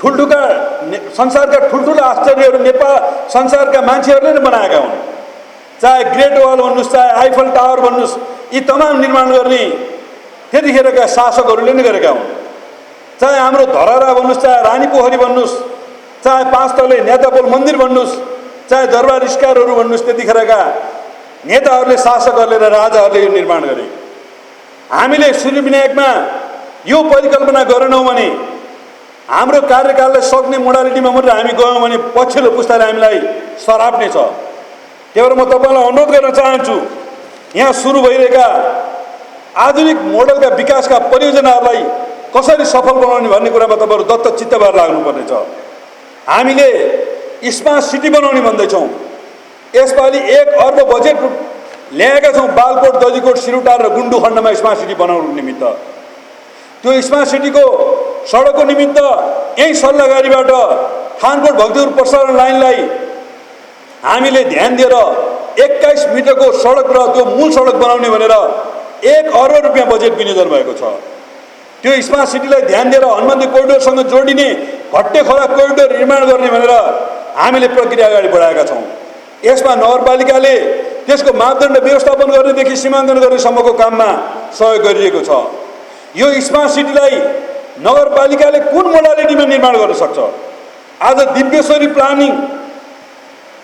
ठुल्ठुला संसारका ठुल्ठुला आश्चर्यहरू नेपाल संसारका मान्छेहरूले नै बनाएका हुन्। चाहे ग्रेट वाल भन्नुहोस्, चाहे आइफल टावर भन्नुहोस्, यी तमाम निर्माण गर्ने त्यतिखेरका शासकहरूले नै गरेका हुन्। चाहे हाम्रो धरहरा भन्नुहोस्, चाहे रानी पोखरी भन्नुहोस्, चाहे 5 तले नेतापोल मन्दिर भन्नुहोस्, चाहे दरबार स्क्वायरहरू भन्नुहोस्, त्यतिखेरका नेताहरूले, शासकहरूले र राजाहरूले यो निर्माण गरे। हामीले सूर्यविनायकमा यो परिकल्पना गरेनौँ भने हाम्रो कार्यकाललाई सक्ने मोडालिटीमा मात्रै हामी गयौँ भने पछिल्लो पुस्ताले हामीलाई सराप्ने छ। त्यही भएर म तपाईँलाई अनुरोध गर्न चाहन्छु, यहाँ सुरु भइरहेका आधुनिक मोडलका विकासका परियोजनाहरूलाई कसरी सफल बनाउने भन्ने कुरामा तपाईँहरू दत्त चित्त भएर लाग्नुपर्नेछ। हामीले स्मार्ट सिटी बनाउने भन्दैछौँ। यसपालि 1 अर्ब बजेट ल्याएका छौँ बालकोट, दजीकोट, सिरुटार र गुन्डु खण्डमा स्मार्ट सिटी बनाउनुको निमित्त। त्यो स्मार्ट सिटीको सडकको निमित्त यही सल्लाहगारीबाट थानकोट भक्तपुर प्रसारण लाइनलाई हामीले ध्यान दिएर 21 मिटरको सडक र त्यो मूल सडक बनाउने भनेर 1 अर्ब रुपियाँ बजेट विनियोजन भएको छ। त्यो स्मार्ट सिटीलाई ध्यान दिएर हनुमन्ती कोरिडोरसँग जोडिने भट्टे खोला कोरिडोर निर्माण गर्ने भनेर हामीले प्रक्रिया अगाडि बढाएका छौँ। यसमा नगरपालिकाले त्यसको मापदण्ड व्यवस्थापन गर्नेदेखि सीमाङ्कन गर्नेसम्मको काममा सहयोग गरिएको छ। यो स्मार्ट सिटीलाई नगरपालिकाले कुन मोडालिटीमा निर्माण गर्न सक्छ? आज दिव्येश्वरी प्लानिङ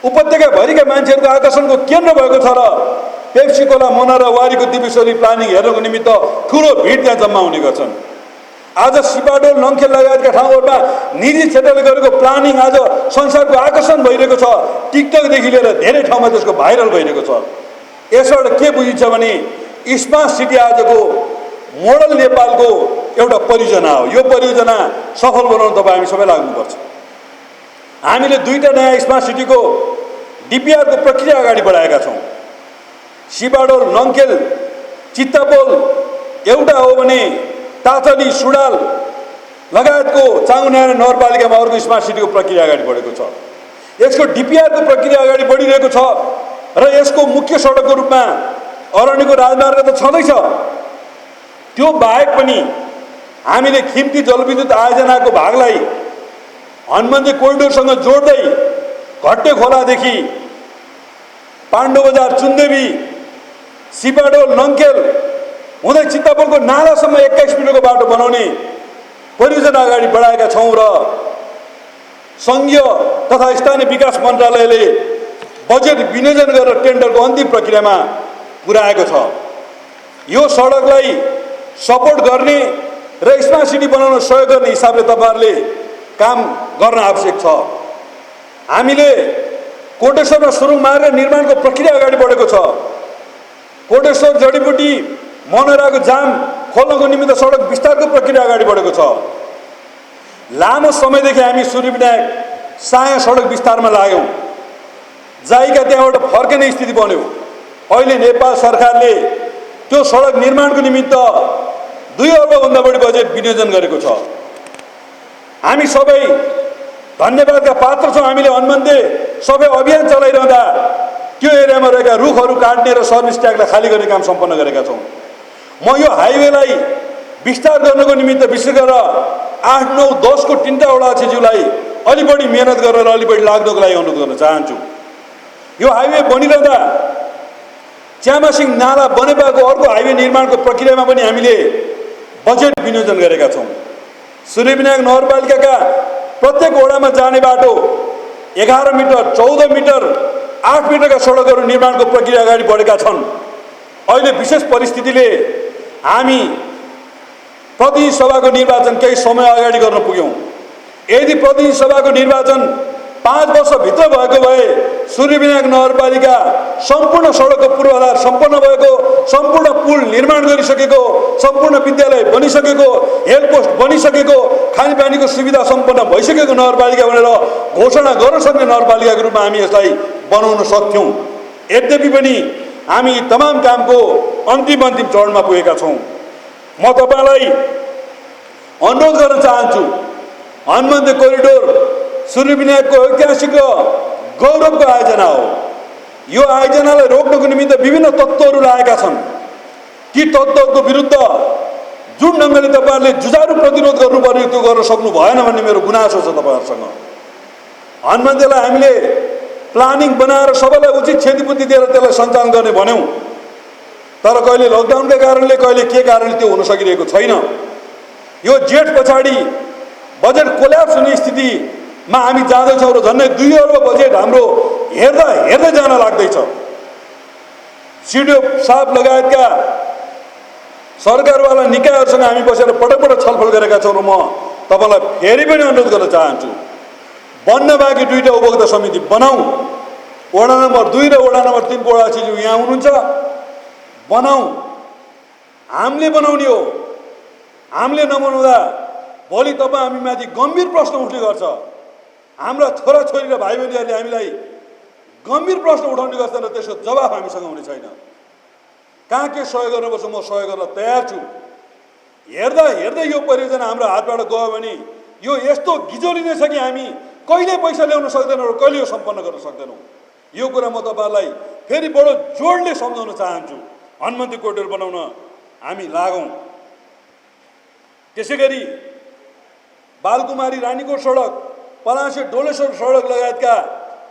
उपत्यकाभरिका मान्छेहरूको आकर्षणको केन्द्र भएको छ र पेप्सी कोला मोनारा वारीको दिव्येश्वरी प्लानिङ हेर्नको निमित्त ठुलो भिड त्यहाँ जम्मा हुने गर्छन्। आज सिपाडोल, नङखेल लगायतका ठाउँहरूमा निजी क्षेत्रले गरेको प्लानिङ आज संसारको आकर्षण भइरहेको छ। टिकटकदेखि लिएर धेरै ठाउँमा त्यसको भाइरल भइरहेको छ। यसबाट के बुझिन्छ भने स्मार्ट सिटी आजको मोडल नेपालको एउटा परियोजना हो। यो परियोजना सफल बनाउन तपाईँ हामी सबै लाग्नुपर्छ। हामीले 2टा नयाँ स्मार्ट सिटीको डिपिआरको प्रक्रिया अगाडि बढाएका छौँ। सिबाडोल, नङ्केल, चित्तापोल एउटा हो भने तातली, सुडाल लगायतको चाङुनारायण नगरपालिकामा अर्को स्मार्ट सिटीको प्रक्रिया अगाडि बढेको छ। यसको डिपिआरको प्रक्रिया अगाडि बढिरहेको छ र यसको मुख्य सडकको रूपमा अरण्यको राजमार्ग त छँदैछ। त्यो बाहेक पनि हामीले खिम्ती जलविद्युत आयोजनाको भागलाई हनुमन्ती कोरिडोरसँग जोड्दै घट्टे खोलादेखि पाण्डो बजार, चुन्देवी, सिपाडोल, नङ्केल हुँदै चित्तापोलको नालासम्म 21 मिटरको बाटो बनाउने परियोजना अगाडि बढाएका छौँ र सङ्घीय तथा स्थानीय विकास मन्त्रालयले बजेट विनियोजन गरेर टेन्डरको अन्तिम प्रक्रियामा पुर्याएको छ। यो सडकलाई सपोर्ट गर्ने र स्मार्ट सिटी बनाउन सहयोग गर्ने हिसाबले तपाईँहरूले काम गर्न आवश्यक छ। हामीले कोटेश्वरमा सुरुङ मार्ग निर्माणको प्रक्रिया अगाडि बढेको छ। कोटेश्वर जडीबुटी मनोराको जाम खोल्नको निमित्त सडक विस्तारको प्रक्रिया अगाडि बढेको छ। लामो समयदेखि हामी सूर्यविनायक साया सडक विस्तारमा लाग्यौँ। जाइका त्यहाँबाट फर्किने स्थिति बन्यो। अहिले नेपाल सरकारले त्यो सडक निर्माणको निमित्त 2 अर्बभन्दा बढी बजेट विनियोजन गरेको छ। हामी सबै धन्यवादका पात्र छौँ। हामीले हनुमन्ते सबै अभियान चलाइरहँदा त्यो एरियामा रहेका रुखहरू काट्ने र सर्भिस ट्यागलाई खाली गर्ने काम सम्पन्न गरेका छौँ। म यो हाइवेलाई विस्तार गर्नको निमित्त विशेष गरेर 8, 9, 10 को 3टा वडा अध्यक्षज्यूलाई अलि बढी मेहनत गरेर अलि बढी लाग्दोको लागि अनुरोध गर्न चाहन्छु। यो हाइवे बनिरहँदा च्यामासिङ नाला बनेपाको अर्को हाइवे निर्माणको प्रक्रियामा पनि हामीले बजेट विनियोजन गरेका छौँ। सूर्यविनायक नगरपालिकाका प्रत्येक वडामा जाने बाटो 11 मिटर, 14 मिटर, 8 मिटरका सडकहरू निर्माणको प्रक्रिया अगाडि बढेका छन्। अहिले विशेष परिस्थितिले हामी प्रतिनिधि सभाको निर्वाचन केही समय अगाडि गर्न पुग्यौँ। यदि प्रतिनिधि सभाको निर्वाचन 5 वर्षभित्र भएको भए सूर्यविनायक नगरपालिका सम्पूर्ण सडकको पूर्वाधार सम्पन्न भएको, सम्पूर्ण पुल निर्माण गरिसकेको, सम्पूर्ण विद्यालय बनिसकेको, हेल्थ पोस्ट बनिसकेको, खानेपानीको सुविधा सम्पन्न भइसकेको नगरपालिका भनेर घोषणा गर्न सक्ने नगरपालिकाको रूपमा हामी यसलाई बनाउन सक्थ्यौँ। यद्यपि पनि हामी तमाम कामको अन्तिम चरणमा पुगेका छौँ। म तपाईँलाई अनुरोध गर्न चाहन्छु, हनुमन्ते कोरिडोर सूर्यविनायकको ऐतिहासिक गौरवको आयोजना हो। यो आयोजनालाई रोक्नको निमित्त विभिन्न तत्त्वहरू लागेका छन्। ती तत्त्वहरूको विरुद्ध जुन ढङ्गले तपाईँहरूले जुझारु प्रतिरोध गर्नुपर्ने त्यो गर्न सक्नु भएन भन्ने मेरो गुनासो छ तपाईँहरूसँग। हनुमन्तेलाई हामीले प्लानिङ बनाएर सबैलाई उचित क्षतिपूर्ति दिएर त्यसलाई सञ्चालन गर्ने भन्यौँ, तर कहिले लकडाउनका कारणले, कहिले के कारणले त्यो हुन सकिरहेको छैन। यो जेठ पछाडि बजेट कोल्याप्स हुने स्थितिमा हामी जाँदैछौँ र झन्डै 2 अर्ब बजेट हाम्रो हेर्दै जान लाग्दैछ। सिडिओ साहब लगायतका सरकारवाला निकायहरूसँग हामी बसेर पटक छलफल गरेका छौँ र म तपाईँलाई फेरि पनि अनुरोध गर्न चाहन्छु, बन्न बाँकी 2टा उपभोक्ता समिति बनाऊ। वडा नम्बर 2 र वडा नम्बर 3 को वडा अध्यक्षज्यू यहाँ हुनुहुन्छ, बनाऊ। हामीले बनाउने हो। हामीले नबनाउँदा भोलि तपाईँ हामीमाथि गम्भीर प्रश्न उठ्ने गर्छ। हाम्रा छोराछोरी र भाइबहिनीहरूले हामीलाई गम्भीर प्रश्न उठाउने गर्छन् र त्यसको जवाफ हामीसँग हुने छैन। कहाँ के सहयोग गर्नुपर्छ म सहयोग गर्न तयार छु। हेर्दै यो परियोजना हाम्रो हातबाट गयो भने यो यस्तो गिजोलिने छ कि हामी कहिले पैसा ल्याउन सक्दैनौँ र कहिले यो सम्पन्न गर्न सक्दैनौँ। यो कुरा म तपाईँहरूलाई फेरि बडो जोडले सम्झाउन चाहन्छु। हनुमन्ते कोरिडोर बनाउन हामी लागौँ। त्यसै गरी बालकुमारी रानीकोट सडक, पलासे डोलेश्वर सडक लगायतका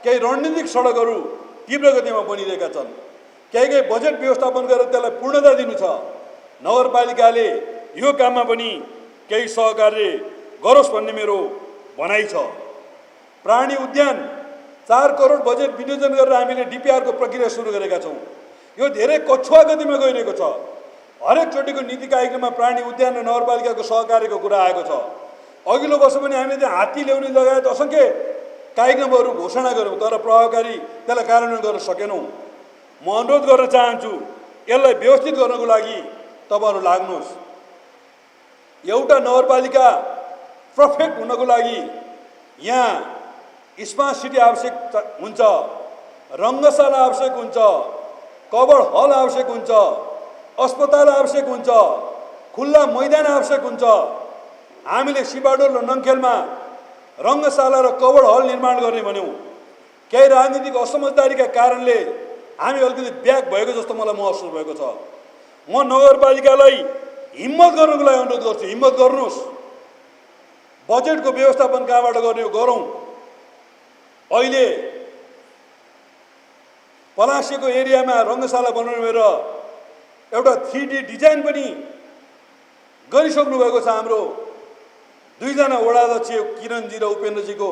केही रणनीतिक सडकहरू तीव्र गतिमा बनिरहेका छन्। केही बजेट व्यवस्थापन गरेर त्यसलाई पूर्णता दिनु छ। नगरपालिकाले यो काममा पनि केही सहकार्य गरोस् भन्ने मेरो भनाइ छ। प्राणी उद्यान 4 करोड बजेट विनियोजन गरेर हामीले डिपिआरको प्रक्रिया सुरु गरेका छौँ। यो धेरै कछुवा गतिमा गइरहेको छ। हरेक चोटिको नीति कार्यक्रममा प्राणी उद्यान र नगरपालिकाको सहकार्यको कुरा आएको छ। अघिल्लो वर्ष पनि हामीले त्यहाँ हात्ती ल्याउने लगायत असङ्ख्य कार्यक्रमहरू घोषणा गऱ्यौँ, तर प्रभावकारी त्यसलाई कार्यान्वयन गर्न सकेनौँ। म अनुरोध गर्न चाहन्छु, यसलाई व्यवस्थित गर्नको लागि तपाईँहरू लाग्नुहोस्। एउटा नगरपालिका पर्फेक्ट हुनको लागि यहाँ स्मार्ट सिटी आवश्यक हुन्छ, रङ्गशाला आवश्यक हुन्छ, कभर हल आवश्यक हुन्छ, अस्पताल आवश्यक हुन्छ, खुल्ला मैदान आवश्यक हुन्छ। हामीले सिबाडोल र नङखेलमा रङ्गशाला र कभर हल निर्माण गर्ने भन्यौँ। केही राजनीतिक असमझदारीका कारणले हामी अलिकति ब्याक भएको जस्तो मलाई महसुस भएको छ। म नगरपालिकालाई हिम्मत गर्नुको लागि अनुरोध गर्छु, हिम्मत गर्नुहोस्। बजेटको व्यवस्थापन कहाँबाट गर्ने हो गरौँ। अहिले पलासीको एरियामा रङ्गशाला बनाउनु भएर एउटा 3D डिजाइन पनि गरिसक्नु भएको छ। हाम्रो दुईजना वडाध्यक्ष किरणजी र उपेन्द्रजीको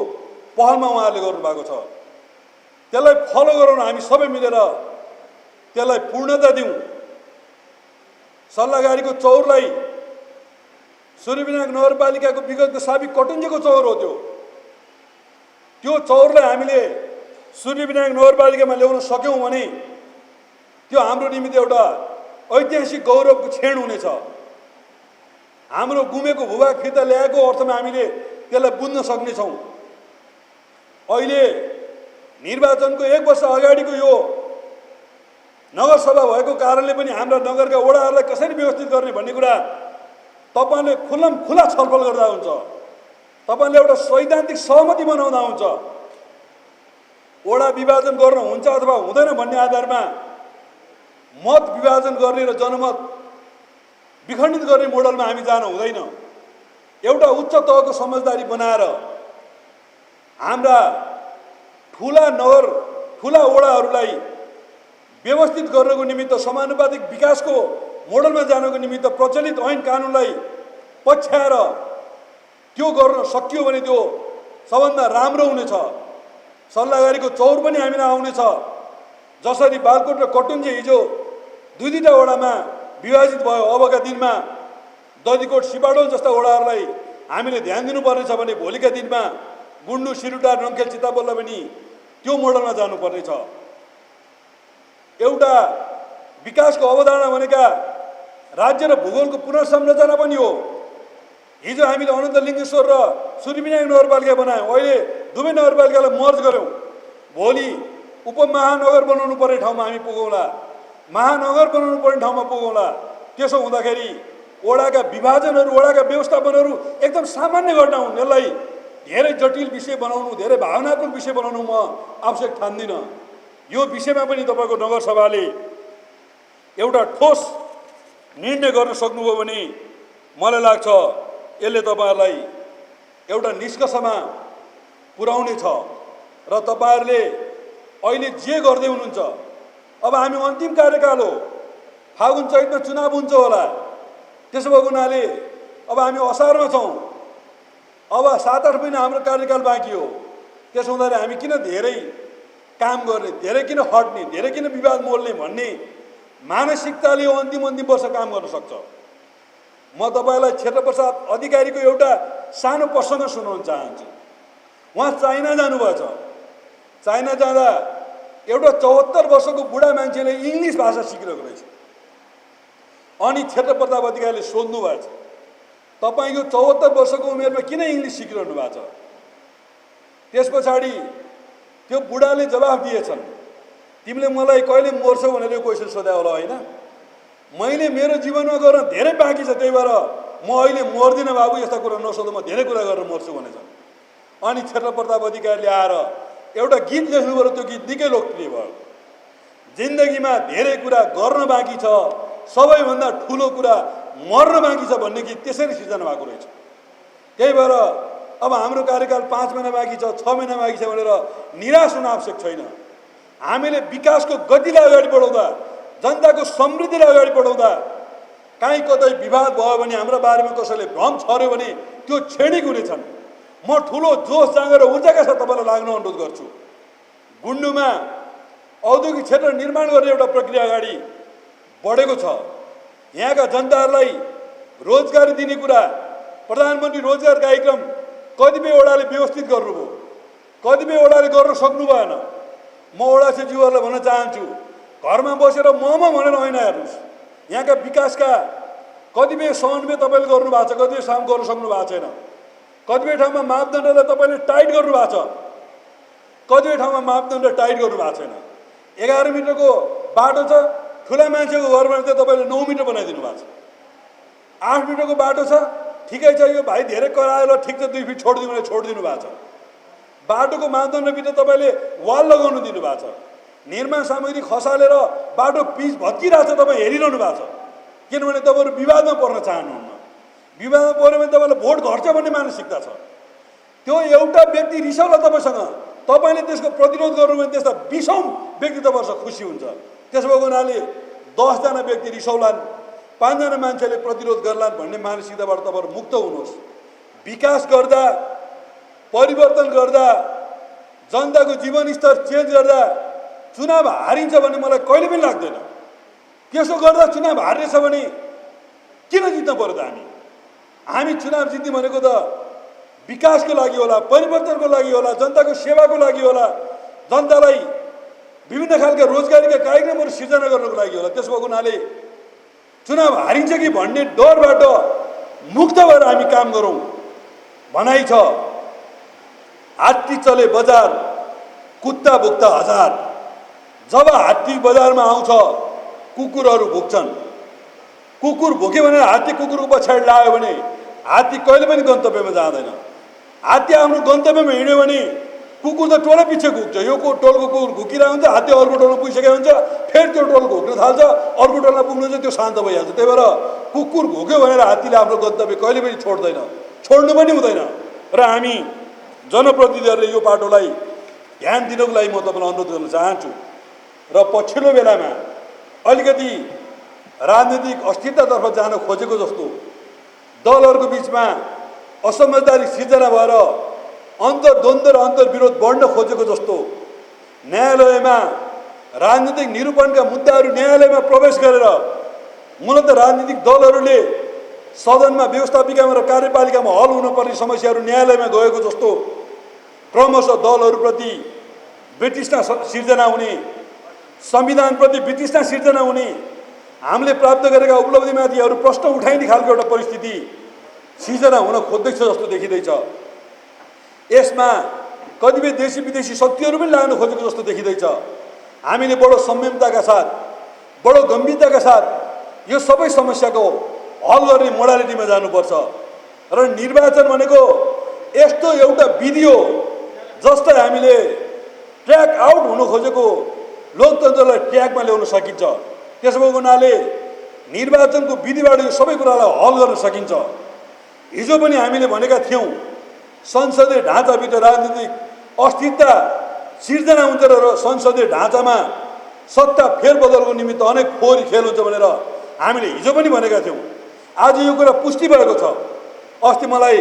पहलमा उहाँहरूले गर्नुभएको छ। त्यसलाई फलो गरौँ, हामी सबै मिलेर त्यसलाई पूर्णता दिउँ। सल्लाहगारीको चौरलाई सूर्यविनायक नगरपालिकाको विगतको साबिक कटुन्जेको चौर हो। त्यो चौरलाई हामीले सूर्यविनायक नगरपालिकामा ल्याउन सक्यौँ भने त्यो हाम्रो निमित्त एउटा ऐतिहासिक गौरवको क्षण हुनेछ। हाम्रो गुमेको भूभाग फिर्ता ल्याएको अर्थमा हामीले त्यसलाई बुझ्न सक्नेछौँ। अहिले निर्वाचनको 1 वर्ष अगाडिको यो नगरसभा भएको कारणले पनि हाम्रा नगरका वडाहरूलाई कसरी व्यवस्थित गर्ने भन्ने कुरा तपाईँले खुल्ला छलफल गर्दा हुन्छ। तपाईँले एउटा सैद्धान्तिक सहमति बनाउँदा हुन्छ। वडा विभाजन गर्न हुन्छ अथवा हुँदैन भन्ने आधारमा मत विभाजन गर्ने र जनमत विखण्डित गर्ने मोडलमा हामी जान हुँदैन। एउटा उच्च तहको समझदारी बनाएर हाम्रा ठुला नगर ठुला वडाहरूलाई व्यवस्थित गर्नको निमित्त समानुपातिक विकासको मोडलमा जानको निमित्त प्रचलित ऐन कानुनलाई पछ्याएर त्यो गर्न सकियो भने त्यो सबभन्दा राम्रो हुनेछ। सल्लाहगारीको चौर पनि हामीलाई आउनेछ। जसरी बालकोट र कटुन्जे हिजो 2-2टा वडामा विभाजित भयो, अबका दिनमा दधिकोट सिबाडोल जस्ता वडाहरूलाई हामीले ध्यान दिनुपर्नेछ भने भोलिका दिनमा गुन्डु सिरुटार नङखेल चिताबललाई पनि त्यो मोडलमा जानुपर्नेछ। एउटा विकासको अवधारणा भनेका राज्य र भूगोलको पुनर्संरचना पनि हो। हिजो हामीले अनन्त लिङ्गेश्वर र सूर्यविनायक नगरपालिका बनायौँ, अहिले दुवै नगरपालिकालाई मर्ज गऱ्यौँ। भोलि उपमहानगर बनाउनु पर्ने ठाउँमा हामी पुगौँला, महानगर बनाउनु पर्ने ठाउँमा पुगौँला। त्यसो हुँदाखेरि वडाका विभाजनहरू, वडाका व्यवस्थापनहरू एकदम सामान्य घटना हुन्। यसलाई धेरै जटिल विषय बनाउनु, धेरै भावनात्मक विषय बनाउनु म आवश्यक ठान्दिनँ। यो विषयमा पनि तपाईँको नगरसभाले एउटा ठोस निर्णय गर्न सक्नुभयो भने मलाई लाग्छ यसले तपाईँहरूलाई एउटा निष्कर्षमा पुर्याउने छ। र तपाईँहरूले अहिले जे गर्दै हुनुहुन्छ, अब हामी अन्तिम कार्यकाल हो, फागुन चैतमा चुनाव हुन्छ होला। त्यसो भएको हुनाले अब हामी असारमा छौँ, अब 7-8 महिना हाम्रो कार्यकाल बाँकी हो। त्यसो हुँदाखेरि हामी किन धेरै काम गर्ने, धेरै किन हट्ने, धेरै किन विवाद मोल्ने भन्ने मानसिकताले यो अन्तिम वर्ष काम गर्न सक्छ। म तपाईँलाई क्षेत्र प्रसाद अधिकारीको एउटा सानो प्रसङ्ग सुनाउन चाहन्छु। उहाँ चाइना जानुभएछ। चाइना जाँदा एउटा 74 वर्षको बुढा मान्छेले इङ्ग्लिस भाषा सिकिरहेको रहेछ। अनि क्षेत्र प्रताप अधिकारीले सोध्नु भएको छ, तपाईँ यो 74 वर्षको उमेरमा किन इङ्ग्लिस सिकिरहनु भएको छ? त्यस पछाडि त्यो बुढाले जवाफ दिएछन्, तिमीले मलाई कहिले मर्छौ भनेर यो क्वेसन सोध्या होला होइन? मैले मेरो जीवनमा गर्न धेरै बाँकी छ, त्यही भएर म अहिले मर्दिनँ बाबु, यस्ता कुरा नसोध, म धेरै कुरा गरेर मर्छु भनेछन्। अनि क्षेत्र प्रताप अधिकारीले आएर एउटा गीत लेख्नुभयो, त्यो गीत निकै लोकप्रिय भयो। जिन्दगीमा धेरै कुरा गर्न बाँकी छ, सबैभन्दा ठुलो कुरा मर्न बाँकी छ भन्ने गीत त्यसरी सिर्जना भएको रहेछ। त्यही भएर अब हाम्रो कार्यकाल 5 महिना बाँकी छ, 6 महिना बाँकी छ भनेर निराश हुन आवश्यक छैन। हामीले विकासको गतिलाई अगाडि बढाउँदा, जनताको समृद्धिलाई अगाडि बढाउँदा काहीँ कतै विवाद भयो भने, हाम्रो बारेमा कसैले भ्रम छर्यो भने त्यो क्षणिक हुनेछन्। म ठुलो जोस जाँगर र ऊर्जाका साथ तपाईँलाई लाग्न अनुरोध गर्छु। गुन्डुमा औद्योगिक क्षेत्र निर्माण गर्ने एउटा प्रक्रिया अगाडि बढेको छ। यहाँका जनताहरूलाई रोजगारी दिने कुरा, प्रधानमन्त्री रोजगार कार्यक्रम कतिपय वडाले व्यवस्थित गर्नुभयो, कतिपय वडाले गर्न सक्नु भएन। म वडाध्यक्षज्यूहरूलाई भन्न चाहन्छु, घरमा बसेर मम भनेर होइन हेर्नुहोस्, यहाँका विकासका कतिपय समन्वय तपाईँले गर्नुभएको छ, कतिपय काम गर्न सक्नु भएको छैन। कतिपय ठाउँमा मापदण्डलाई तपाईँले टाइट गर्नुभएको छ, कतिपय ठाउँमा मापदण्ड टाइट गर्नुभएको छैन। 11 मिटरको बाटो छ, ठुला मान्छेको घर भने चाहिँ तपाईँले 9 मिटर बनाइदिनु भएको छ। 8 मिटरको बाटो छ, ठिकै छ, यो भाइ धेरै करायो ल, ठिक छ 2 फिट छोडिदिनु भने छोडिदिनु भएको छ। बाटोको मापदण्डभित्र तपाईँले वाल लगाउनु दिनुभएको छ। निर्माण सामग्री खसालेर बाटो पिच भत्किरहेको छ, तपाईँ हेरिरहनु भएको छ। किनभने तपाईँहरू विवादमा पर्न चाहनुहुन्न। विवादमा पऱ्यो भने तपाईँलाई भोट घट्छ भन्ने मानसिकता छ। त्यो एउटा व्यक्ति रिसाउला तपाईँसँग, तपाईँले त्यसको प्रतिरोध गर्नु भने त्यस्ता 20औं व्यक्ति तपाईँहरूसँग खुसी हुन्छ। त्यसो भएको हुनाले 10 जना व्यक्ति रिसाउलान्, 5 जना मान्छेले प्रतिरोध गर्लान् भन्ने मानसिकताबाट तपाईँहरू मुक्त हुनुहोस्। विकास गर्दा, परिवर्तन गर्दा, जनताको जीवनस्तर चेन्ज गर्दा चुनाव हारिन्छ भन्ने मलाई कहिले पनि लाग्दैन। त्यसो गर्दा चुनाव हार्नेछ भने किन जित्न पर्यो त? हामी चुनाव जित्ने भनेको त विकासको लागि होला, परिवर्तनको लागि होला, जनताको सेवाको लागि होला, जनतालाई विभिन्न खालका रोजगारीका कार्यक्रमहरू सिर्जना गर्नको लागि होला। त्यसो भएको हुनाले चुनाव हारिन्छ कि भन्ने डरबाट मुक्त भएर हामी काम गरौँ। भनाइ छ, हात्ती चले बजार, कुत्ता भुक्ता हजार। जब हात्ती बजारमा आउँछ कुकुरहरू भुक्छन्। कुकुर भुक्यो भने हात्ती कुकुरको पछाडि लाग्यो भने हात्ती कहिले पनि गन्तव्यमा जाँदैन। हात्ती आफ्नो गन्तव्यमा हिँड्यो भने कुकुर त टोलै पछि घुक्छ। यो टोलको कुकुर घुकिरहेको हुन्छ, हात्ती अर्को टोलमा पुगिसकेको हुन्छ, फेरि त्यो टोल घुक्न थाल्छ, अर्को टोलमा पुग्नु चाहिँ त्यो शान्त भइहाल्छ। त्यही भएर कुकुर घुक्यो भनेर हात्तीले आफ्नो गन्तव्य कहिले पनि छोड्दैन, छोड्नु पनि हुँदैन। र हामी जनप्रतिनिधिहरूले यो बाटोलाई ध्यान दिनको लागि म तपाईँलाई अनुरोध गर्न चाहन्छु। र पछिल्लो बेलामा अलिकति राजनीतिक अस्थिरतातर्फ जान खोजेको जस्तो दलहरूको बिचमा असमझदारी सिर्जना भएर अन्तर्द्वन्द्व र अन्तर्विरोध बढ्न खोजेको जस्तो न्यायालयमा राजनीतिक निरूपणका मुद्दाहरू न्यायालयमा प्रवेश गरेर मूलत राजनीतिक दलहरूले सदनमा, व्यवस्थापिकामा र कार्यपालिकामा हल हुनुपर्ने समस्याहरू न्यायालयमा गएको जस्तो क्रमशः दलहरूप्रति वितृष्णा सिर्जना हुने, संविधानप्रति वितृष्णा सिर्जना हुने, हामीले प्राप्त गरेका उपलब्धिमाथिहरू प्रश्न उठाइने खालको एउटा परिस्थिति सिर्जना हुन खोज्दैछ जस्तो देखिँदैछ। यसमा कतिपय देशी विदेशी शक्तिहरू पनि लाग्न खोजेको जस्तो देखिँदैछ। हामीले बडो संयमताका साथ, बडो गम्भीरताका साथ यो सबै समस्याको हल गर्ने मोडालिटीमा जानुपर्छ। र निर्वाचन भनेको यस्तो एउटा विधि हो जसलाई हामीले ट्र्याक आउट हुन खोजेको लोकतन्त्रलाई ट्र्याकमा ल्याउन सकिन्छ। त्यसो भएको हुनाले निर्वाचनको विधिबाट यो सबै कुरालाई हल गर्न सकिन्छ। हिजो पनि हामीले भनेका थियौँ, संसदीय ढाँचाभित्र राजनीतिक अस्थिरता सिर्जना हुन्छ र संसदीय ढाँचामा सत्ता फेरबदलको निमित्त अनेक फोहोरी खेल हुन्छ भनेर हामीले हिजो पनि भनेका थियौँ। आज यो कुरा पुष्टि भएको छ। अस्ति मलाई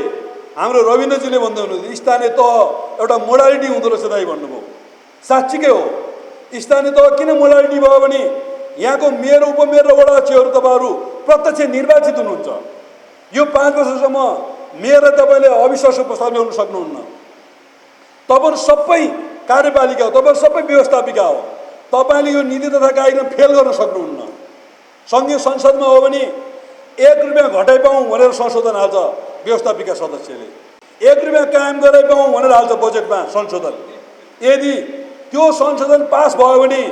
हाम्रो रविन्द्रजीले भन्दै हुनुहुन्थ्यो, स्थानीय तह एउटा मोडालिटी हुँदो रहेछ दाइ भन्नुभयो। साँच्चीकै हो, स्थानीय तह किन मोडालिटी भयो भने यहाँको मेयर, उपमेयर र वडा अध्यक्षहरू तपाईँहरू प्रत्यक्ष निर्वाचित हुनुहुन्छ। यो 5 वर्षसम्म मेयरलाई तपाईँले अविश्वासको प्रस्ताव ल्याउन सक्नुहुन्न। तपाईँहरू सबै कार्यपालिका हो, तपाईँहरू सबै व्यवस्थापिका हो, तपाईँले यो नीति तथा कार्यक्रम फेल गर्न सक्नुहुन्न। सङ्घीय संसदमा हो भने 1 रुपियाँ घटाइ पाऊँ भनेर संशोधन हाल्छ व्यवस्थापिका सदस्यले, 1 रुपियाँ कायम गराइ पाऊँ भनेर हाल्छ बजेटमा संशोधन। यदि त्यो संशोधन पास भयो भने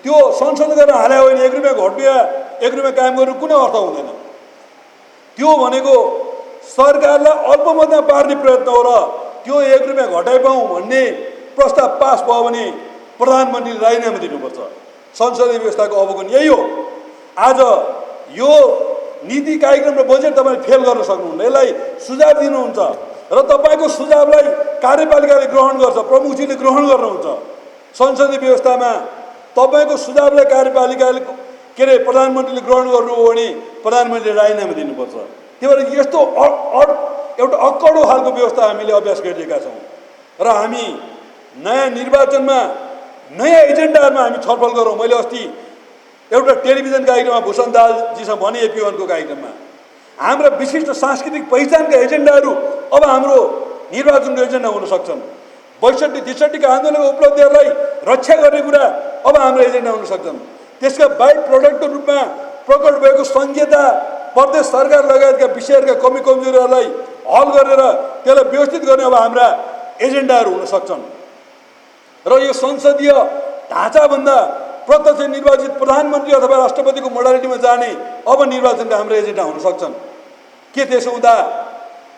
त्यो संशोधन गरेर हाल्यो भने 1 रुपियाँ घट्यो, 1 रुपियाँ कायम गर्नु कुनै अर्थ हुँदैन। त्यो भनेको सरकारलाई अल्पमतमा पार्ने प्रयत्न हो। र त्यो 1 रुपियाँ घटाइ पाऊँ भन्ने प्रस्ताव पास भयो भने प्रधानमन्त्रीले राजीनामा दिनुपर्छ। संसदीय व्यवस्थाको अवगुण यही हो। आज यो नीति कार्यक्रम र बजेट तपाईँले फेल गर्न सक्नुहुन्न। यसलाई सुझाव दिनुहुन्छ र तपाईँको सुझावलाई कार्यपालिकाले ग्रहण गर्छ, प्रमुखजीले ग्रहण गर्नुहुन्छ। संसदीय व्यवस्थामा तपाईँको सुझावलाई कार्यपालिकाले प्रधानमन्त्रीले ग्रहण गर्नुभयो भने प्रधानमन्त्रीले राजीनामा दिनुपर्छ। त्यही भएर यस्तो एउटा अक्कडो खालको व्यवस्था हामीले अभ्यास गरिरहेका छौँ। र हामी नयाँ निर्वाचनमा नयाँ एजेन्डाहरूमा हामी छलफल गरौँ। मैले अस्ति एउटा टेलिभिजन कार्यक्रममा भूषण दालजीसँग भने, एपी1को कार्यक्रममा, हाम्रा विशिष्ट सांस्कृतिक पहिचानका एजेन्डाहरू अब हाम्रो निर्वाचनको एजेन्डा हुन सक्छन्। 62-63का आन्दोलनको उपलब्धिहरूलाई रक्षा गर्ने कुरा अब हाम्रो एजेन्डा हुन सक्छन्। त्यसका बाइ प्रोडक्टको रूपमा प्रकट भएको सङ्घीयता प्रदेश सरकार लगायतका विषयहरूका कमी कमजोरीहरूलाई हल गरेर त्यसलाई व्यवस्थित गर्ने अब हाम्रा एजेन्डाहरू हुन सक्छन् र यो संसदीय ढाँचाभन्दा प्रत्यक्ष निर्वाचित प्रधानमन्त्री अथवा राष्ट्रपतिको मोडालिटीमा जाने अब निर्वाचनका हाम्रो एजेन्डा हुन सक्छन्। के त्यसो हुँदा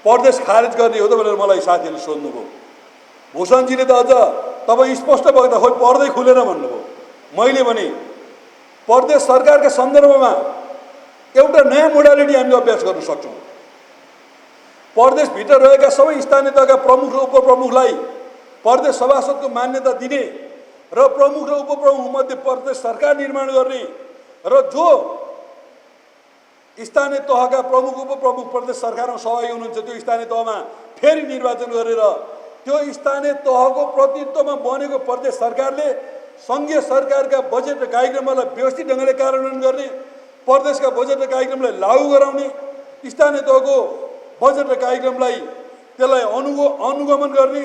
प्रदेश खारेज गर्ने हो त भनेर मलाई साथीहरूले सोध्नुभयो। भूषणजीले त अझ तपाईँ स्पष्ट बग्दा खोइ पर्दै खुलेर भन्नुभयो। मैले भने प्रदेश सरकारका सन्दर्भमा एउटा नयाँ मोडालिटी हामीले अभ्यास गर्न सक्छौँ। प्रदेशभित्र रहेका सबै स्थानीय तहका प्रमुख र उपप्रमुखलाई प्रदेश सभासदको मान्यता दिने र प्रमुख र उपप्रमुख मध्ये प्रदेश सरकार निर्माण गर्ने र जो स्थानीय तहका प्रमुख उपप्रमुख प्रदेश सरकारमा सहभागी हुनुहुन्छ त्यो स्थानीय तहमा फेरि निर्वाचन गरेर त्यो स्थानीय तहको प्रतिनिधित्वमा बनेको प्रदेश सरकारले सङ्घीय सरकारका बजेट र कार्यक्रमलाई व्यवस्थित ढङ्गले कार्यान्वयन गर्ने, प्रदेशका बजेट र कार्यक्रमलाई लागू गराउने, स्थानीय तहको बजेट र कार्यक्रमलाई त्यसलाई अनुगमन गर्ने,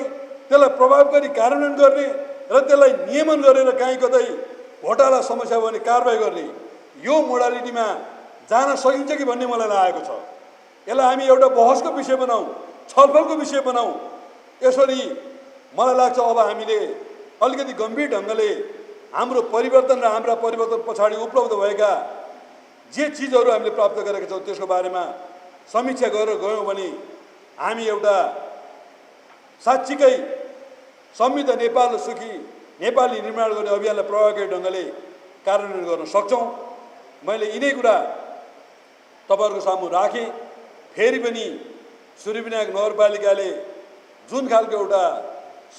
त्यसलाई प्रभावकारी कार्यान्वयन गर्ने र त्यसलाई नियमन गरेर कहीँ कतै घोटाला समस्या भने कारबाही गर्ने यो मोडालिटीमा जान सकिन्छ कि भन्ने मलाई लागेको छ। यसलाई हामी एउटा बहसको विषय बनाऊँ, छलफलको विषय बनाऊँ। यसरी मलाई लाग्छ अब हामीले अलिकति गम्भीर ढङ्गले हाम्रो परिवर्तन र हाम्रा परिवर्तन पछाडि उपलब्ध भएका जे चिजहरू हामीले प्राप्त गरेका छौँ त्यसको बारेमा समीक्षा गरेर गयौँ भने हामी एउटा साँच्चीकै समृद्ध नेपाल र सुखी नेपाली निर्माण गर्ने अभियानलाई प्रभावकारी ढङ्गले कार्यान्वयन गर्न सक्छौँ। मैले यिनै कुरा तपाईँहरूको सामु राखेँ। फेरि पनि सूर्यविनायक नगरपालिकाले जुन खालको एउटा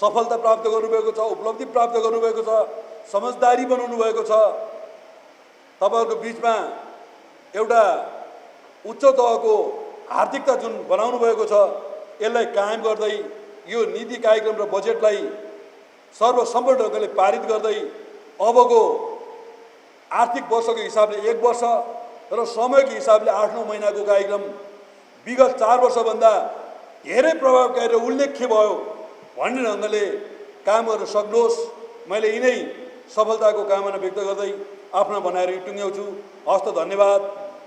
सफलता प्राप्त गर्नुभएको छ, उपलब्धि प्राप्त गर्नुभएको छ, समझदारी बनाउनु भएको छ, तपाईँहरूको बिचमा एउटा उच्च तहको आर्थिकता जुन बनाउनु भएको छ यसलाई कायम गर्दै यो नीति कार्यक्रम र बजेटलाई सर्वसम्मत ढङ्गले पारित गर्दै अबको आर्थिक वर्षको हिसाबले 1 वर्ष र समयको हिसाबले 8-9 महिनाको कार्यक्रम विगत 4 वर्षभन्दा धेरै प्रभावकारी र उल्लेख्य भयो भन्ने ढङ्गले काम गर्न सक्नुहोस्। मैले यिनै सफलताको कामना व्यक्त गर्दै आफ्ना भनाइहरू टुङ्ग्याउँछु। हस्त धन्यवाद।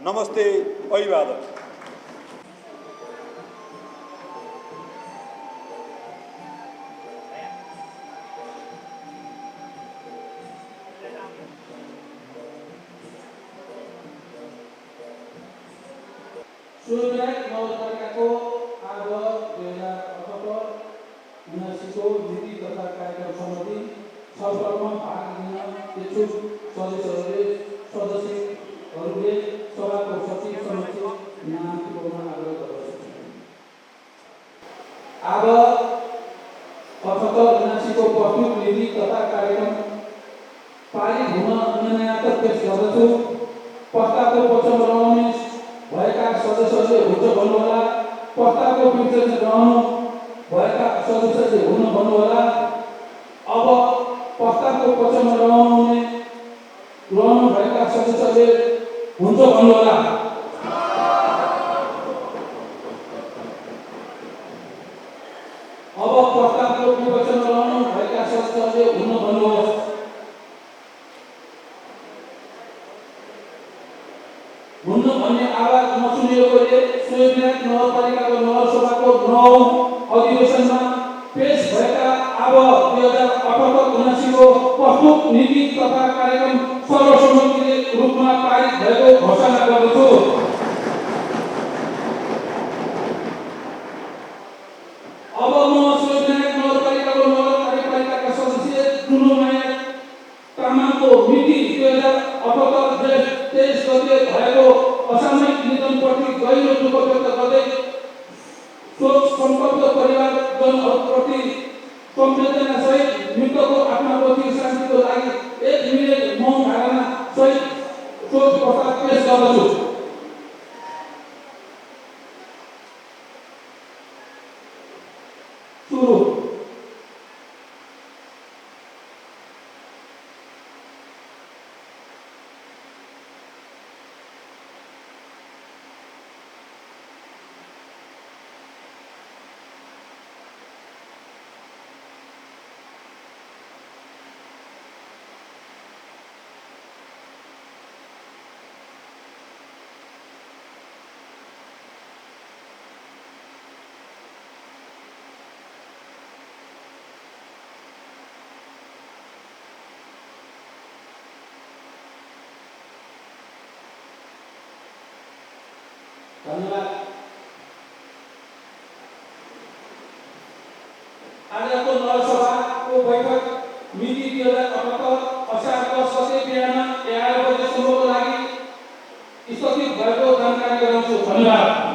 नमस्ते। अभिवादन। सूर्यविनायक नगरपालिकाको आज 2078-79 नीति तथा कार्यक्रम समिति छलफलमा भाग लिन इच्छुक सदस्यहरूले सभाको सचिव समक्ष नाम टिपाउन आग्रह गर्दछु। अब 78-79 को प्रस्तुत नीति तथा कार्यक्रम पारित हुन अनुमति पेश गर्दछु। प्रस्तावको पक्षमा रहने भएका सदस्यहरूले हुन्छ भन्नुहोला। प्रस्तावको विपक्षमा रहनु भएका सदस्यहरूले हुन भन्नुहोला। अब प्रस्तावको पक्षमा रहनु भएका सदस्यहरूले हुन्छ भन्नुहोला। अब प्रस्तावको विपक्षमा रहनु भएका सदस्यहरूले हुन भन्नुहोस्। हुन्न भन्ने आवाज नसुनिएकोले सूर्यविनायक नगरपालिकाको नगरसभाको 9औं अधिवेशनमा पेश भएका अब 2078-79 को प्रस्तुत नीति तथा कार्यक्रम सर्वसम्मतिले रूपमा पारित भएको घोषणा गर्दछु। अब म सूर्यविनायक नगरपालिकाको नगर कार्यपालिकाका सदस्य दुलुमाया तामाङको मिति 2078-23 गते भएको असामयिक निधनप्रति गहिरो दुःख व्यक्त गर्दै शोक सन्तप्त परिवारजनहरूप्रति संवेदनासहित मृतकको आत्माको चिर शान्तिको लागि 1 मिनेट मौन धारणा सहित शोक प्रस्ताव पेश गर्दछु। सुरु धन्यवाद। आजको नगरसभाको बैठक मिति 2078 असार 10 गते बिहान 11 बजेसम्मको लागि स्थगित भएको जानकारी गराउँछु। धन्यवाद।